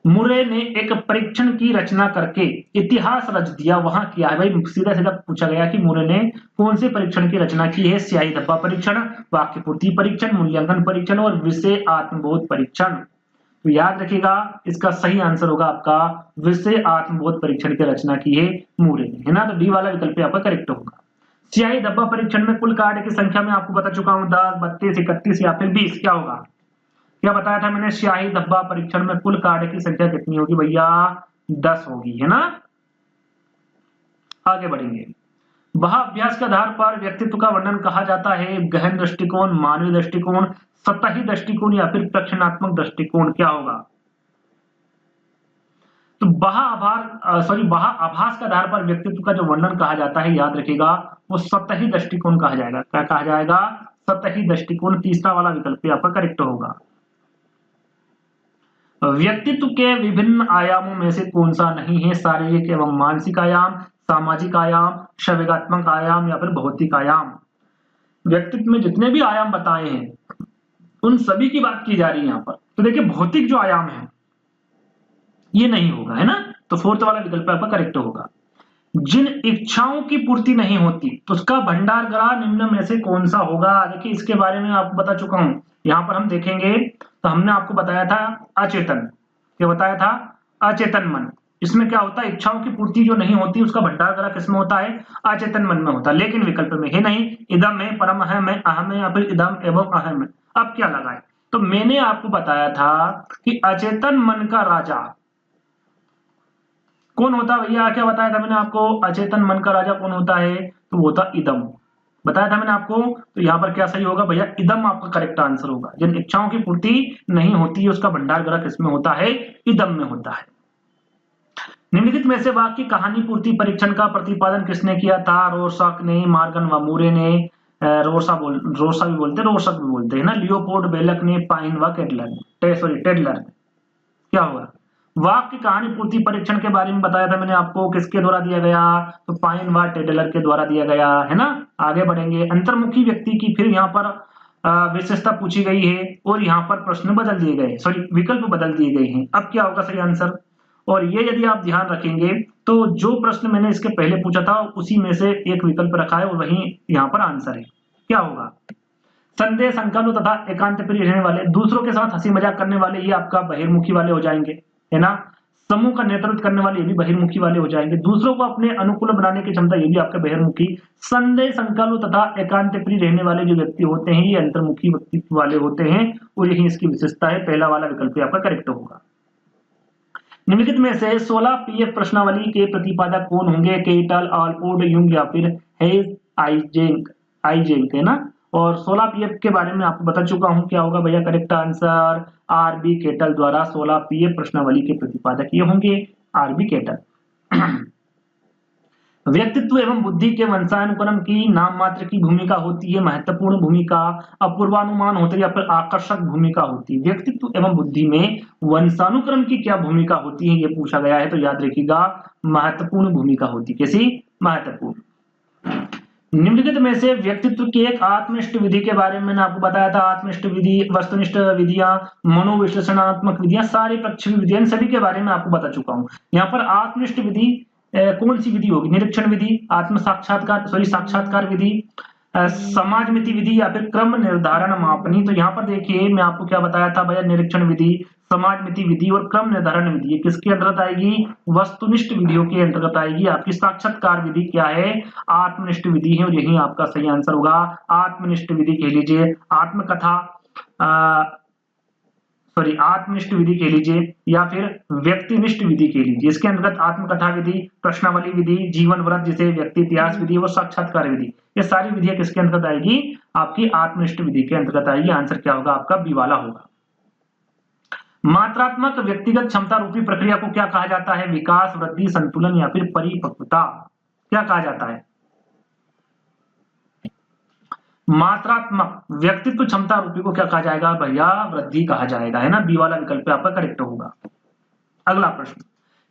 मुरे ने एक परीक्षण की रचना करके इतिहास रच दिया, वहां किया है भाई। सीधा सीधा पूछा गया कि मुरे ने कौन से परीक्षण की रचना की है? स्याही धब्बा परीक्षण, वाक्य पूर्ति परीक्षण, मूल्यांकन परीक्षण और विषय आत्मबोध परीक्षण। तो याद रखिएगा इसका सही आंसर होगा आपका विषय आत्मबोध परीक्षण की रचना की है मुरे ने, है ना। तो डी वाला विकल्प आपका करेक्ट होगा। स्याही धब्बा परीक्षण में कुल कार्य की संख्या में आपको बता चुका हूं 10, 32, 31 या फिर 20। क्या होगा? क्या बताया था मैंने? स्याही धब्बा परीक्षण में कुल कार्य की संख्या कितनी होगी भैया? 10 होगी, है ना। आगे बढ़ेंगे। वह अभ्यास के आधार पर व्यक्तित्व का वर्णन कहा जाता है गहन दृष्टिकोण, मानवीय दृष्टिकोण, सतही दृष्टिकोण या फिर प्रक्षेणात्मक दृष्टिकोण। क्या होगा? तो वह आभास के आधार पर व्यक्तित्व का जो वर्णन कहा जाता है याद रखिएगा वो सतही दृष्टिकोण कहा जाएगा। क्या कहा जाएगा? सतही दृष्टिकोण। तीसरा वाला विकल्प आपका करेक्ट होगा। व्यक्तित्व के विभिन्न आयामों में से कौन सा नहीं है? शारीरिक एवं मानसिक आयाम, सामाजिक आयाम, संवेगात्मक आयाम या फिर भौतिक आयाम। व्यक्तित्व में जितने भी आयाम बताए हैं उन सभी की बात की जा रही है यहाँ पर। तो देखिए भौतिक जो आयाम है ये नहीं होगा, है ना। तो फोर्थ वाला विकल्प आपका करेक्ट होगा। जिन इच्छाओं की पूर्ति नहीं होती तो उसका भंडार ग्रह निम्न में से कौन सा होगा? देखिए इसके बारे में आपको बता चुका हूं। यहां पर हम देखेंगे तो हमने आपको बताया था अचेतन। क्या बताया था? अचेतन मन। इसमें क्या होता है? इच्छाओं की पूर्ति जो नहीं होती उसका भंडार ग्रह किसमें होता है? अचेतन मन में होता है। लेकिन विकल्प में है नहीं, इदम है, परम अहम है, अहम है या फिर इदम एवं अहम है। अब क्या लगाए? तो मैंने आपको बताया था कि अचेतन मन का राजा कौन होता है भैया? क्या बताया था मैंने आपको? अचेतन मन का राजा कौन होता है? तो वो होता इदम। बताया था मैंने आपको। तो यहाँ पर क्या सही होगा भैया? इदम आपका करेक्ट आंसर होगा। जिन इच्छाओं की पूर्ति नहीं होती है उसका भंडार ग्रह किसमें होता है? इदम में होता है। निम्नलिखित में से वाक्य कहानी पूर्ति परीक्षण का प्रतिपादन किसने किया था? रोर्सक ने, मॉर्गन व मूरे ने। रोर्सा भी बोलते, रोर्सक भी बोलते हैं ना। लियोपोल्ड बेलक ने, पाइन व टेडलर ने। क्या होगा? वाक्य कहानी पूर्ति परीक्षण के बारे में बताया था मैंने आपको, किसके द्वारा दिया गया? तो पाइन व टेडलर के द्वारा दिया गया, है ना। आगे बढ़ेंगे। अंतर्मुखी व्यक्ति की फिर यहाँ पर विशेषता पूछी गई है और यहाँ पर प्रश्न बदल दिए गए, सॉरी विकल्प बदल दिए गए हैं। अब क्या होगा सही आंसर? और ये यदि आप ध्यान रखेंगे तो जो प्रश्न मैंने इसके पहले पूछा था उसी में से एक विकल्प रखा है और वही यहाँ पर आंसर है। क्या होगा? संदेह, संकल्प तथा एकांत प्रिय रहने वाले, दूसरों के साथ हंसी मजाक करने वाले, ये आपका बहिर्मुखी वाले हो जाएंगे, है ना। समूह का नेतृत्व करने वाले ये भी बहिर्मुखी वाले हो जाएंगे। दूसरों को अपने अनुकूल बनाने की क्षमता ये भी आपका बहिर्मुखी। संदेह, संकल्प तथा एकांत प्रिय रहने वाले जो व्यक्ति होते हैं ये अंतर्मुखी व्यक्तित्व वाले होते हैं और यही इसकी विशेषता है। पहला वाला विकल्प आपका करेक्ट होगा। निम्नलिखित में से 16 पीएफ प्रश्नावली के प्रतिपादक कौन होंगे? केटल, ऑलपोर्ट, यूंग या फिर हेज आइजेंक, है ना। और 16 पीएफ के बारे में आपको बता चुका हूं। क्या होगा भैया करेक्ट आंसर? आरबी केटल द्वारा 16 पीएफ प्रश्नावली के प्रतिपादक ये होंगे आरबी केटल। व्यक्तित्व एवं बुद्धि के वंशानुक्रम की नाम मात्र की भूमिका होती है महत्वपूर्ण भूमिका, अपूर्वानुमान होती है या फिर आकर्षक भूमिका होती है। व्यक्तित्व एवं बुद्धि में वंशानुक्रम की क्या भूमिका होती है ये पूछा गया है। तो याद रखिएगा महत्वपूर्ण भूमिका होती है। कैसी? महत्वपूर्ण। निम्नलिखित में से व्यक्तित्व की एक आत्मनिष्ठ विधि के बारे में मैंने आपको बताया था। आत्मनिष्ठ विधि, वस्तुनिष्ठ विधियां, मनोविश्लेषणात्मक विधियां, सारी प्रक्षेपी विधियां, इन सभी के बारे में आपको बता चुका हूं। यहाँ पर आत्मनिष्ठ विधि कौन सी विधि होगी? निरीक्षण विधि, आत्म साक्षात्कार साक्षात्कार विधि, समाजमिति विधि या फिर क्रम निर्धारण मापनी। तो यहाँ पर देखिए मैं आपको क्या बताया था भैया, निरीक्षण विधि, समाजमिति विधि और क्रम निर्धारण विधि, ये किसके अंतर्गत आएगी? वस्तुनिष्ठ विधियों के अंतर्गत आएगी। आपकी साक्षात्कार विधि क्या है? आत्मनिष्ठ विधि है, और यही आपका सही आंसर होगा। आत्मनिष्ठ विधि कह लीजिए, आत्मकथा आत्मनिष्ठ विधि कह लीजिए या फिर व्यक्तिनिष्ठ विधि कह लीजिए। इसके अंतर्गत आत्मकथा विधि, प्रश्नावली विधि, जीवन व्रत जिसे व्यक्ति इतिहास विधि और साक्षात्कार विधि, ये सारी विधियां किसके अंतर्गत आएगी? आपकी आत्मनिष्ठ विधि के अंतर्गत आएगी। आंसर क्या होगा आपका? बी वाला होगा। मात्रात्मक व्यक्तिगत क्षमता रूपी प्रक्रिया को क्या कहा जाता है? विकास, वृद्धि, संतुलन या फिर परिपक्वता, क्या कहा जाता है? मात्रात्मक व्यक्तित्व क्षमता रूपी को क्या कहा जाएगा भैया? वृद्धि कहा जाएगा, है ना। बी वाला विकल्प आपका करेक्ट होगा। अगला प्रश्न,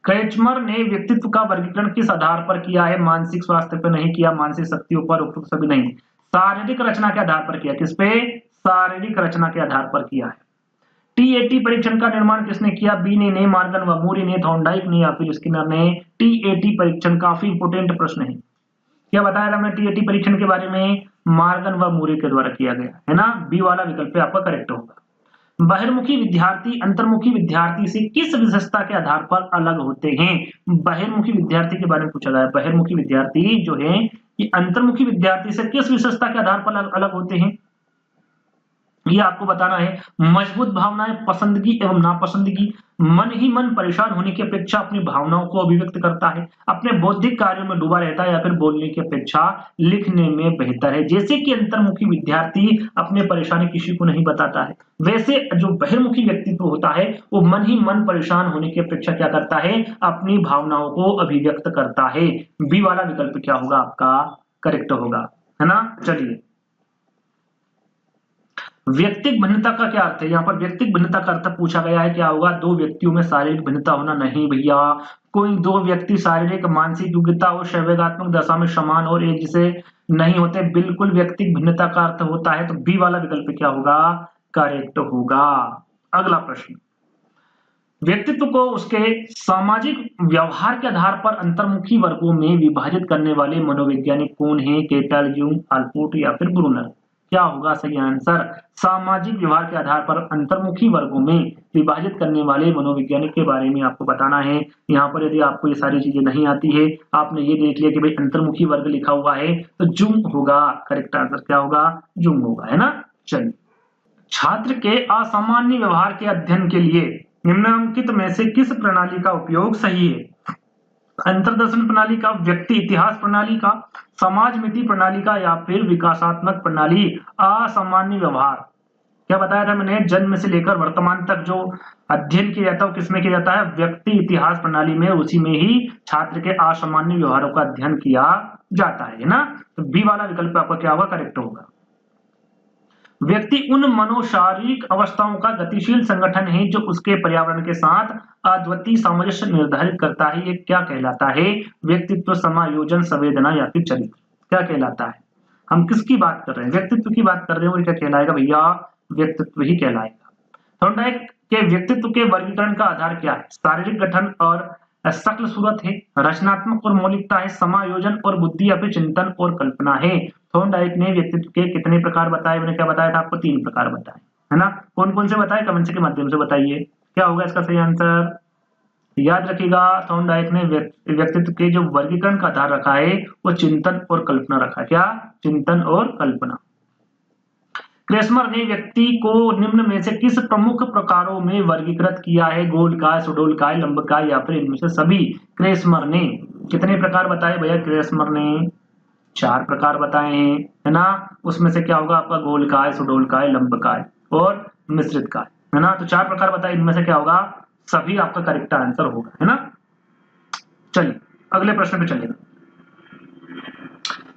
क्रेचमर ने व्यक्तित्व का वर्गीकरण किस आधार पर किया है? मानसिक स्वास्थ्य पर नहीं किया, मानसिक शक्तियों पर, उपयुक्त सभी नहीं, शारीरिक रचना के आधार पर किया। किस पे? शारीरिक रचना के आधार पर किया है। टीएटी परीक्षण का निर्माण किसने किया? बी ने, मॉर्गन व मूरे ने, थॉर्नडाइक ने या फिर स्किनर ने। टीएटी परीक्षण काफी इंपोर्टेंट प्रश्न है। क्या बताया था हमने टीएटी परीक्षण के बारे में? मॉर्गन व मूरे के द्वारा किया गया, है ना। बी वाला विकल्प आपका करेक्ट होगा। बहिर्मुखी विद्यार्थी अंतर्मुखी विद्यार्थी से किस विशेषता के आधार पर अलग होते हैं? बहिर्मुखी विद्यार्थी के बारे में पूछा गया। बहिर्मुखी विद्यार्थी जो है ये अंतर्मुखी विद्यार्थी से किस विशेषता के आधार पर अलग होते हैं? ये आपको बताना है। मजबूत भावनाएं, पसंदगी एवं नापसंदगी, मन ही मन परेशान होने की अपेक्षा अपनी भावनाओं को अभिव्यक्त करता है, अपने बौद्धिक कार्यों में डूबा रहता है या फिर बोलने की अपेक्षा लिखने में बेहतर है। जैसे कि अंतर्मुखी विद्यार्थी अपने परेशानी किसी को नहीं बताता है, वैसे जो बहिर्मुखी व्यक्तित्व होता है वो मन ही मन परेशान होने की अपेक्षा क्या करता है? अपनी भावनाओं को अभिव्यक्त करता है। बी वाला विकल्प क्या होगा आपका? करेक्ट होगा, है ना। चलिए, व्यक्तिक भिन्नता का क्या अर्थ है? यहाँ पर व्यक्तिक भिन्नता का अर्थ पूछा गया है, क्या होगा? दो व्यक्तियों में शारीरिक भिन्नता होना। नहीं भैया, कोई दो व्यक्ति शारीरिक मानसिक योग्यता और संवेगात्मक दशा में समान और एक जैसे नहीं होते। बिल्कुल व्यक्तिक भिन्नता का अर्थ होता है, तो बी वाला विकल्प क्या होगा? करेक्ट होगा। अगला प्रश्न, व्यक्तित्व को उसके सामाजिक व्यवहार के आधार पर अंतर्मुखी वर्गों में विभाजित करने वाले मनोवैज्ञानिक कौन है? केटल, यूंग, आल्पोर्ट या फिर ब्रूनर, क्या होगा सही आंसर? सामाजिक व्यवहार के आधार पर अंतर्मुखी वर्गों में विभाजित करने वाले मनोवैज्ञानिक के बारे में आपको बताना है। यहाँ पर यदि आपको ये सारी चीजें नहीं आती है, आपने ये देख लिया कि भाई अंतर्मुखी वर्ग लिखा हुआ है, तो जुंग होगा। करेक्ट आंसर क्या होगा? जुंग होगा, है ना। चलिए, छात्र के असामान्य व्यवहार के अध्ययन के लिए निम्नलिखित में से किस प्रणाली का उपयोग सही है? अंतर्दर्शन प्रणाली का, व्यक्ति इतिहास प्रणाली का, समाजमिति प्रणाली का या फिर विकासात्मक प्रणाली? असामान्य व्यवहार क्या बताया था मैंने? जन्म से लेकर वर्तमान तक जो अध्ययन किया जाता है वो किसमें किया जाता है? व्यक्ति इतिहास प्रणाली में, उसी में ही छात्र के असामान्य व्यवहारों का अध्ययन किया जाता है ना। तो बी वाला विकल्प आपका क्या होगा? करेक्ट होगा। व्यक्ति उन मनोशारीरिक अवस्थाओं का गतिशील संगठन है जो उसके पर्यावरण के साथ अद्वितीय सामंजस्य निर्धारित करता है। ये क्या कहलाता है? व्यक्तित्व, समायोजन, संवेदना या फिर चरित्र, क्या कहलाता है? हम किसकी बात कर रहे हैं? व्यक्तित्व की बात कर रहे हैं, और क्या कहलाएगा भैया? व्यक्तित्व ही कहलाएगा। थॉर्नडाइक के व्यक्तित्व के वर्गीकरण का आधार क्या है? शारीरिक गठन और शक्ल सूरत है, रचनात्मक और मौलिकता है, समायोजन और बुद्धि या फिर चिंतन और कल्पना है। थॉर्नडाइक ने व्यक्तित्व के कितने प्रकार बताए? मैंने क्या बताया था आपको? 3 प्रकार बताए, है ना। कौन कौन से बताए? कमेंट के माध्यम से बताइए, क्या होगा इसका सही आंसर? याद रखिएगा, थॉर्नडाइक ने व्यक्तित्व के जो वर्गीकरण का आधार रखा है वो चिंतन और कल्पना रखा है। क्या? चिंतन और कल्पना। क्रेसमर ने व्यक्ति को निम्न में से किस प्रमुख प्रकारों में वर्गीकृत किया है? गोलकाय, सुडोलकाय, लंबकाय या फिर इनमें से सभी? क्रेसमर ने कितने प्रकार बताए भैया? क्रेसमर ने 4 प्रकार बताए हैं, है ना। उसमें से क्या होगा आपका? गोलकाय, सुडोलकाय, लंबकाय और मिश्रित काय, है ना। तो 4 प्रकार बताए, इनमें से क्या होगा? सभी आपका करेक्ट आंसर होगा, है ना। चलिए अगले प्रश्न पे चलेगा।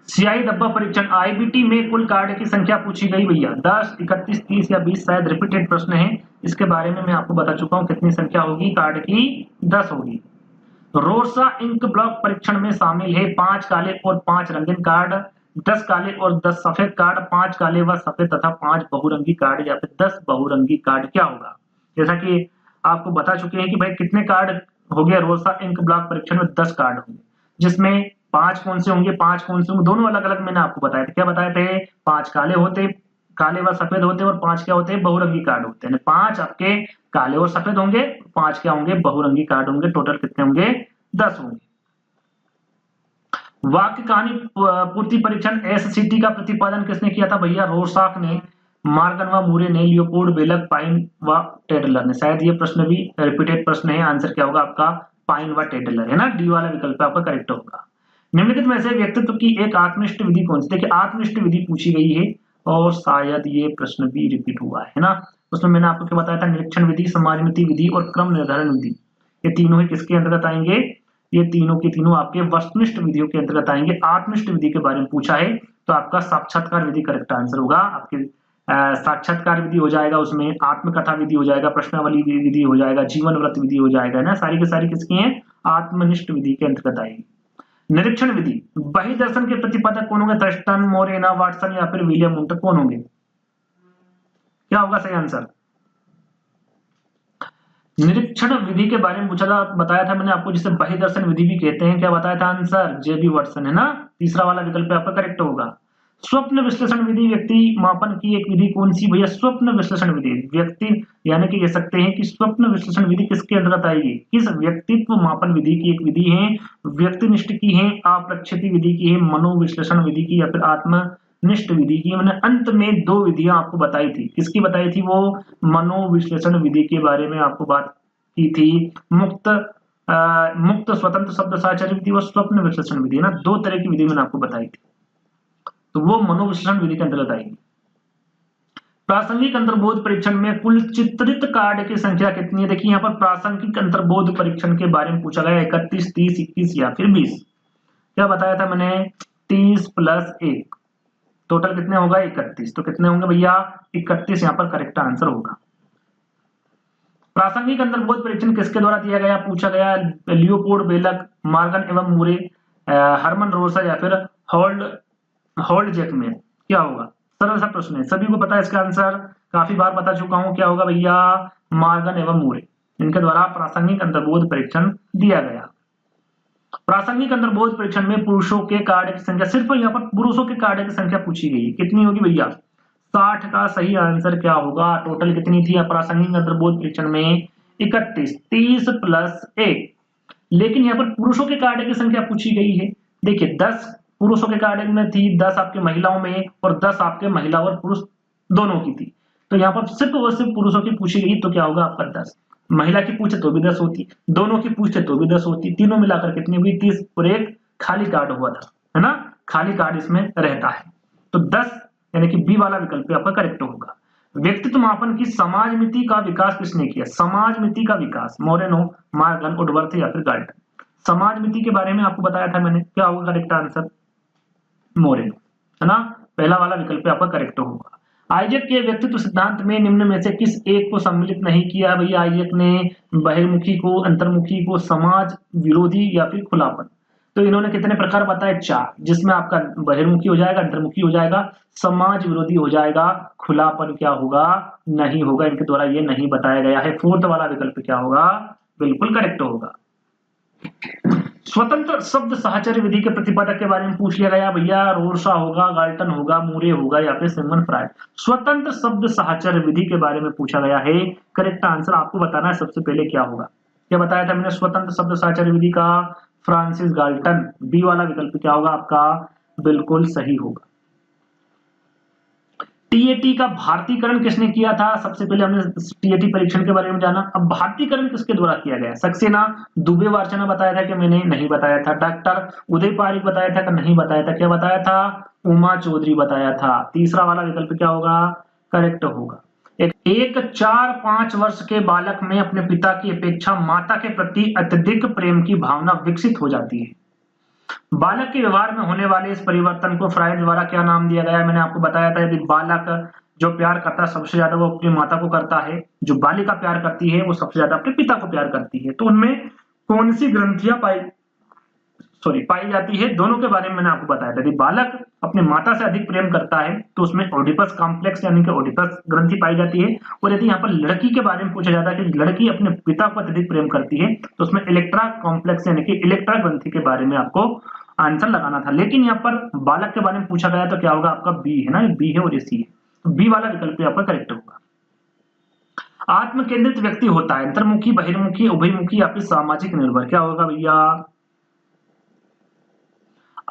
सियाही डब्बा परीक्षण आईबीटी में कुल कार्ड की संख्या पूछी गई भैया, 10, 31, 30 या 20, शायद रिपीटेड प्रश्न है। इसके बारे में मैं आपको बता चुका हूं कितनी संख्या होगी कार्ड की, 10 होगी। रोसा इंक ब्लॉक परीक्षण में शामिल है 5 काले और 5 रंगीन कार्ड। 10 काले और 10 सफेद कार्ड, 5 काले व सफेद तथा 5 बहुरंगी कार्ड या फिर 10 बहुरंगी कार्ड क्या होगा? जैसा कि आपको बता चुके हैं कि भाई कितने कार्ड हो गया रोसा इंक ब्लॉक परीक्षण में 10 कार्ड होंगे, जिसमें 5 कौन से होंगे, 5 कौन से होंगे, दोनों अलग-अलग मैंने आपको बताया था। क्या बताए थे? 5 काले होते, काले व सफेद होते और 5 क्या होते हैं? बहुरंगी कार्ड होते हैं। 5 आपके काले और सफेद होंगे, 5 क्या होंगे? बहुरंगी कार्ड होंगे। टोटल कितने होंगे? 10 होंगे। वाक्य कहानी पूर्ति परीक्षण एससीटी का प्रतिपादन किसने किया था भैया? रोरसाक ने, मार्गन व मूरे ने, लियोपोल्ड, बेलक, पाइन व टेडलर ने। शायद ये प्रश्न भी रिपीटेड प्रश्न है। आंसर क्या होगा आपका? पाइन व टेडलर है ना। डी वाला विकल्प आपका करेक्ट होगा। निम्नलिखित में से व्यक्तित्व की एक आत्मनिष्ठ विधि कौन सी? देखिए आत्मनिष्ठ विधि पूछी गई है और शायद ये प्रश्न भी रिपीट हुआ है ना। उसमें मैंने आपको क्या बताया था? निरीक्षण विधि, समाजमिति विधि और क्रम निर्धारण विधि, ये तीनों ही किसके अंतर्गत आएंगे? ये तीनों की तीनों आपके वस्तुनिष्ठ विधियों के अंतर्गत आएंगे। आत्मनिष्ठ विधि के बारे में पूछा है तो आपका साक्षात्कार विधि करेक्ट आंसर होगा। आपके साक्षात्कार विधि हो जाएगा, उसमें आत्मकथा विधि हो जाएगा, प्रश्नावली विधि हो जाएगा, जीवन व्रत विधि हो जाएगा ना। सारी की सारी किसकी हैं? आत्मनिष्ठ विधि के अंतर्गत आएगी। निरीक्षण विधि, बही दर्शन के प्रतिपादक कौन होंगे? थर्स्टन, मोरेना, वाटसन या फिर विलियम वुंट कौन होंगे? क्या होगा सही आंसर? निरीक्षण विधि के बारे में पूछा था, बताया था मैंने आपको, जिसे बही दर्शन विधि भी कहते हैं। क्या बताया था आंसर? जेबी वाटसन है ना। तीसरा वाला विकल्प आपका करेक्ट होगा। स्वप्न विश्लेषण विधि, व्यक्ति मापन की एक विधि कौन सी भैया? स्वप्न विश्लेषण विधि, व्यक्ति यानी कि कह सकते हैं कि स्वप्न विश्लेषण विधि किसके अंतर्गत आएगी? किस व्यक्तित्व मापन विधि की एक विधि है? व्यक्तिनिष्ठ की है, अप्रक्षेपी विधि की है, मनोविश्लेषण विधि की या फिर आत्मनिष्ठ विधि की। मैंने अंत में 2 विधियां आपको बताई थी। किसकी बताई थी? वो मनोविश्लेषण विधि के बारे में आपको बात की थी। मुक्त स्वतंत्र शब्द साहचर्य विधि और स्वप्न विश्लेषण विधि ना, 2 तरह की विधि मैंने आपको बताई थी। तो वो मनोविश्लेषण विधि के अंतर्गत आएगी। प्रासंगिक अंतर्बोध परीक्षण में कुल चित्रित कार्ड की संख्या कितनी है? देखिए यहाँ पर प्रासंगिक अंतर्बोध परीक्षण के बारे में पूछा गया 31, 30, 21 या फिर 20। क्या बताया था मैंने? 30 प्लस 1, टोटल कितने होगा? 31। तो कितने होंगे भैया? 31 यहाँ पर करेक्ट आंसर होगा। प्रासंगिक अंतर्बोध परीक्षण किसके द्वारा दिया गया? पूछा गया लियोपोल्ड, बेलक, मार्गन एवं मूरे, हरमन रोसा या फिर होल्ड जैकमैन। क्या होगा? सरल सा प्रश्न है, सभी को पता है इसका आंसर, काफी बार बता चुका हूं। क्या होगा भैया? मार्गन एवं मूरे, इनके द्वारा प्रासंगिक अंतर्बोध परीक्षण दिया गया। प्रासंगिक अंतर्बोध परीक्षण में पुरुषों के कार्ड की संख्या, सिर्फ यहाँ पर पुरुषों के कार्ड की संख्या पूछी गई है। कितनी होगी भैया? 60 का सही आंसर क्या होगा? टोटल कितनी थी प्रासंगिक अंतर्बोध परीक्षण में? 31, 30 प्लस 1। लेकिन यहाँ पर पुरुषों के कार्ड की संख्या पूछी गई है। देखिए 10 पुरुषों के कार्ड में थी, 10 आपके महिलाओं में और 10 आपके महिला और पुरुष दोनों की थी। तो यहाँ पर सिर्फ और सिर्फ पुरुषों की पूछी गई, तो क्या होगा आपका 10। महिला की पूछे तो भी 10 होती, दोनों की पूछे तो भी 10 होती, तीनों मिलाकर कितनी हुई? 30 और एक खाली कार्ड हुआ था, है ना। खाली कार्ड इसमें रहता है। तो 10 यानी कि बी वाला विकल्प आपका करेक्ट होगा। व्यक्तित्व मापन की समाजमिति का विकास किसने किया? समाजमिति का विकास मोरेनो, मार्गन, वुडवर्थ या फिर गाल्टन। समाजमिति के बारे में आपको बताया था मैंने। क्या होगा करेक्ट आंसर? मोरेनो, है ना। पहला वाला विकल्प आपका करेक्ट होगा। आइजैक के व्यक्तित्व सिद्धांत में निम्न में से किस एक को सम्मिलित नहीं किया भैया? आइजैक ने बहिर्मुखी को, अंतर्मुखी को, समाज विरोधी या फिर खुलापन। तो इन्होंने कितने प्रकार बताए? 4, जिसमें आपका बहिर्मुखी हो जाएगा, अंतर्मुखी हो जाएगा, समाज विरोधी हो जाएगा, खुलापन क्या होगा? नहीं होगा। इनके द्वारा ये नहीं बताया गया है। 4th वाला विकल्प क्या होगा? बिल्कुल करेक्ट होगा। स्वतंत्र शब्द साहचर्य विधि के प्रतिपादक के बारे में पूछ लिया गया भैया। रोरसा होगा, गाल्टन होगा, मूरे होगा या फिर सिमन फ्राय। स्वतंत्र शब्द साहचर्य विधि के बारे में पूछा गया है। करेक्ट आंसर आपको बताना है सबसे पहले क्या होगा। क्या बताया था मैंने? स्वतंत्र शब्द साहचर्य विधि का फ्रांसिस गाल्टन। बी वाला विकल्प क्या होगा आपका? बिल्कुल सही होगा। टीएटी का भारतीकरण किसने किया था? सबसे पहले हमने टीएटी परीक्षण के बारे में जाना। अब भारतीकरण किसके द्वारा किया गया? सक्सेना, दुबे, वार्चना बताया था कि मैंने नहीं बताया था। डॉक्टर उदय पारिक बताया था कि नहीं बताया था। क्या बताया था? उमा चौधरी बताया था। तीसरा वाला विकल्प क्या होगा? करेक्ट होगा। एक 4-5 वर्ष के बालक में अपने पिता की अपेक्षा माता के प्रति अत्यधिक प्रेम की भावना विकसित हो जाती है। बालक के व्यवहार में होने वाले इस परिवर्तन को फ्राइड द्वारा क्या नाम दिया गया है? मैंने आपको बताया था, यदि बालक जो प्यार करता है सबसे ज्यादा वो अपनी माता को करता है, जो बालिका प्यार करती है वो सबसे ज्यादा अपने पिता को प्यार करती है। तो उनमें कौन सी ग्रंथियां पाई जाती है? दोनों के बारे में मैंने आपको बताया था। यदि बालक अपने माता से अधिक प्रेम करता है तो उसमें ओडिपस कॉम्प्लेक्स यानी कि ओडिपस ग्रंथि पाई जाती है। और यदि यहाँ पर लड़की के बारे में पूछा जाता है कि लड़की अपने पिता को अत्यधिक प्रेम करती है तो उसमें इलेक्ट्रा कॉम्प्लेक्स यानी कि इलेक्ट्रा ग्रंथि के बारे में आपको आंसर लगाना था। लेकिन यहाँ पर बालक के बारे में पूछा गया तो क्या होगा आपका बी है ना, बी है और ये सी है, तो बी वाला विकल्प आपका करेक्ट होगा। आत्म केंद्रित व्यक्ति होता है अंतर्मुखी, बहिर्मुखी, उभयमुखी या फिर सामाजिक निर्भर, क्या होगा भैया?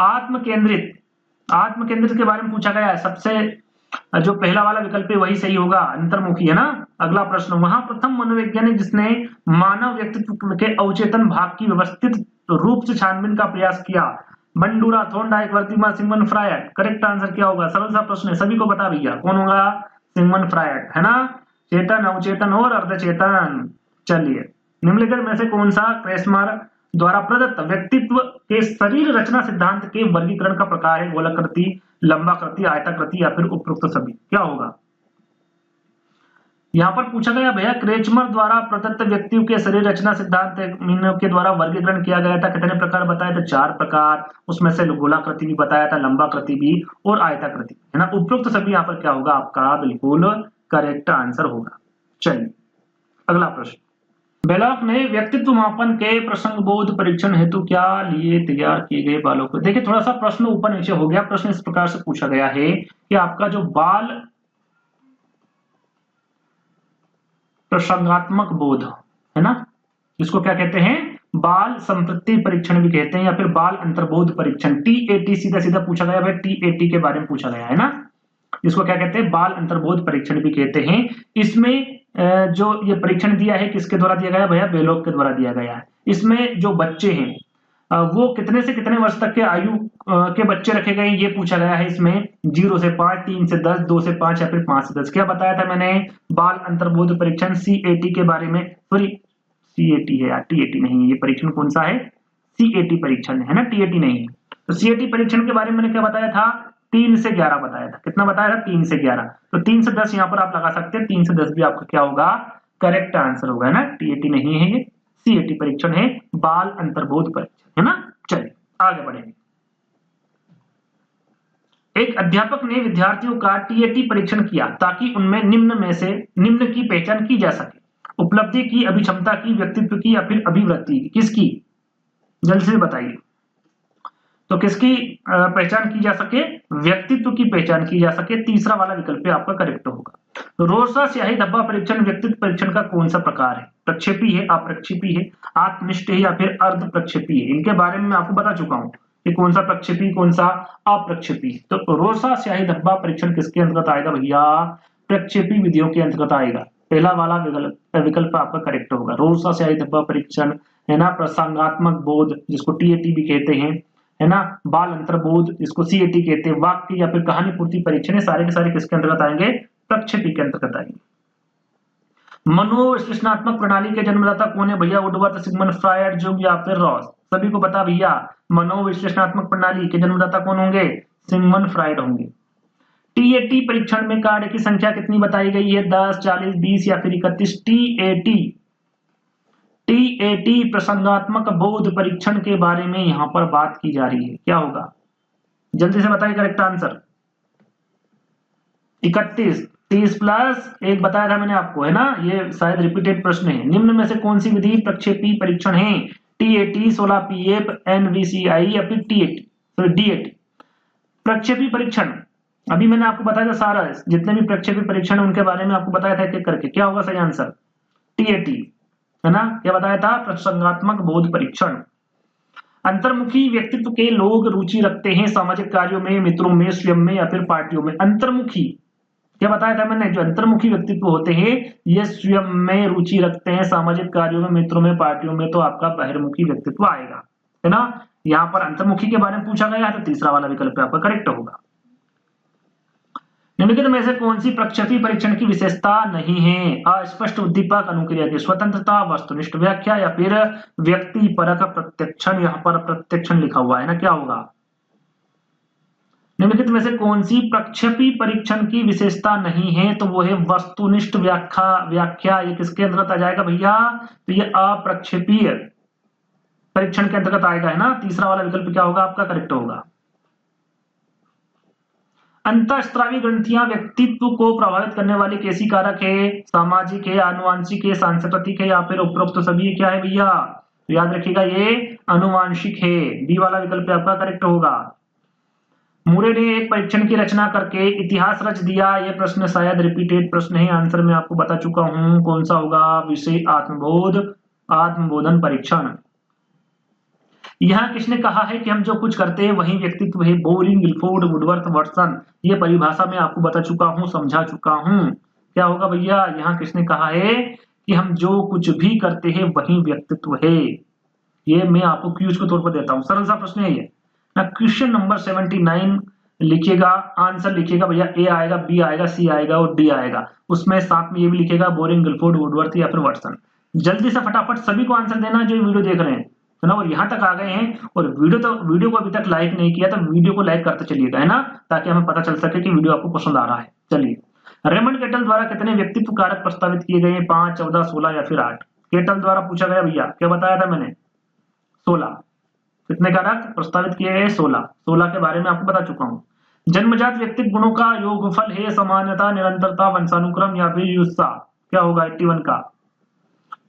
आत्म केंद्रित, आत्म केंद्रित के बारे में पूछा गया है, सबसे जो पहला वाला विकल्प है वही सही होगा, अंतर्मुखी है ना। अगला प्रश्न, वहां प्रथम मनोवैज्ञानिक जिसने मानव व्यक्तित्व के अवचेतन भाग की व्यवस्थित रूप से छानबीन का प्रयास किया, Bandura, Thorndike, Wertheimer, Sigmund Freud. Correct answer क्या होगा? सरल सा प्रश्न है, सभी को बता भैया, कौन होगा? सिगमंड फ्रायड है ना। चेतन, अवचेतन और अर्धचेतन। चलिए, निम्नलिखित में से कौन सा क्रेस्मर द्वारा प्रदत्त व्यक्तित्व के शरीर रचना सिद्धांत के वर्गीकरण का प्रकार है? गोलाकृति, लंबाकृति, आयताकृति या फिर उपरोक्त सभी, क्या होगा? यहाँ पर पूछा गया भैया क्रेचमर द्वारा प्रदत्त व्यक्तियों के शरीर रचना सिद्धांत के द्वारा वर्गीकरण किया गया था, कितने प्रकार बताए थे? 4 प्रकार, उसमें से गोलाकृति भी बताया था, लंबाकृति भी और आयताकृति है ना। उपरोक्त सभी यहाँ पर क्या होगा आपका? बिल्कुल करेक्ट आंसर होगा। चलिए अगला प्रश्न, बेलॉक ने व्यक्तित्व मापन के प्रसंग बोध परीक्षण हेतु क्या लिए तैयार किए गए बालों को? देखिए थोड़ा सा प्रश्न ऊपर नीचे हो गया। प्रश्न इस प्रकार से पूछा गया है कि आपका जो बाल प्रसंगात्मक बोध है ना, जिसको क्या कहते हैं? बाल संपत्ति परीक्षण भी कहते हैं या फिर बाल अंतर्बोध परीक्षण, टीएटी, सीधा सीधा पूछा गया भाई, टीएटी के बारे में पूछा गया है ना, इसको क्या कहते हैं? बाल अंतर्बोध परीक्षण भी कहते हैं। इसमें जो ये परीक्षण दिया है किसके द्वारा दिया गया भैया? बेलोक के द्वारा दिया गया है। इसमें जो बच्चे हैं वो कितने से कितने वर्ष तक के आयु के बच्चे रखे गए ये पूछा गया है। इसमें 0 से 5, 3 से 10, 2 से 5 या फिर 5 से 10। क्या बताया था मैंने? बाल अंतर्बोध परीक्षण सीएटी के बारे में, सॉरी सीएटी है यार, टीएटी नहीं है। ये परीक्षण कौन सा है? सीएटी परीक्षण है ना, टीएटी नहीं है। तो सीएटी परीक्षण के बारे में मैंने क्या बताया था? 3 से 11 बताया था। कितना बताया था? 3 से 11। तो 3 से 10 यहाँ पर आप लगा सकते हैं, 3 से 10 भी आपका क्या होगा? करेक्ट आंसर होगा ना। टीएटी नहीं है, ये सीएटी परीक्षण है, बाल अंतर्बोध परीक्षण है ना। चलिए आगे बढ़ेंगे। एक अध्यापक ने विद्यार्थियों का टीएटी परीक्षण किया ताकि उनमें निम्न में से निम्न की पहचान की जा सके, उपलब्धि की, अभिक्षमता की, व्यक्तित्व की या फिर अभिवृत्ति की, किसकी? जल्द से बताइए। तो किसकी पहचान की जा सके? व्यक्तित्व की पहचान की जा सके। तीसरा वाला विकल्प आपका करेक्ट होगा। तो रोसा स्याही धब्बा परीक्षण व्यक्तित्व परीक्षण का कौन सा प्रकार है? प्रक्षेपी है, अप्रक्षेपी है, आत्मनिष्ठ है या फिर अर्ध प्रक्षेपी है? इनके बारे में मैं आपको बता चुका हूं कि कौन सा प्रक्षेपी, कौन सा अप्रक्षेपी। तो रोसा स्याही धब्बा परीक्षण किसके अंतर्गत आएगा भैया? प्रक्षेपी विधियों के अंतर्गत आएगा। पहला वाला विकल्प आपका करेक्ट होगा। रोसा स्याही धब्बा परीक्षण है ना, प्रसंगात्मक बोध जिसको टीएटी भी कहते हैं है ना, बाल अंतर्बोध जिसको सीएटी कहते हैं, वाक्य या फिर कहानी पूर्ति परीक्षण, सारे के सारे किसके अंतर्गत आएंगे? प्रक्षेपी के अंतर्गत आएंगे। मनोविश्लेषणात्मक प्रणाली के जन्मदाता कौन है भैया? वुडवर्थ, सिगमंड फ्रायड, जुंग या फिर रॉस? सभी को बता भैया, मनोविश्लेषणात्मक प्रणाली के जन्मदाता कौन होंगे? सिगमंड फ्रायड होंगे। टीएटी परीक्षण में कार्ड की संख्या कितनी बताई गई है? 10, 40, 20 या फिर 31? टीएटी प्रसंगात्मक बोध परीक्षण के बारे में यहां पर बात की जा रही है, क्या होगा? जल्दी से बताइए करेक्ट आंसर। 31, 30 प्लस 1 बताया था मैंने आपको है ना, ये शायद रिपीटेड प्रश्न है। निम्न में से कौन सी विधि प्रक्षेपी परीक्षण है? टीएटी, 16 पीएफ, एनवीसीआई या फिर टीएटी, सॉरी डीएटी। प्रक्षेपी परीक्षण अभी मैंने आपको बताया था, सारा जितने भी प्रक्षेपी परीक्षण उनके बारे में आपको बताया था एक एक करके। क्या होगा सही आंसर? टीएटी है ना। क्या बताया था? प्रसंगात्मक बोध परीक्षण। अंतर्मुखी व्यक्तित्व के लोग रुचि रखते हैं सामाजिक कार्यों में, मित्रों में, स्वयं में या फिर पार्टियों में। अंतर्मुखी क्या बताया था मैंने? जो अंतर्मुखी व्यक्तित्व होते हैं ये स्वयं में रुचि रखते हैं, सामाजिक कार्यों में, मित्रों में, पार्टियों में तो आपका बहिर्मुखी व्यक्तित्व आएगा है ना। यहाँ पर अंतर्मुखी के बारे में पूछा गया है तो तीसरा वाला विकल्प आपका करेक्ट होगा। निम्नलिखित में से कौन सी प्रक्षेपी परीक्षण की विशेषता नहीं है? अस्पष्ट उद्दीपक अनुक्रिया की स्वतंत्रता, वस्तुनिष्ठ व्याख्या या फिर व्यक्ति परक प्रत्यक्षण। यहाँ पर प्रत्यक्षण लिखा हुआ है ना, क्या होगा? निम्नलिखित में से कौन सी प्रक्षेपी परीक्षण की विशेषता नहीं है? तो वो है वस्तुनिष्ठ व्याख्या। ये किसके अंतर्गत आ जाएगा भैया? तो ये अप्रक्षेपीय परीक्षण के अंतर्गत आएगा है ना। तीसरा वाला विकल्प क्या होगा आपका? करेक्ट होगा। अंतःस्रावी ग्रंथियां व्यक्तित्व को प्रभावित करने वाली कैसी कारक है? सामाजिक है, आनुवांशिक है, सांस्कृतिक है या फिर उपरोक्त सभी? क्या है भैया? तो याद रखिएगा ये आनुवांशिक है। बी वाला विकल्प आपका करेक्ट होगा। मूरे ने एक परीक्षण की रचना करके इतिहास रच दिया। यह प्रश्न शायद रिपीटेड प्रश्न है, आंसर मैं आपको बता चुका हूं। कौन सा होगा? विषय आत्मबोध, आत्मबोधन परीक्षण। यहाँ किसने कहा है कि हम जो कुछ करते हैं वही व्यक्तित्व है? Boring, Guilford, Woodworth, Watson. ये परिभाषा मैं आपको बता चुका हूँ, समझा चुका हूँ। क्या होगा भैया? यहाँ किसने कहा है कि हम जो कुछ भी करते हैं वही व्यक्तित्व है? ये मैं आपको क्यूज के तौर पर देता हूँ, सरल सा प्रश्न है ये ना। क्वेश्चन नंबर 79 लिखिएगा, आंसर लिखिएगा भैया। ए आएगा, बी आएगा, सी आएगा और डी आएगा। उसमें साथ में ये भी लिखेगा बोरिंग, गिलफोर्ड, वुडवर्थ या फिर वाटसन। जल्दी से फटाफट सभी को आंसर देना है जो वीडियो देख रहे हैं, है ना। और यहाँ तक आ गए हैं और वीडियो को अभी तक लाइक नहीं किया तो वीडियो को लाइक करते चलिएगा, है ना, ताकि हमें पता चल सके कि वीडियो आपको पसंद आ रहा है। चलिए, रेमंड केटल द्वारा कितने व्यक्तित्व कारक प्रस्तावित किए गए हैं? 5, 14, 16 या फिर 8? केटल द्वारा पूछा गया भैया, क्या बताया था मैंने? 16। कितने कारक प्रस्तावित किए गए? 16। 16 के बारे में आपको बता चुका हूँ। जन्मजात व्यक्तित्व गुणों का योगफल है समानता, निरंतरता, वंशानुक्रम या फिर युष्ता? क्या होगा 81 का?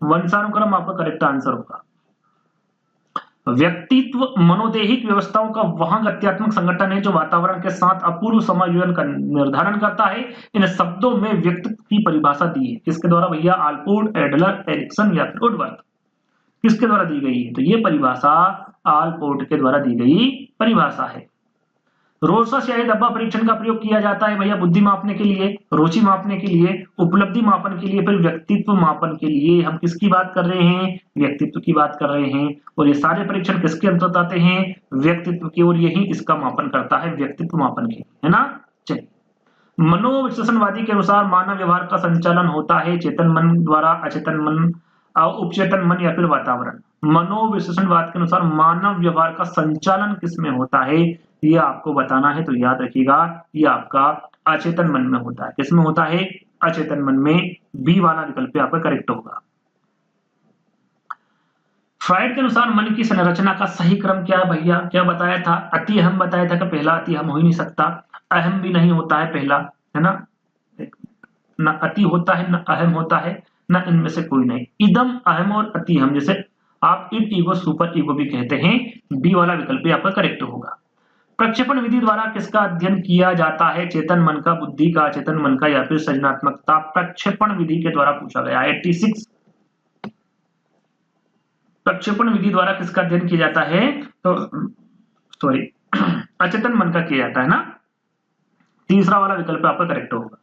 वंशानुक्रम आपका करेक्ट आंसर होगा। व्यक्तित्व मनोदेहिक व्यवस्थाओं का वह गत्यात्मक संगठन है जो वातावरण के साथ अपूर्व समायोजन का निर्धारण करता है। इन शब्दों में व्यक्तित्व की परिभाषा दी है किसके द्वारा भैया? आलपोर्ट, एडलर, एरिक्सन या फिर वुडवर्थ? किसके द्वारा दी गई है? तो ये परिभाषा आलपोर्ट के द्वारा दी गई परिभाषा है। रोर्सा स्याही धब्बा परीक्षण का प्रयोग किया जाता है भैया बुद्धि मापने के लिए, रुचि मापने के लिए, उपलब्धि मापन के लिए, फिर व्यक्तित्व मापन के लिए। हम किसकी बात कर रहे हैं? व्यक्तित्व की बात कर रहे हैं। और ये सारे परीक्षण किसके अंतर्गत आते हैं? व्यक्तित्व के, और यही इसका मापन करता है, व्यक्तित्व मापन के, है ना। चलिए, मनोविश्लेषणवादी के अनुसार मानव व्यवहार का संचालन होता है चेतन मन द्वारा, अचेतन मन, उपचेतन मन या फिर वातावरण। मनोविश्लेषणवाद के अनुसार मानव व्यवहार का संचालन किसमें होता है? ये आपको बताना है, तो याद रखिएगा ये आपका अचेतन मन में होता है। किसमें होता है? अचेतन मन में। बी वाला विकल्प आपका करेक्ट होगा। फ्राइड के अनुसार मन की संरचना का सही क्रम क्या है भैया? क्या बताया था? अति अहम बताया था कि पहला अति अहम हो ही नहीं सकता, अहम भी नहीं होता है पहला, है ना। न अति होता है, न अहम होता है, न इनमें से कोई नहीं। इदम, अहम और अति अहम, जैसे आप इन ईगो, सुपर ईगो भी कहते हैं। बी वाला विकल्प आपका करेक्ट होगा। प्रक्षेपण विधि द्वारा किसका अध्ययन किया जाता है? चेतन मन का, बुद्धि का, अचेतन मन का या फिर सृजनात्मकता? प्रक्षेपण विधि के द्वारा पूछा गया। 86। प्रक्षेपण विधि द्वारा किसका अध्ययन किया जाता है? तो सॉरी अचेतन मन का किया जाता है ना। तीसरा वाला विकल्प आपका करेक्ट होगा।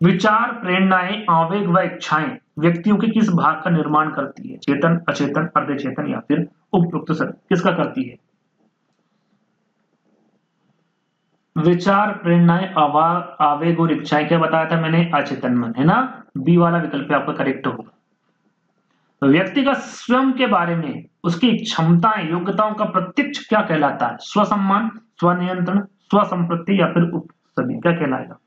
विचार, प्रेरणाएं, आवेग व इच्छाएं व्यक्तियों के किस भाग का निर्माण करती है? चेतन, अचेतन, अर्धचेतन या फिर उपयुक्त सर किसका करती है? विचार, प्रेरणाएं, आवेग और इच्छाएं, क्या बताया था मैंने? अचेतन मन, है ना। बी वाला विकल्प आपका करेक्ट होगा। व्यक्ति का स्वयं के बारे में उसकी क्षमताएं, योग्यताओं का प्रत्यक्ष क्या कहलाता है? स्वसम्मान, स्वनियंत्रण, स्वसंपत्ति या फिर उपसभी? क्या कहलाएगा?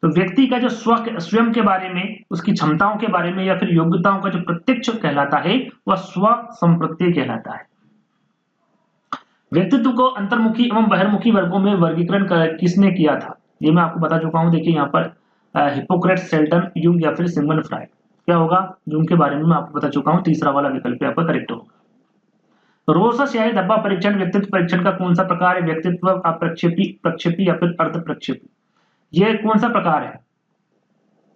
तो व्यक्ति का जो स्वयं के बारे में, उसकी क्षमताओं के बारे में या फिर योग्यताओं का जो प्रत्यक्ष कहलाता है वह स्वसंपत्ति कहलाता है। व्यक्तित्व को अंतर्मुखी एवं बहिर्मुखी वर्गों में वर्गीकरण किसने किया था? ये मैं आपको बता चुका हूं। देखिए यहाँ पर हिप्पोक्रेट्स, शेल्टन, यूंग या फिर सिगमंड फ्राइड? क्या होगा? यूंग के बारे में मैं आपको बता चुका हूं। तीसरा वाला विकल्प आपका करेक्ट होगा। रोसा स्याही धब्बा परीक्षण व्यक्तित्व परीक्षण का कौन सा प्रकार है? व्यक्तित्व अप्रक्षेपी, प्रक्षेपी या फिर अर्ध प्रक्षेपी? ये कौन सा प्रकार है?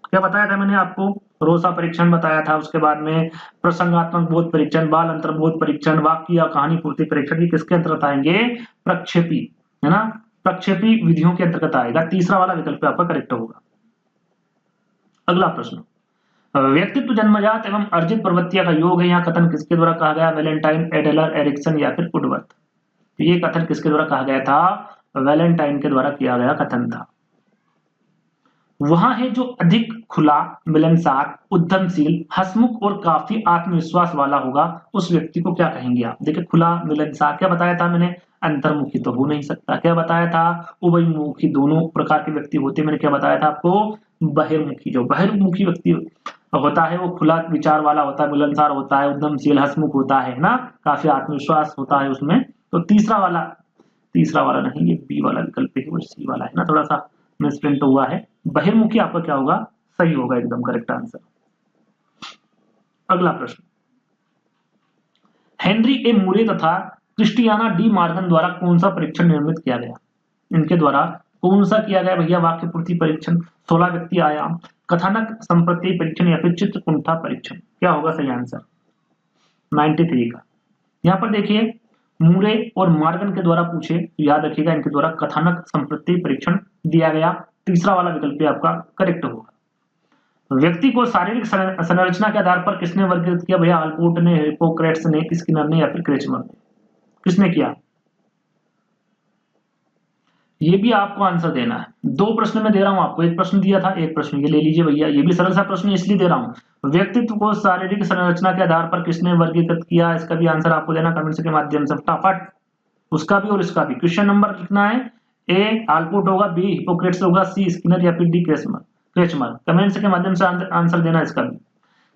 क्या बताया था मैंने आपको? रोसा परीक्षण बताया था। उसके बाद में प्रसंगात्मक बोध परीक्षण, बाल अंतर्बोध परीक्षण, वाक्य या कहानी पूर्ति परीक्षण, ये किसके अंतर्गत आएंगे? प्रक्षेपी, है ना, प्रक्षेपी विधियों के अंतर्गत आएगा। तीसरा वाला विकल्प आपका करेक्ट होगा। अगला प्रश्न, व्यक्तित्व जन्मजात एवं अर्जित प्रवृत्तियां का योग है, यहाँ कथन किसके द्वारा कहा गया? वैलेंटाइन, एडलर, एरिक्सन या फिर वुडवर्थ? तो ये कथन किसके द्वारा कहा गया था? वैलेंटाइन के द्वारा किया गया कथन था। वह है जो अधिक खुला, मिलनसार, उद्यमशील, हंसमुख और काफी आत्मविश्वास वाला होगा, उस व्यक्ति को क्या कहेंगे आप? देखिए, खुला, मिलनसार, क्या बताया था मैंने? अंतर्मुखी तो हो नहीं सकता। क्या बताया था? उभयमुखी, दोनों प्रकार के व्यक्ति होते। मैंने क्या बताया था आपको? बहिर्मुखी, जो बहिर्मुखी व्यक्ति होता है वो खुला विचार वाला होता है, मिलनसार होता है, उद्यमशील, हंसमुख होता है ना, काफी आत्मविश्वास होता है उसमें। तो तीसरा तीसरा वाला नहीं, ये बी वाला विकल्प है, वो सी वाला है ना, थोड़ा सा मिसप्रिंट हुआ है। बहिर्मुखी आपका क्या होगा, सही होगा, एकदम करेक्ट आंसर। अगला प्रश्न, हेनरी ए मुरे तथा क्रिस्टियाना डी मार्गन द्वारा कौन सा परीक्षण निर्मित किया गया? इनके द्वारा कौन सा किया गया भैया? वाक्य पूर्ति परीक्षण, 16 व्यक्ति आयाम, कथानक संप्रति परीक्षण या फिर चित्र कुंठा परीक्षण? क्या होगा सही आंसर? 93 का। यहाँ पर देखिए मुरे और मार्गन के द्वारा पूछे, याद रखिएगा इनके द्वारा कथानक संप्रति परीक्षण दिया गया, तीसरा वाला विकल्प आपका करेक्ट होगा। व्यक्ति को शारीरिक संरचना के आधार पर किसने वर्गीकृत किया भैया? अल्पोर्ट ने, हिप्पोक्रेट्स ने, स्किनर ने या फिर क्रेचमर ने? किसने किया? ये भी आपको आंसर देना है। 2 प्रश्न में दे रहा हूं आपको, एक प्रश्न दिया था, एक प्रश्न ये ले लीजिए भैया, ये भी सरल सा प्रश्न इसलिए दे रहा हूं। व्यक्तित्व को शारीरिक संरचना के आधार पर किसने वर्गीकृत किया? इसका भी आंसर आपको देना कमेंट्स के माध्यम से फटाफट, उसका भी और इसका भी। क्वेश्चन नंबर लिखना है, ए अल्पोर्ट होगा, बी हिप्पोक्रेट्स होगा, सी स्किनर या फिर डी क्रेचमर। कमेंट्स के माध्यम से आंसर देना इसका भी।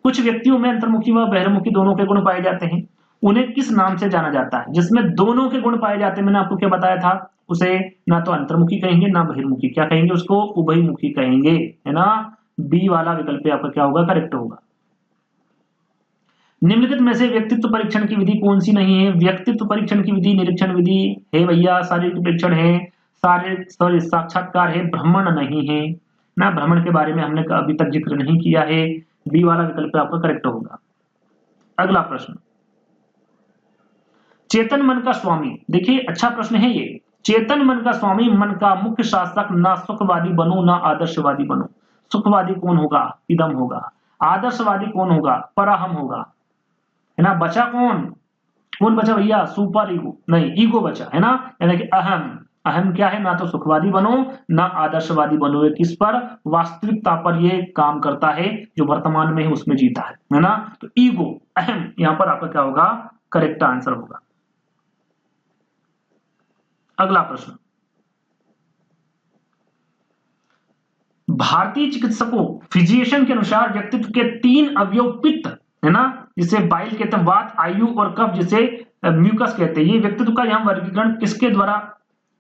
कुछ व्यक्तियों में अंतर्मुखी व बहिर्मुखी दोनों के गुण पाए जाते हैं, उन्हें किस नाम से जाना जाता है? जिसमें दोनों के गुण पाए जाते हैं, मैंने आपको क्या बताया था, उसे ना तो अंतर्मुखी कहेंगे ना बहिर्मुखी, क्या कहेंगे उसको? उभयमुखी कहेंगे, है ना। बी वाला विकल्प आपका क्या होगा? करेक्ट होगा। निम्नलिखित में से व्यक्तित्व परीक्षण की विधि कौन सी नहीं है? व्यक्तित्व परीक्षण की विधि निरीक्षण विधि है भैया, शारीरिक परीक्षण है, साक्षात्कार है, भ्रमण नहीं है ना, भ्रमण के बारे में हमने अभी तक जिक्र नहीं किया है। बी वाला विकल्प आपका करेक्ट होगा। अगला प्रश्न, चेतन मन का स्वामी, देखिए अच्छा प्रश्न है ये। चेतन मन का स्वामी, मन का मुख्य शासक, ना सुखवादी बनो ना आदर्शवादी बनो। सुखवादी कौन होगा? इदम होगा। आदर्शवादी कौन होगा? पराहम होगा, है ना। बचा कौन? कौन बचा भैया? सुपर ईगो, नहीं ईगो बचा, है ना, यानी कि अहम। अहम क्या है? ना तो सुखवादी बनो ना आदर्शवादी बनो। ये किस पर? वास्तविकता पर ये काम करता है, जो वर्तमान में है उसमें जीता है ना। तो ईगो, अहम, यहां पर आपका क्या होगा? करेक्ट आंसर होगा। अगला प्रश्न, भारतीय चिकित्सकों फिजिशियन के अनुसार व्यक्तित्व के 3 अवयव पित्त, है ना, जिसे बाइल कहते हैं, वात, आयु और कफ जिसे म्यूकस कहते हैं, ये व्यक्तित्व का यहाँ वर्गीकरण किसके द्वारा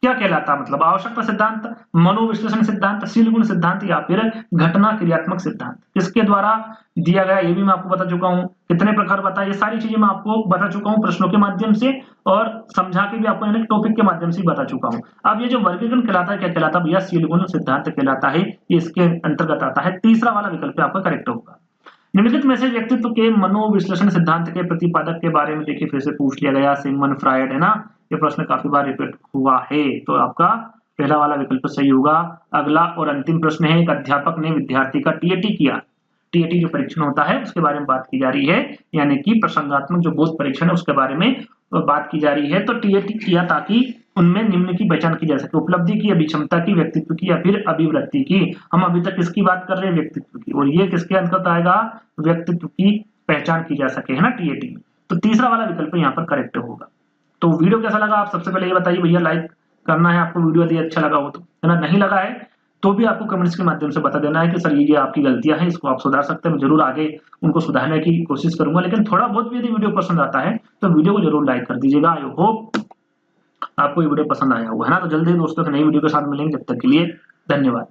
क्या कहलाता है? मतलब आवश्यकता सिद्धांत, मनोविश्लेषण सिद्धांत, शील गुण सिद्धांत या फिर घटना क्रियात्मक सिद्धांत? किसके द्वारा दिया गया? ये भी मैं आपको बता चुका हूं। कितने प्रकार बताया, ये सारी चीजें मैं आपको बता चुका हूं प्रश्नों के माध्यम से, और समझा के भी आपको यानी टॉपिक के माध्यम से बता चुका हूं। अब ये जो वर्गीकरण कहलाता है, क्या कहलाता है भैया? शील गुण सिद्धांत कहलाता है, ये इसके अंतर्गत आता है। तीसरा वाला विकल्प आपका करेक्ट होगा। निम्नलिखित में से व्यक्तित्व के मनोविश्लेषण सिद्धांत के प्रतिपादक के बारे में देखिए फिर से पूछ लिया गया, सिगमंड फ्रायड, है ना। ये प्रश्न काफी बार रिपीट हुआ है, तो आपका पहला वाला विकल्प सही होगा। अगला और अंतिम प्रश्न है, एक अध्यापक ने विद्यार्थी का टीएटी किया। टीएटी जो परीक्षण होता है उसके बारे में बात की जा रही है, यानी कि प्रसंगात्मक जो बोध परीक्षण है उसके बारे में बात की जा रही है। तो टीएटी किया ताकि उनमें निम्न की पहचान की जा सके, उपलब्धि की, अभिक्षमता की, व्यक्तित्व की या फिर अभिवृत्ति की। हम अभी तक किसकी बात कर रहे हैं? व्यक्तित्व की, और ये किसके अंतर्गत आएगा? व्यक्तित्व की पहचान की जा सके, है ना, टीएटी में। तो तीसरा वाला विकल्प यहाँ पर करेक्ट होगा। तो वीडियो कैसा लगा आप सबसे पहले ये बताइए भैया, लाइक करना है आपको वीडियो यदि अच्छा लगा हो तो, है ना। नहीं लगा है तो भी आपको कमेंट्स के माध्यम से बता देना है कि सर ये आपकी गलतियां हैं, इसको आप सुधार सकते हैं। मैं जरूर आगे उनको सुधारने की कोशिश करूंगा, लेकिन थोड़ा बहुत भी यदि वीडियो पसंद आता है तो वीडियो को जरूर लाइक कर दीजिएगा। आई होप आपको ये वीडियो पसंद आया होगा, है ना। तो जल्दी ही दोस्तों नई वीडियो के साथ मिलेंगे, जब तक के लिए धन्यवाद।